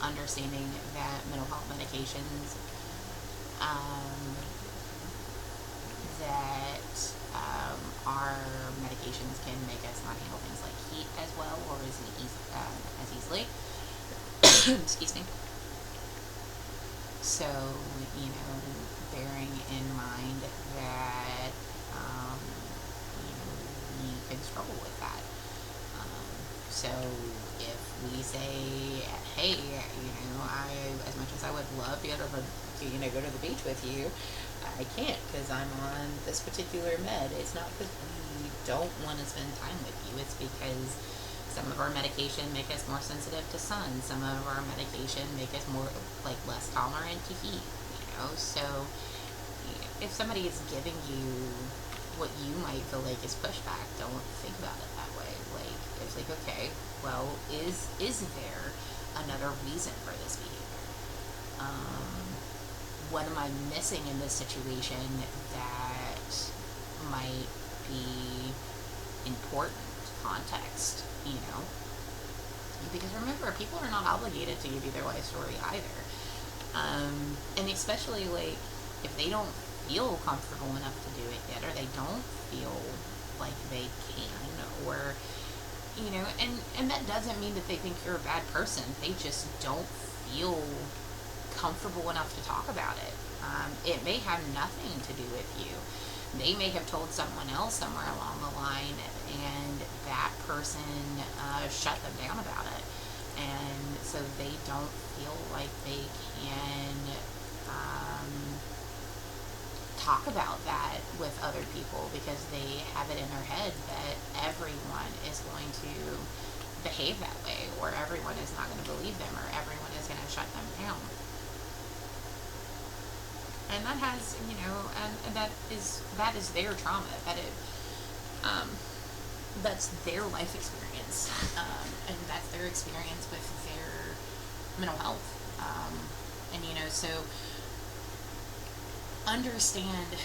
Speaker 1: understanding that mental health medications our medications can make us not handle things like heat as well or as easily. Excuse me. So, you know, bearing in mind that you know, we can struggle with that. So if we say, hey, you know, as much as I would love to go to the beach with you, I can't because I'm on this particular med. It's not because we don't want to spend time with you. It's because some of our medication make us more sensitive to sun. Some of our medication make us more, like, less tolerant to heat, you know? So if somebody is giving you what you might feel like is pushback, don't think about it that way. Like, it's like, okay, well, is there another reason for this behavior? What am I missing in this situation that might be important context, you know? Because remember, people are not obligated to give you their life story either. And especially, like, if they don't feel comfortable enough to do it yet, or they don't feel like they can, or, you know, and that doesn't mean that they think you're a bad person. They just don't feel comfortable enough to talk about it. It may have nothing to do with you. They may have told someone else somewhere along the line, and that person shut them down about it. And so they don't feel like they can talk about that with other people because they have it in their head that everyone is going to behave that way, or everyone is not going to believe them, or everyone is going to shut them down. And that has, and that is their trauma. That's their life experience, and that's their experience with their mental health. And so understand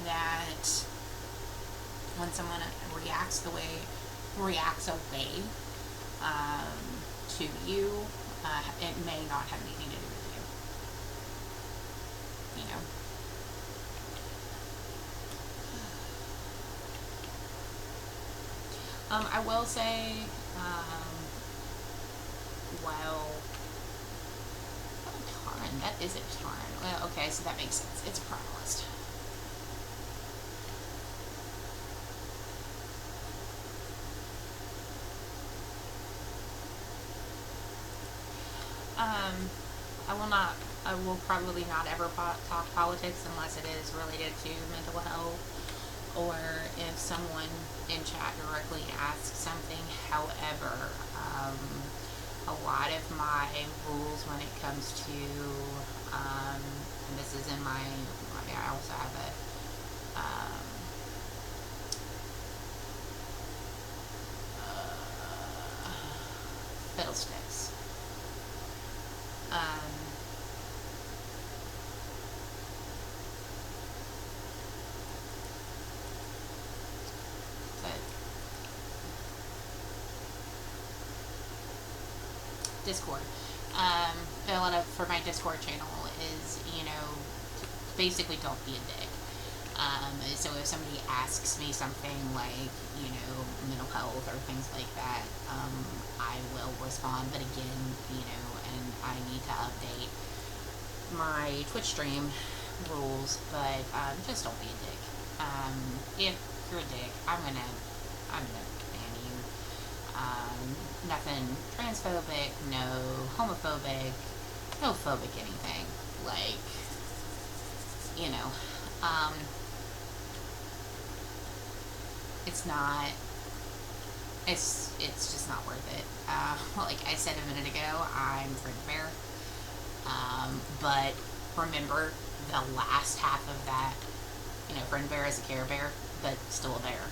Speaker 1: that when someone reacts away to you, it may not have anything to do with you. I will say, well, Tarn, that is a Tarn. Well, okay, so that makes sense. It's a Primalist. I will probably not ever talk politics unless it is related to mental health, or if someone in chat directly asks something. However, a lot of my rules when it comes to, and this is in I also have a, fiddlesticks. Discord. A lot of, for my Discord channel is, basically don't be a dick. So if somebody asks me something like, mental health or things like that, I will respond. But again, and I need to update my Twitch stream rules, but just don't be a dick. If you're a dick, I'm gonna ban you. Nothing transphobic, no homophobic, no phobic anything. Like, it's just not worth it. Like I said a minute ago, I'm Friend Bear. But remember the last half of that, Friend Bear is a Care Bear, but still a bear.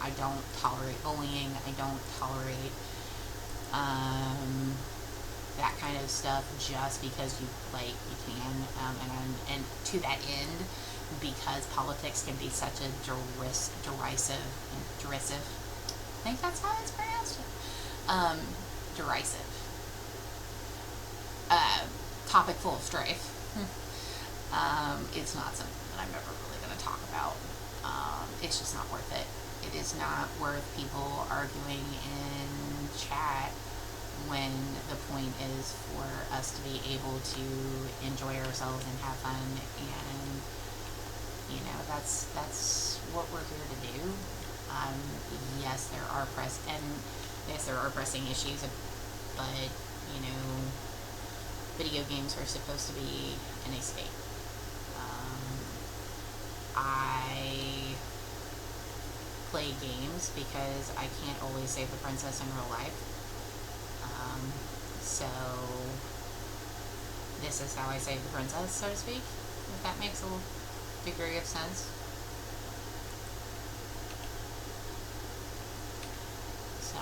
Speaker 1: I don't tolerate bullying. I don't tolerate that kind of stuff just because you can. And to that end, because politics can be such a derisive, I think that's how it's pronounced. Derisive. Topic full of strife. It's not something that I'm ever really going to talk about. It's just not worth it. It is not worth people arguing in chat when the point is for us to be able to enjoy ourselves and have fun, and that's what we're here to do. Yes, there are pressing issues, but video games are supposed to be an escape. I play games because I can't always save the princess in real life. So this is how I save the princess, so to speak, if that makes a degree of sense. So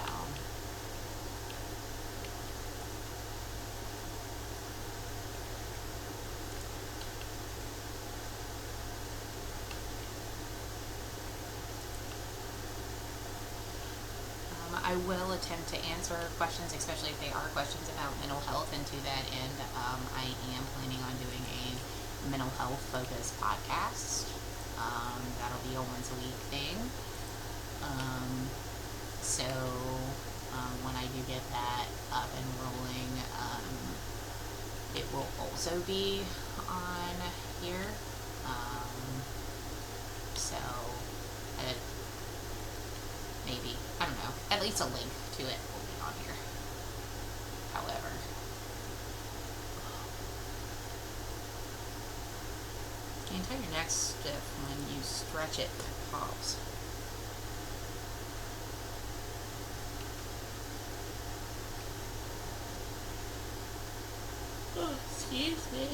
Speaker 1: I will attempt to answer questions, especially if they are questions about mental health, and to that end, I am planning on doing a mental health focused podcast. That'll be a once a week thing. So when I do get that up and rolling, it will also be on here. So maybe, I don't know, at least a link to it will be on here. However, the entire neck stiff when you stretch it, it pops. Excuse me.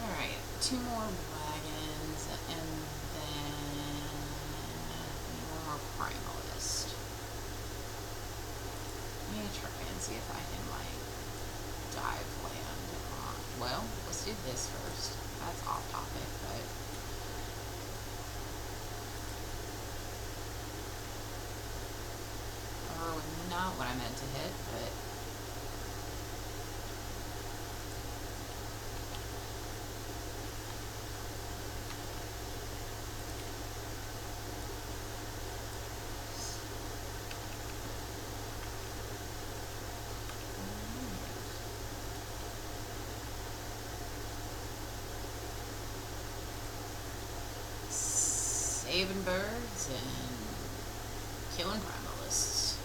Speaker 1: Alright, 2 more wagons, and then one more primalist. Let me try and see if I can, like, dive land on. Well, let's do this first. That's off topic, but. Or not what I meant to hit, but. Saving birds and killing primalists.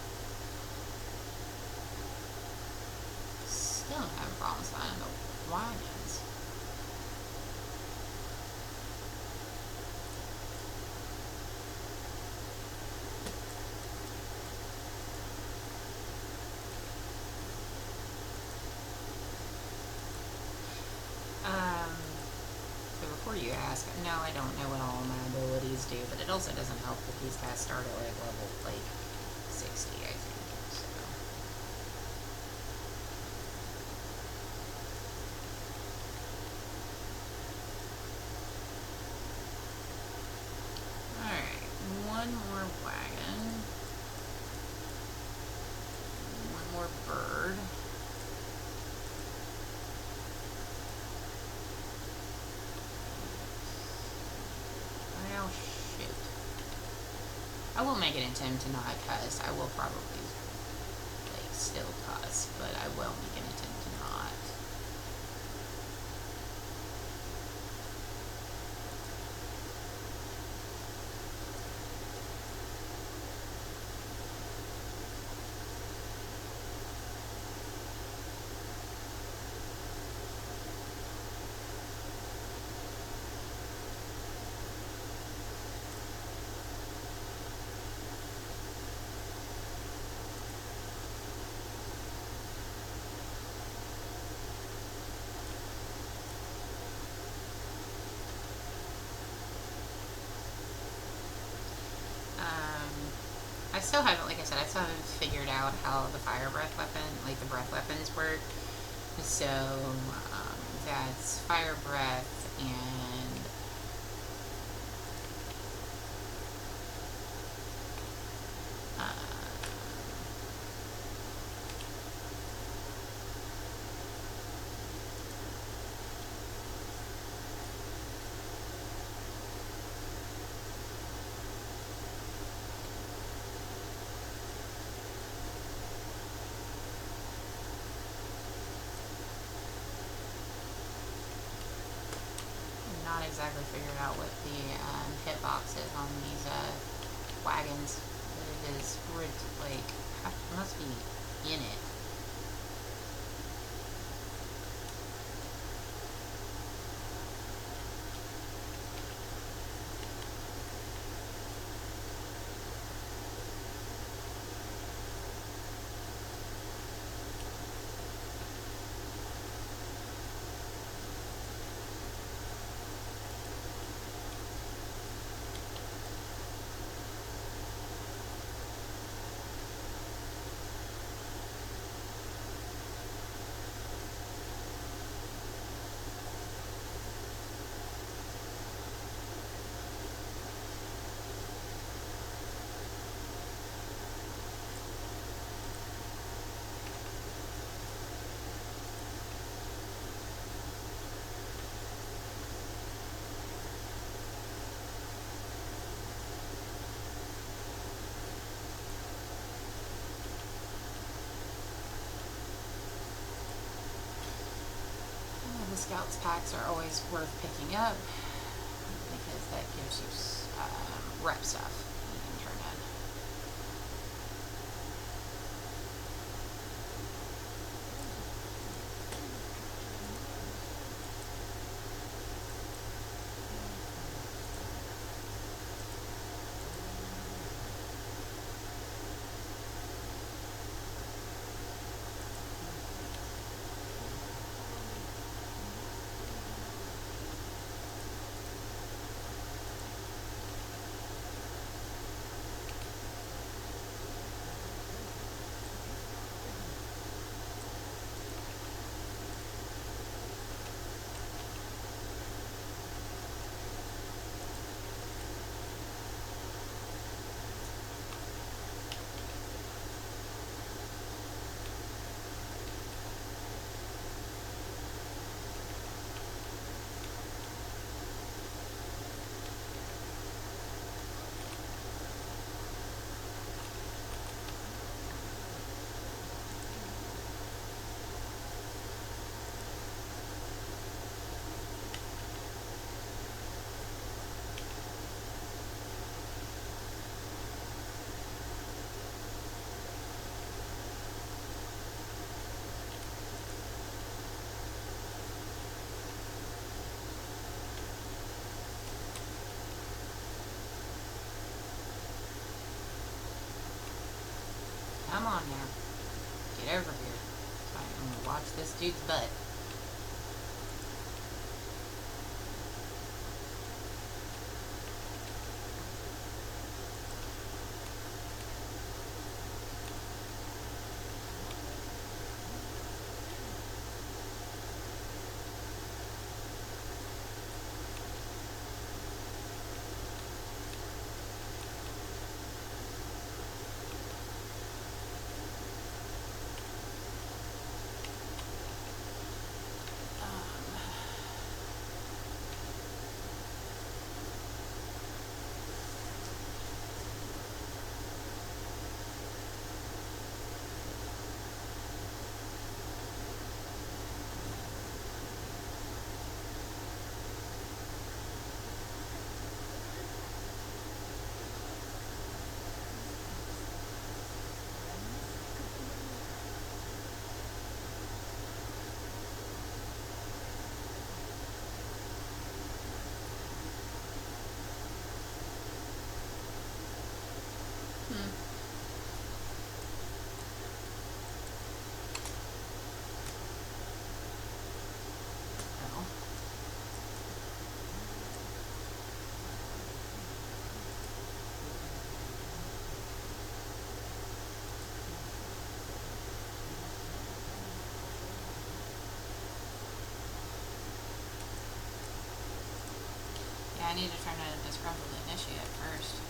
Speaker 1: Still don't have problems finding the wagons. Before you ask, no, I don't know what all my abilities do, but it also doesn't help that these guys start at like level 60, I think. So. Alright, one more wagon. One more bird. Oh, shoot. I will make an attempt to not cuss. I will probably, like, still cuss, but I will make an attempt to not. I still haven't, like I said, I still haven't figured out how the fire breath weapon, like the breath weapons work. So, that's fire breath and not exactly figured out what the hitbox is on these wagons, but it is, like, it must be in it. The scouts packs are always worth picking up because that gives you rep stuff you can turn in. on now. Get over here. So I'm gonna watch this dude's butt. Yeah, I need to turn in a disgruntled initiate first.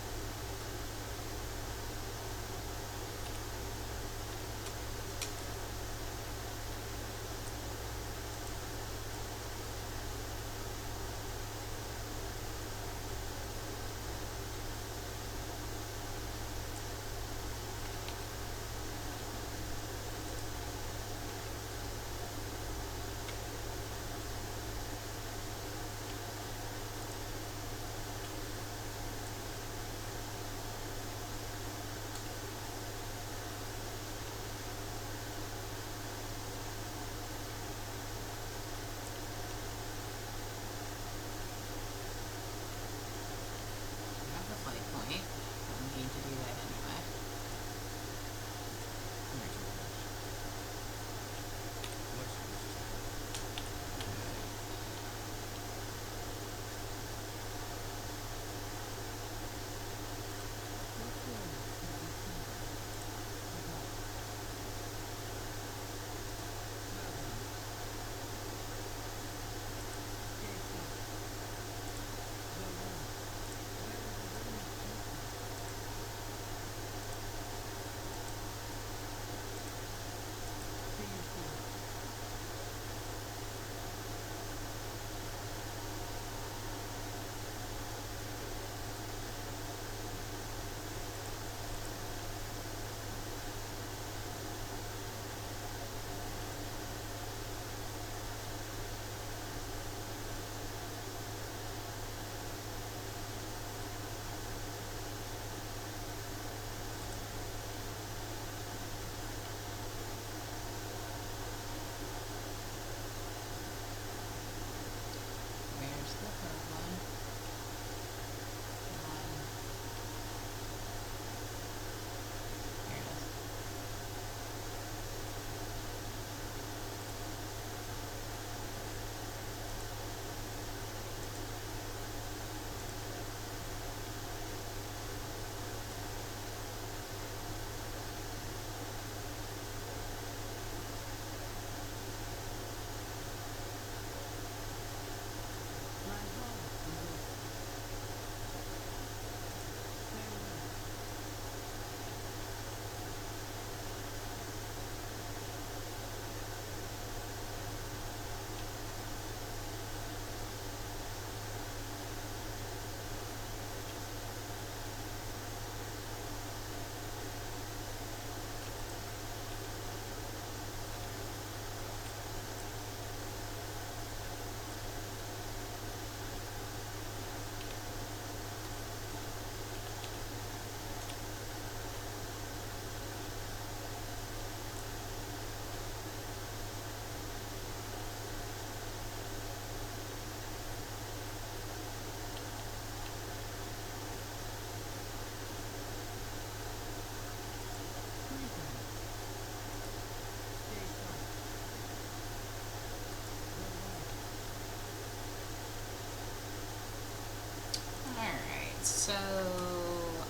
Speaker 1: So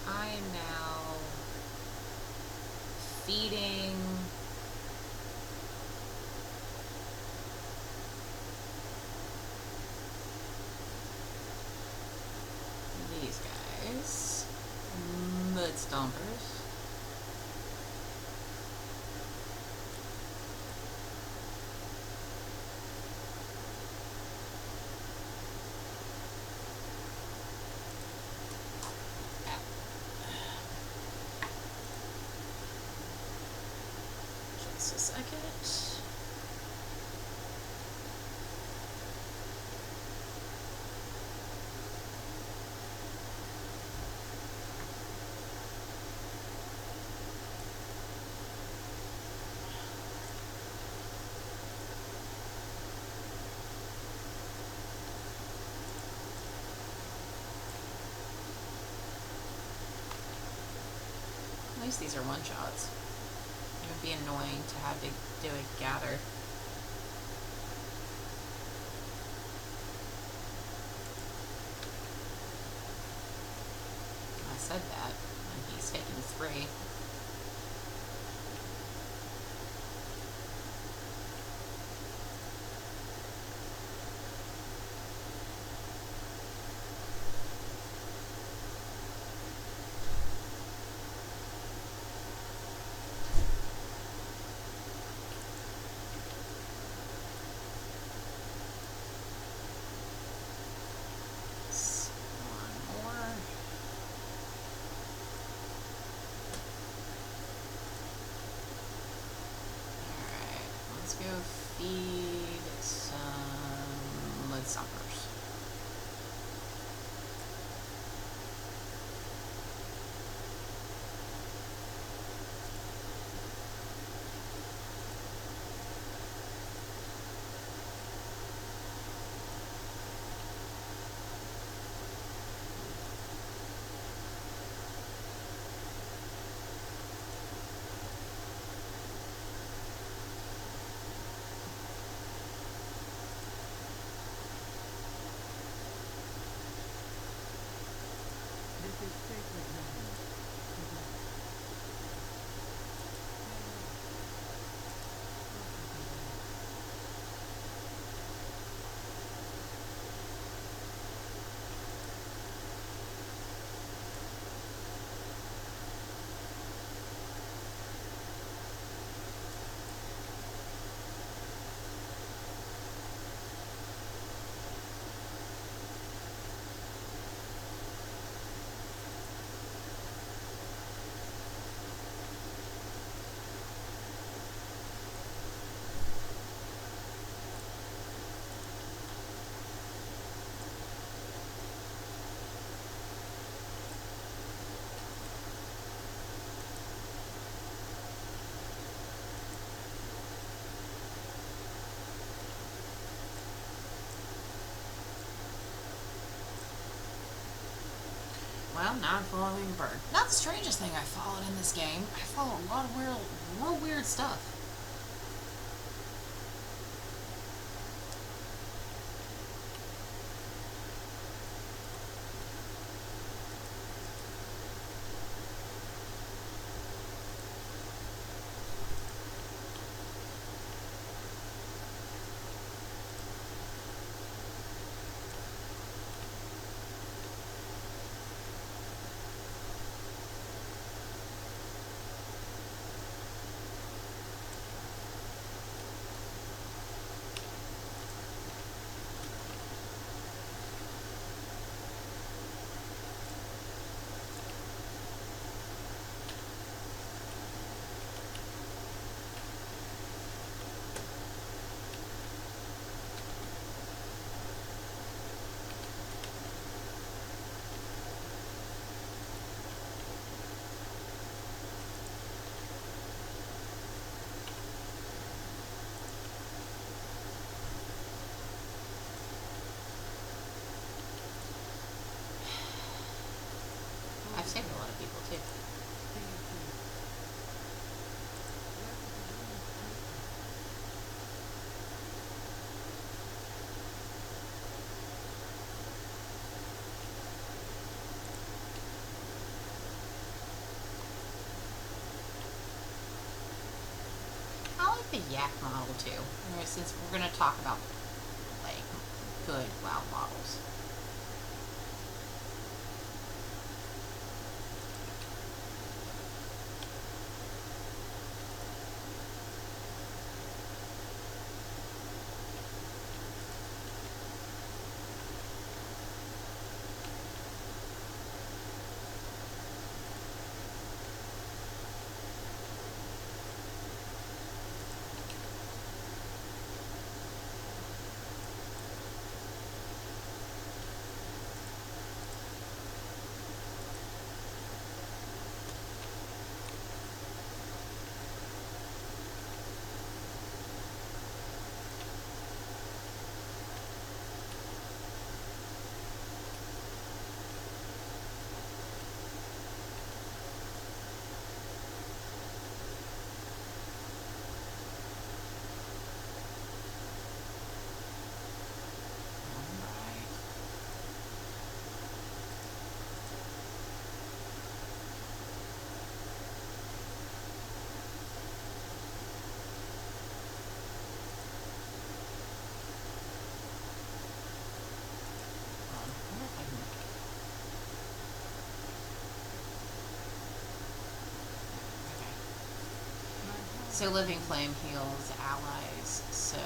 Speaker 1: I am now feeding these guys, mud stompers. Just a second. At least these are one-shots. It would be annoying to have to do a gather. I said that, and he's taking 3. Let's go feed some mud stompers. Well, now I'm following a bird. Not the strangest thing I followed in this game. I follow a lot of real weird stuff. yak model too. Since we're gonna talk about like good WoW models. So Living Flame heals allies, so...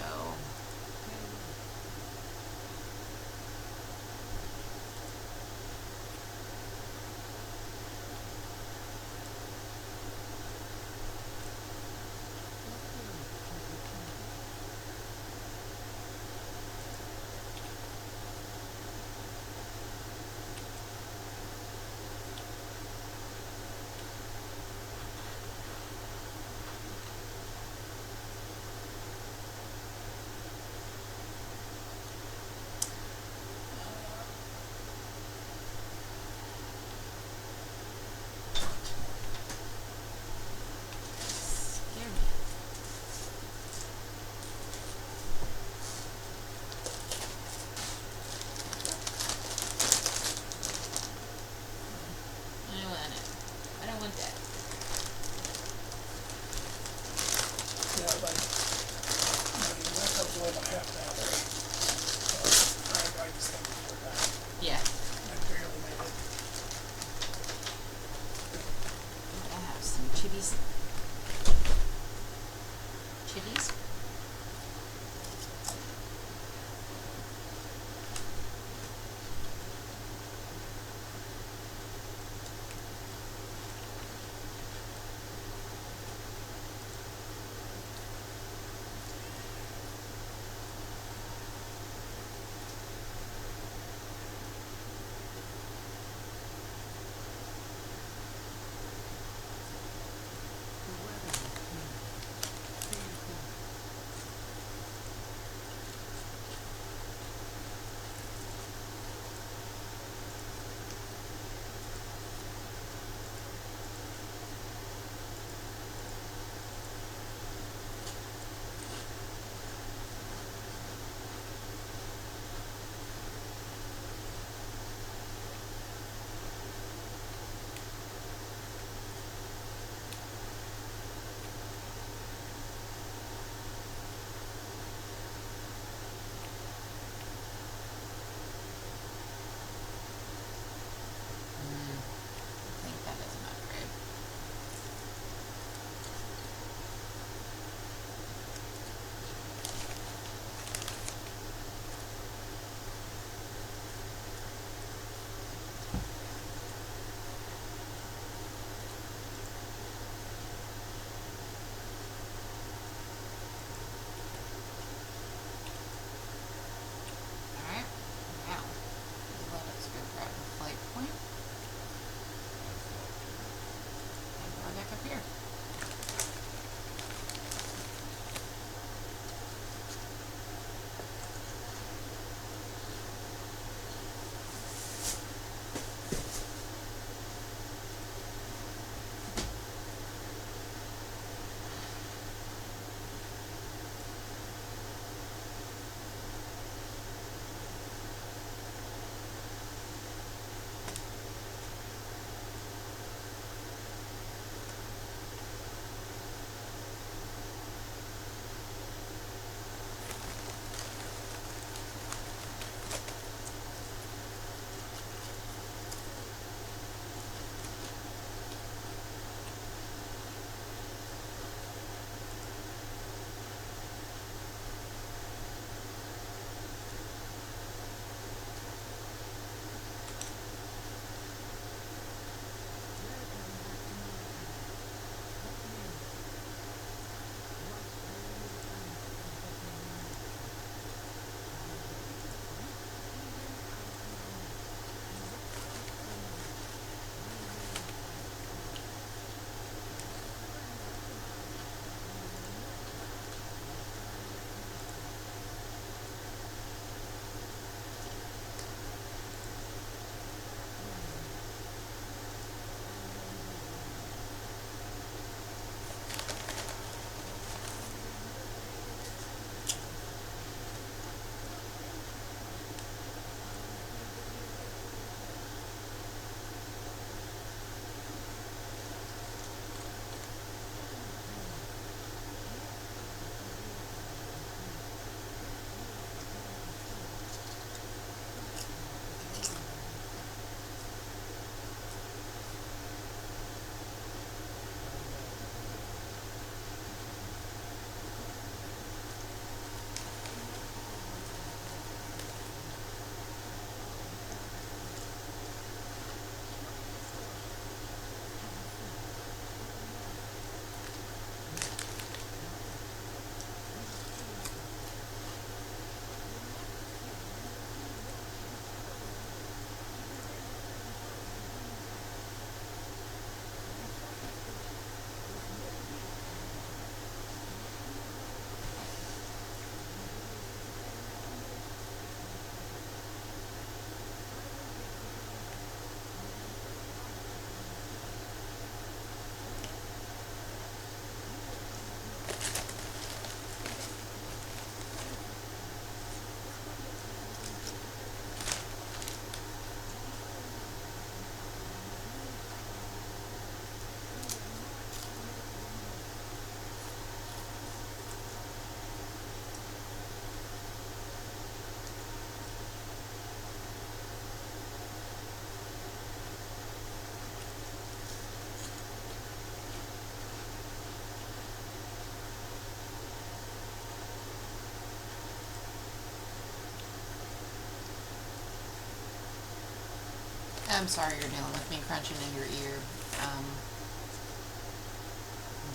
Speaker 1: I'm sorry you're dealing with me crunching in your ear.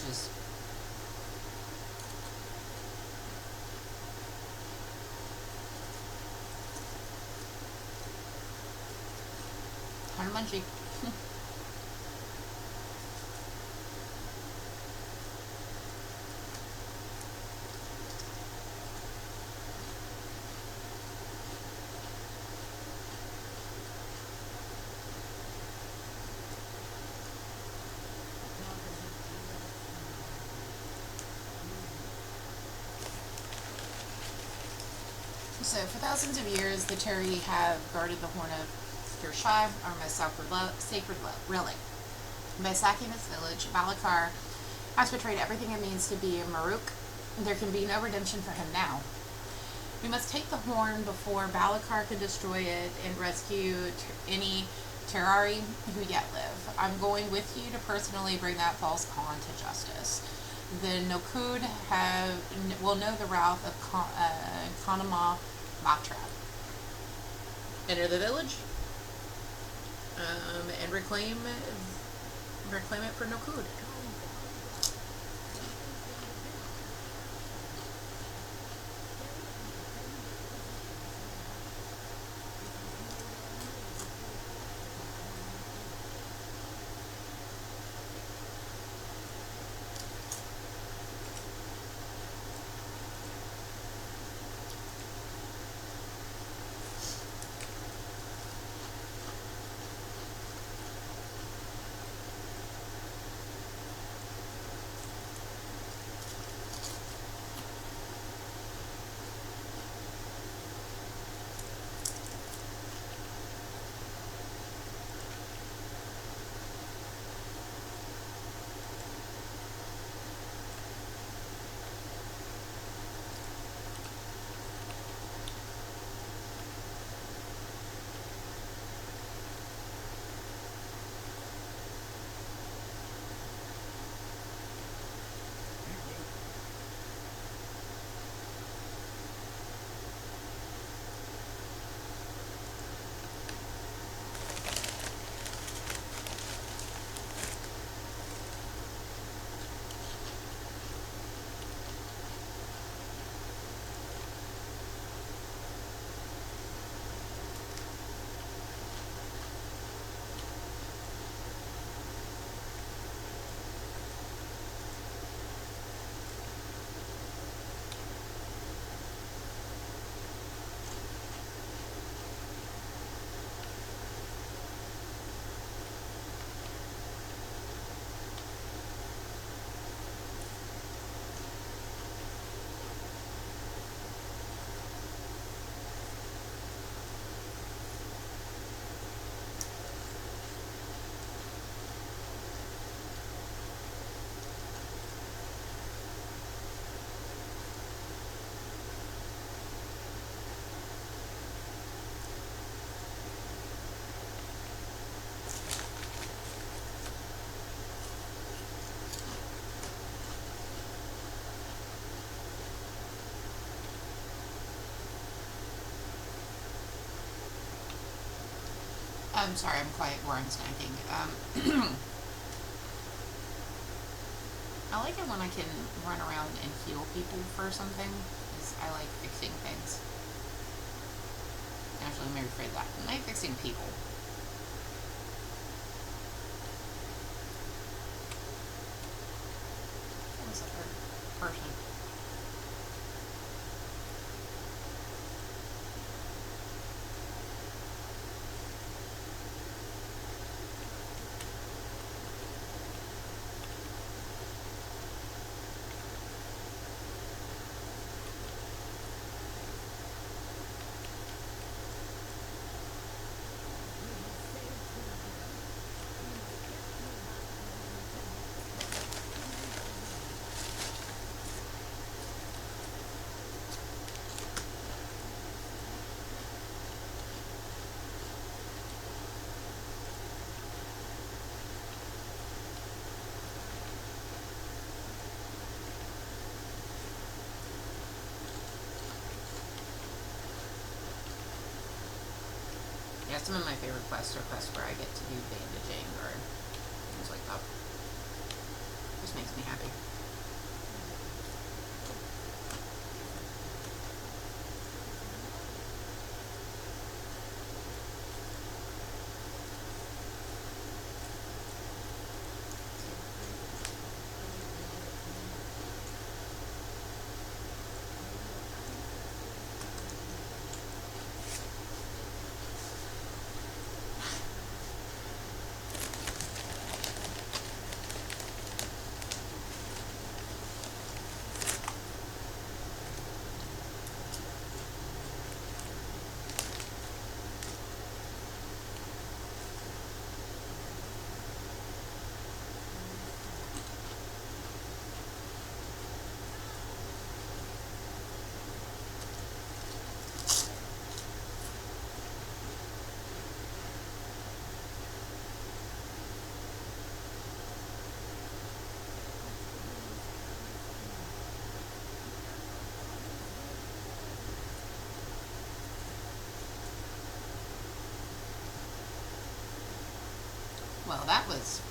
Speaker 1: Just... kind of munchy. So, for thousands of years, the Terri have guarded the Horn of Kirshai, our most sacred relic. By sacking this village, Balakar has betrayed everything it means to be a Maruk. There can be no redemption for him now. We must take the horn before Balakar can destroy it and rescue any Terrari who yet live. I'm going with you to personally bring that false Khan to justice. The Nokud will know the wrath of Kanama Matra. Enter the village and reclaim it for Nokud. I'm sorry, I'm quiet where I'm snacking. I like it when I can run around and heal people for something, because I like fixing things. Actually, I'm afraid of that. I like fixing people. What's the third person? some of my favorite quests are quests where I get to do bandaging or things like that. Just makes me happy. Well, that was...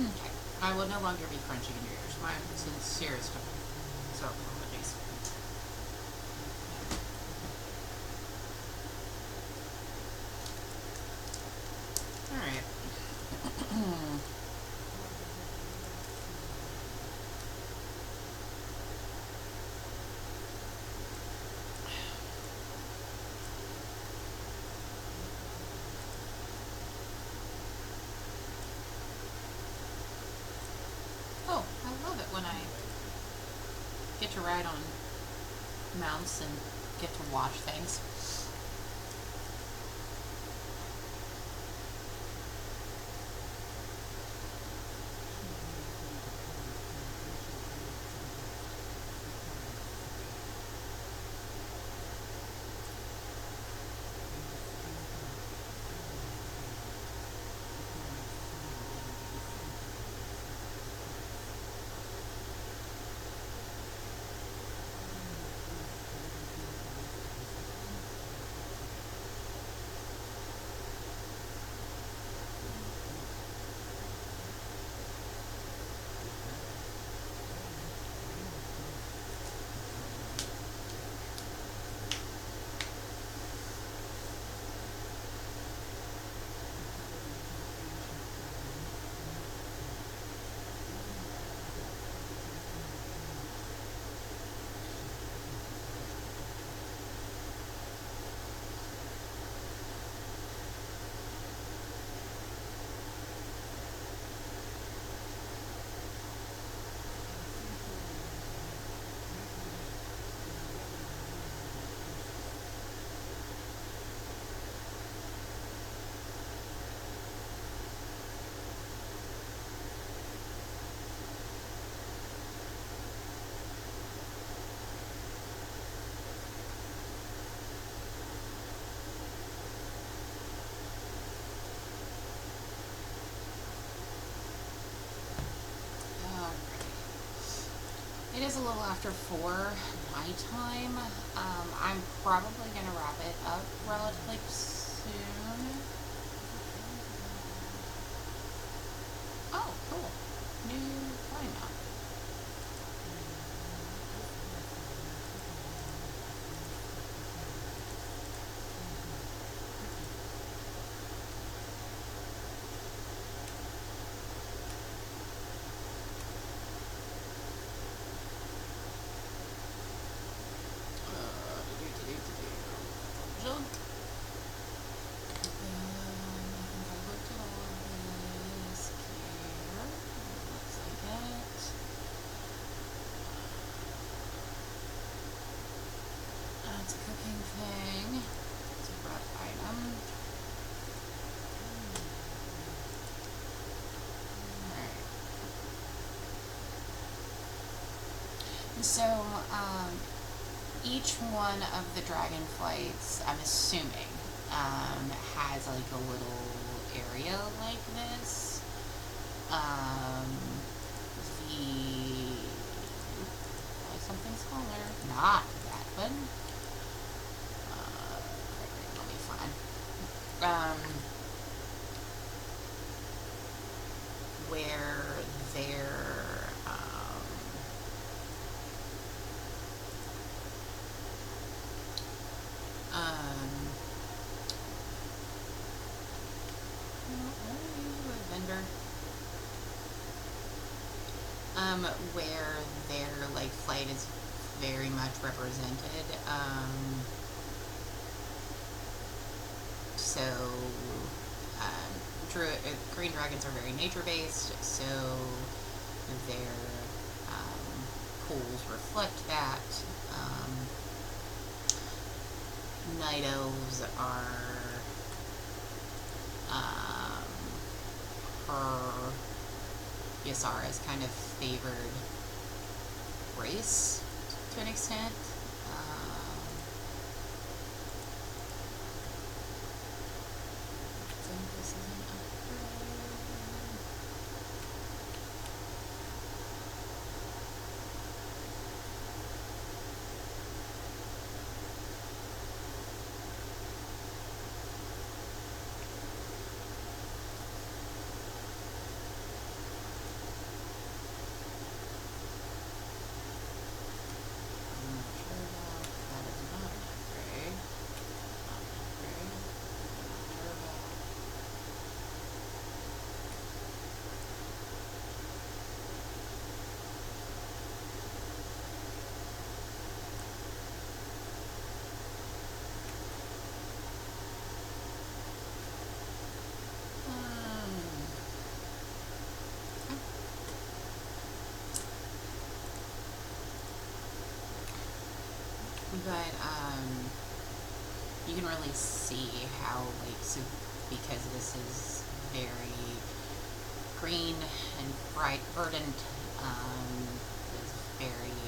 Speaker 1: Okay. I will no longer be crunching in your ears. My sincerest apologies. Alright. Oh, I love it when I get to ride on mounts and get to watch things. is a little after 4 my time. I'm probably going to wrap it up relatively soon. Oh, cool. New flying mount. Junk. I looked at all of this here. Looks like it. It's a cooking thing. It's a rough item. Alright. So, each one of the Dragonflights, I'm assuming, has like a little area like this. Something smaller. Not that one. Let me find. Where they're vendor. Where their like flight is very much represented. So green dragons are very nature based, so their pools reflect that. Night elves are her Yasara's kind of favored race to an extent. I think this is an upgrade. But you can really see how, like, so because this is very green and bright, verdant, is very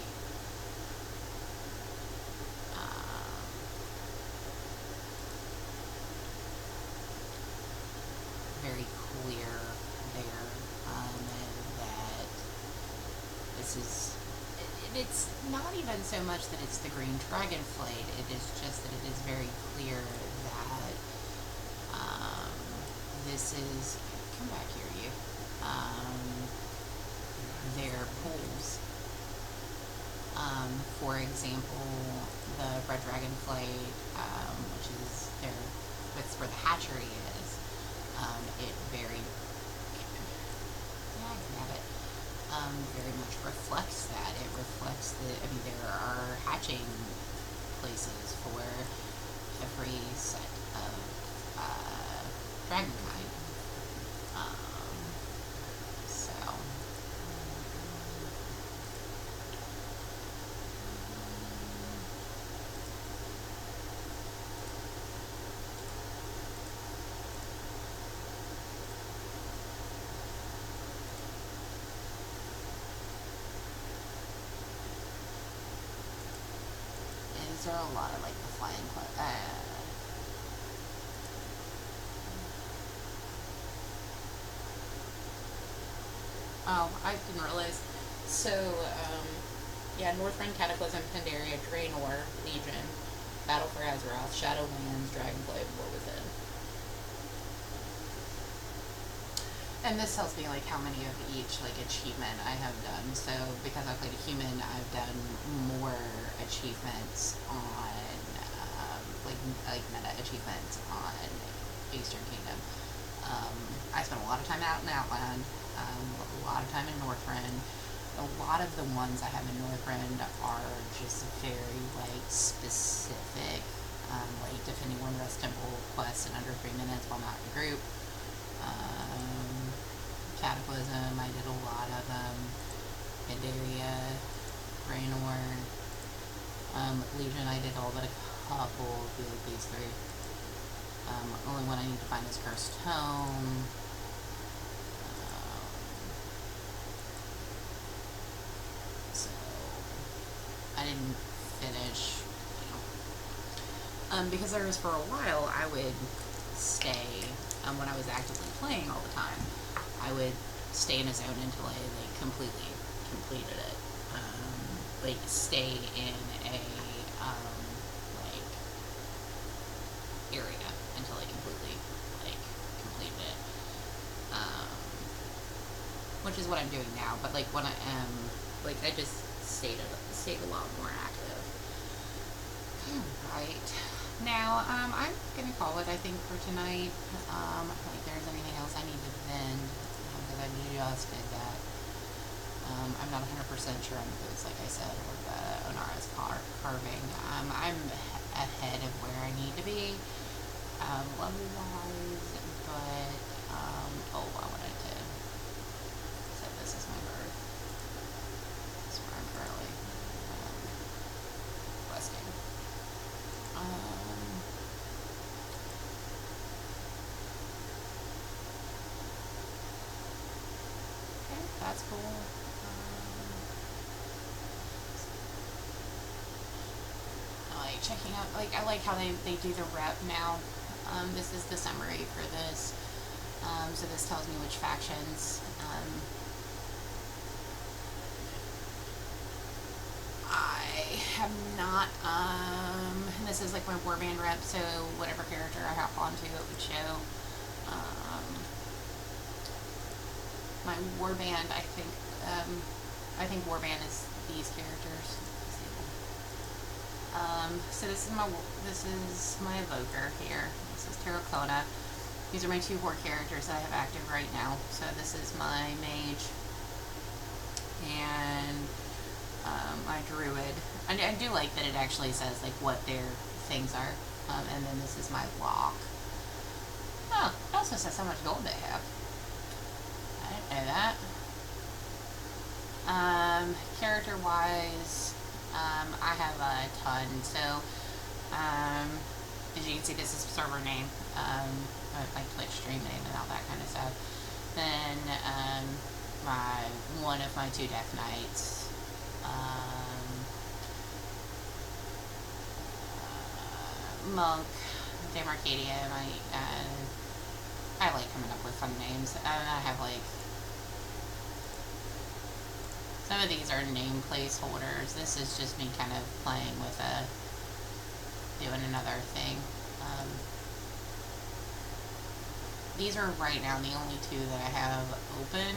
Speaker 1: very clear there that this is. It's not even so much that it's the green dragonflight, it is just that it is very clear that this is, come back here you, their pools. For example, the red dragonflight, which is that's where the hatchery is, it very, very much reflects that. It reflects there are hatching places for every set of dragonkind. So. These are a lot of like the flying oh, I didn't realize. So, Yeah, Northrend, Cataclysm, Pandaria, Draenor, Legion, Battle for Azeroth, Shadowlands, Dragonflight, War Within. And this tells me like how many of each like achievement I have done. So because I played a human, I've done more achievements on like meta achievements on Eastern Kingdom. I spent a lot of time out in Outland, a lot of time in Northrend. A lot of the ones I have in Northrend are just very like specific, like defending one rest temple quests in under 3 minutes while not in a group. Cataclysm, I did a lot of them. Pandaria, Draenor, Legion, I did all but a couple of these three. Only one I need to find is Cursed Tome. So I didn't finish, because there was for a while I would stay, when I was actively playing all the time, I would stay in a zone until I like completely completed it. Like stay in a like area until I completely like completed it. Which is what I'm doing now, but like when I am like I just stayed a lot more active. Right. Now, I'm gonna call it I think for tonight. If there's anything else I need to vend, because I just did that. I'm not 100% sure on the boots, like I said, or the Onara's carving. I'm ahead of where I need to be, level-wise, but, I wanted to, so this is my birth. That's where I'm currently, questing. Okay, that's cool. I like checking out, like, I like how they do the rep now. This is the summary for this. So this tells me which factions, I have not, and this is like my warband rep, so whatever character I hop onto, it would show. My warband, I think warband is these characters. So this is my evoker here. This is Terracona. These are my 2 horde characters that I have active right now. So this is my mage and my druid. I do like that it actually says like what their things are. And then this is my lock. Oh, it also says how much gold they have. I didn't know that. Character wise, I have a ton. So, as you can see, this is server name, my Twitch stream name and all that kind of stuff. Then, one of my 2 Death Knights, Monk, Demarcadium. I like coming up with fun names. And I have like, some of these are name placeholders. This is just me kind of playing with doing another thing. These are right now the only 2 that I have open.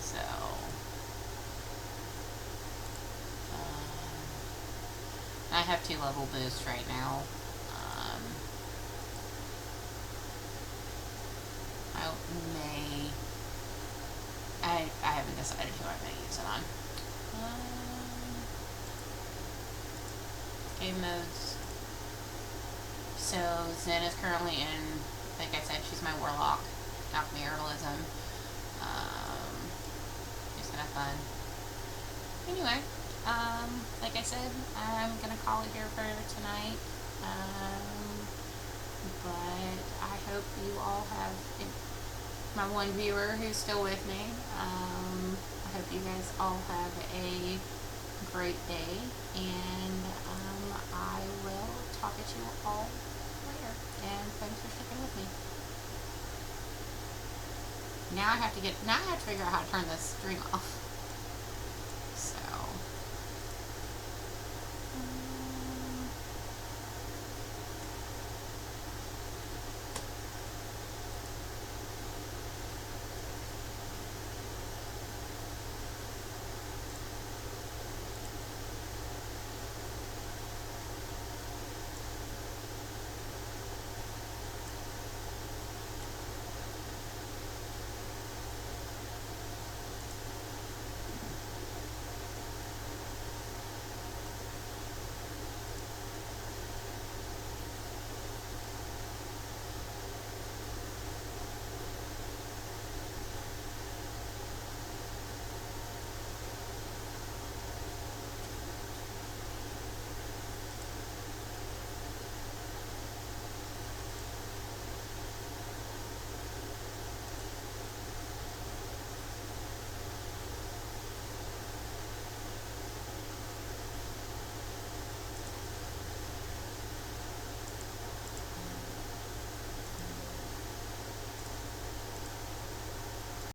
Speaker 1: So, I have 2 level boosts right now. I haven't decided who I'm going to use it on. Game modes. So Zen is currently in, like I said, she's my warlock. Alchemy Herbalism. Just kind of fun. Anyway, like I said, I'm going to call it here for tonight. But I hope you all have, my one viewer who's still with me, I hope you guys all have a great day, and I will talk at you all later, and thanks for sticking with me. now I have to figure out how to turn this stream off.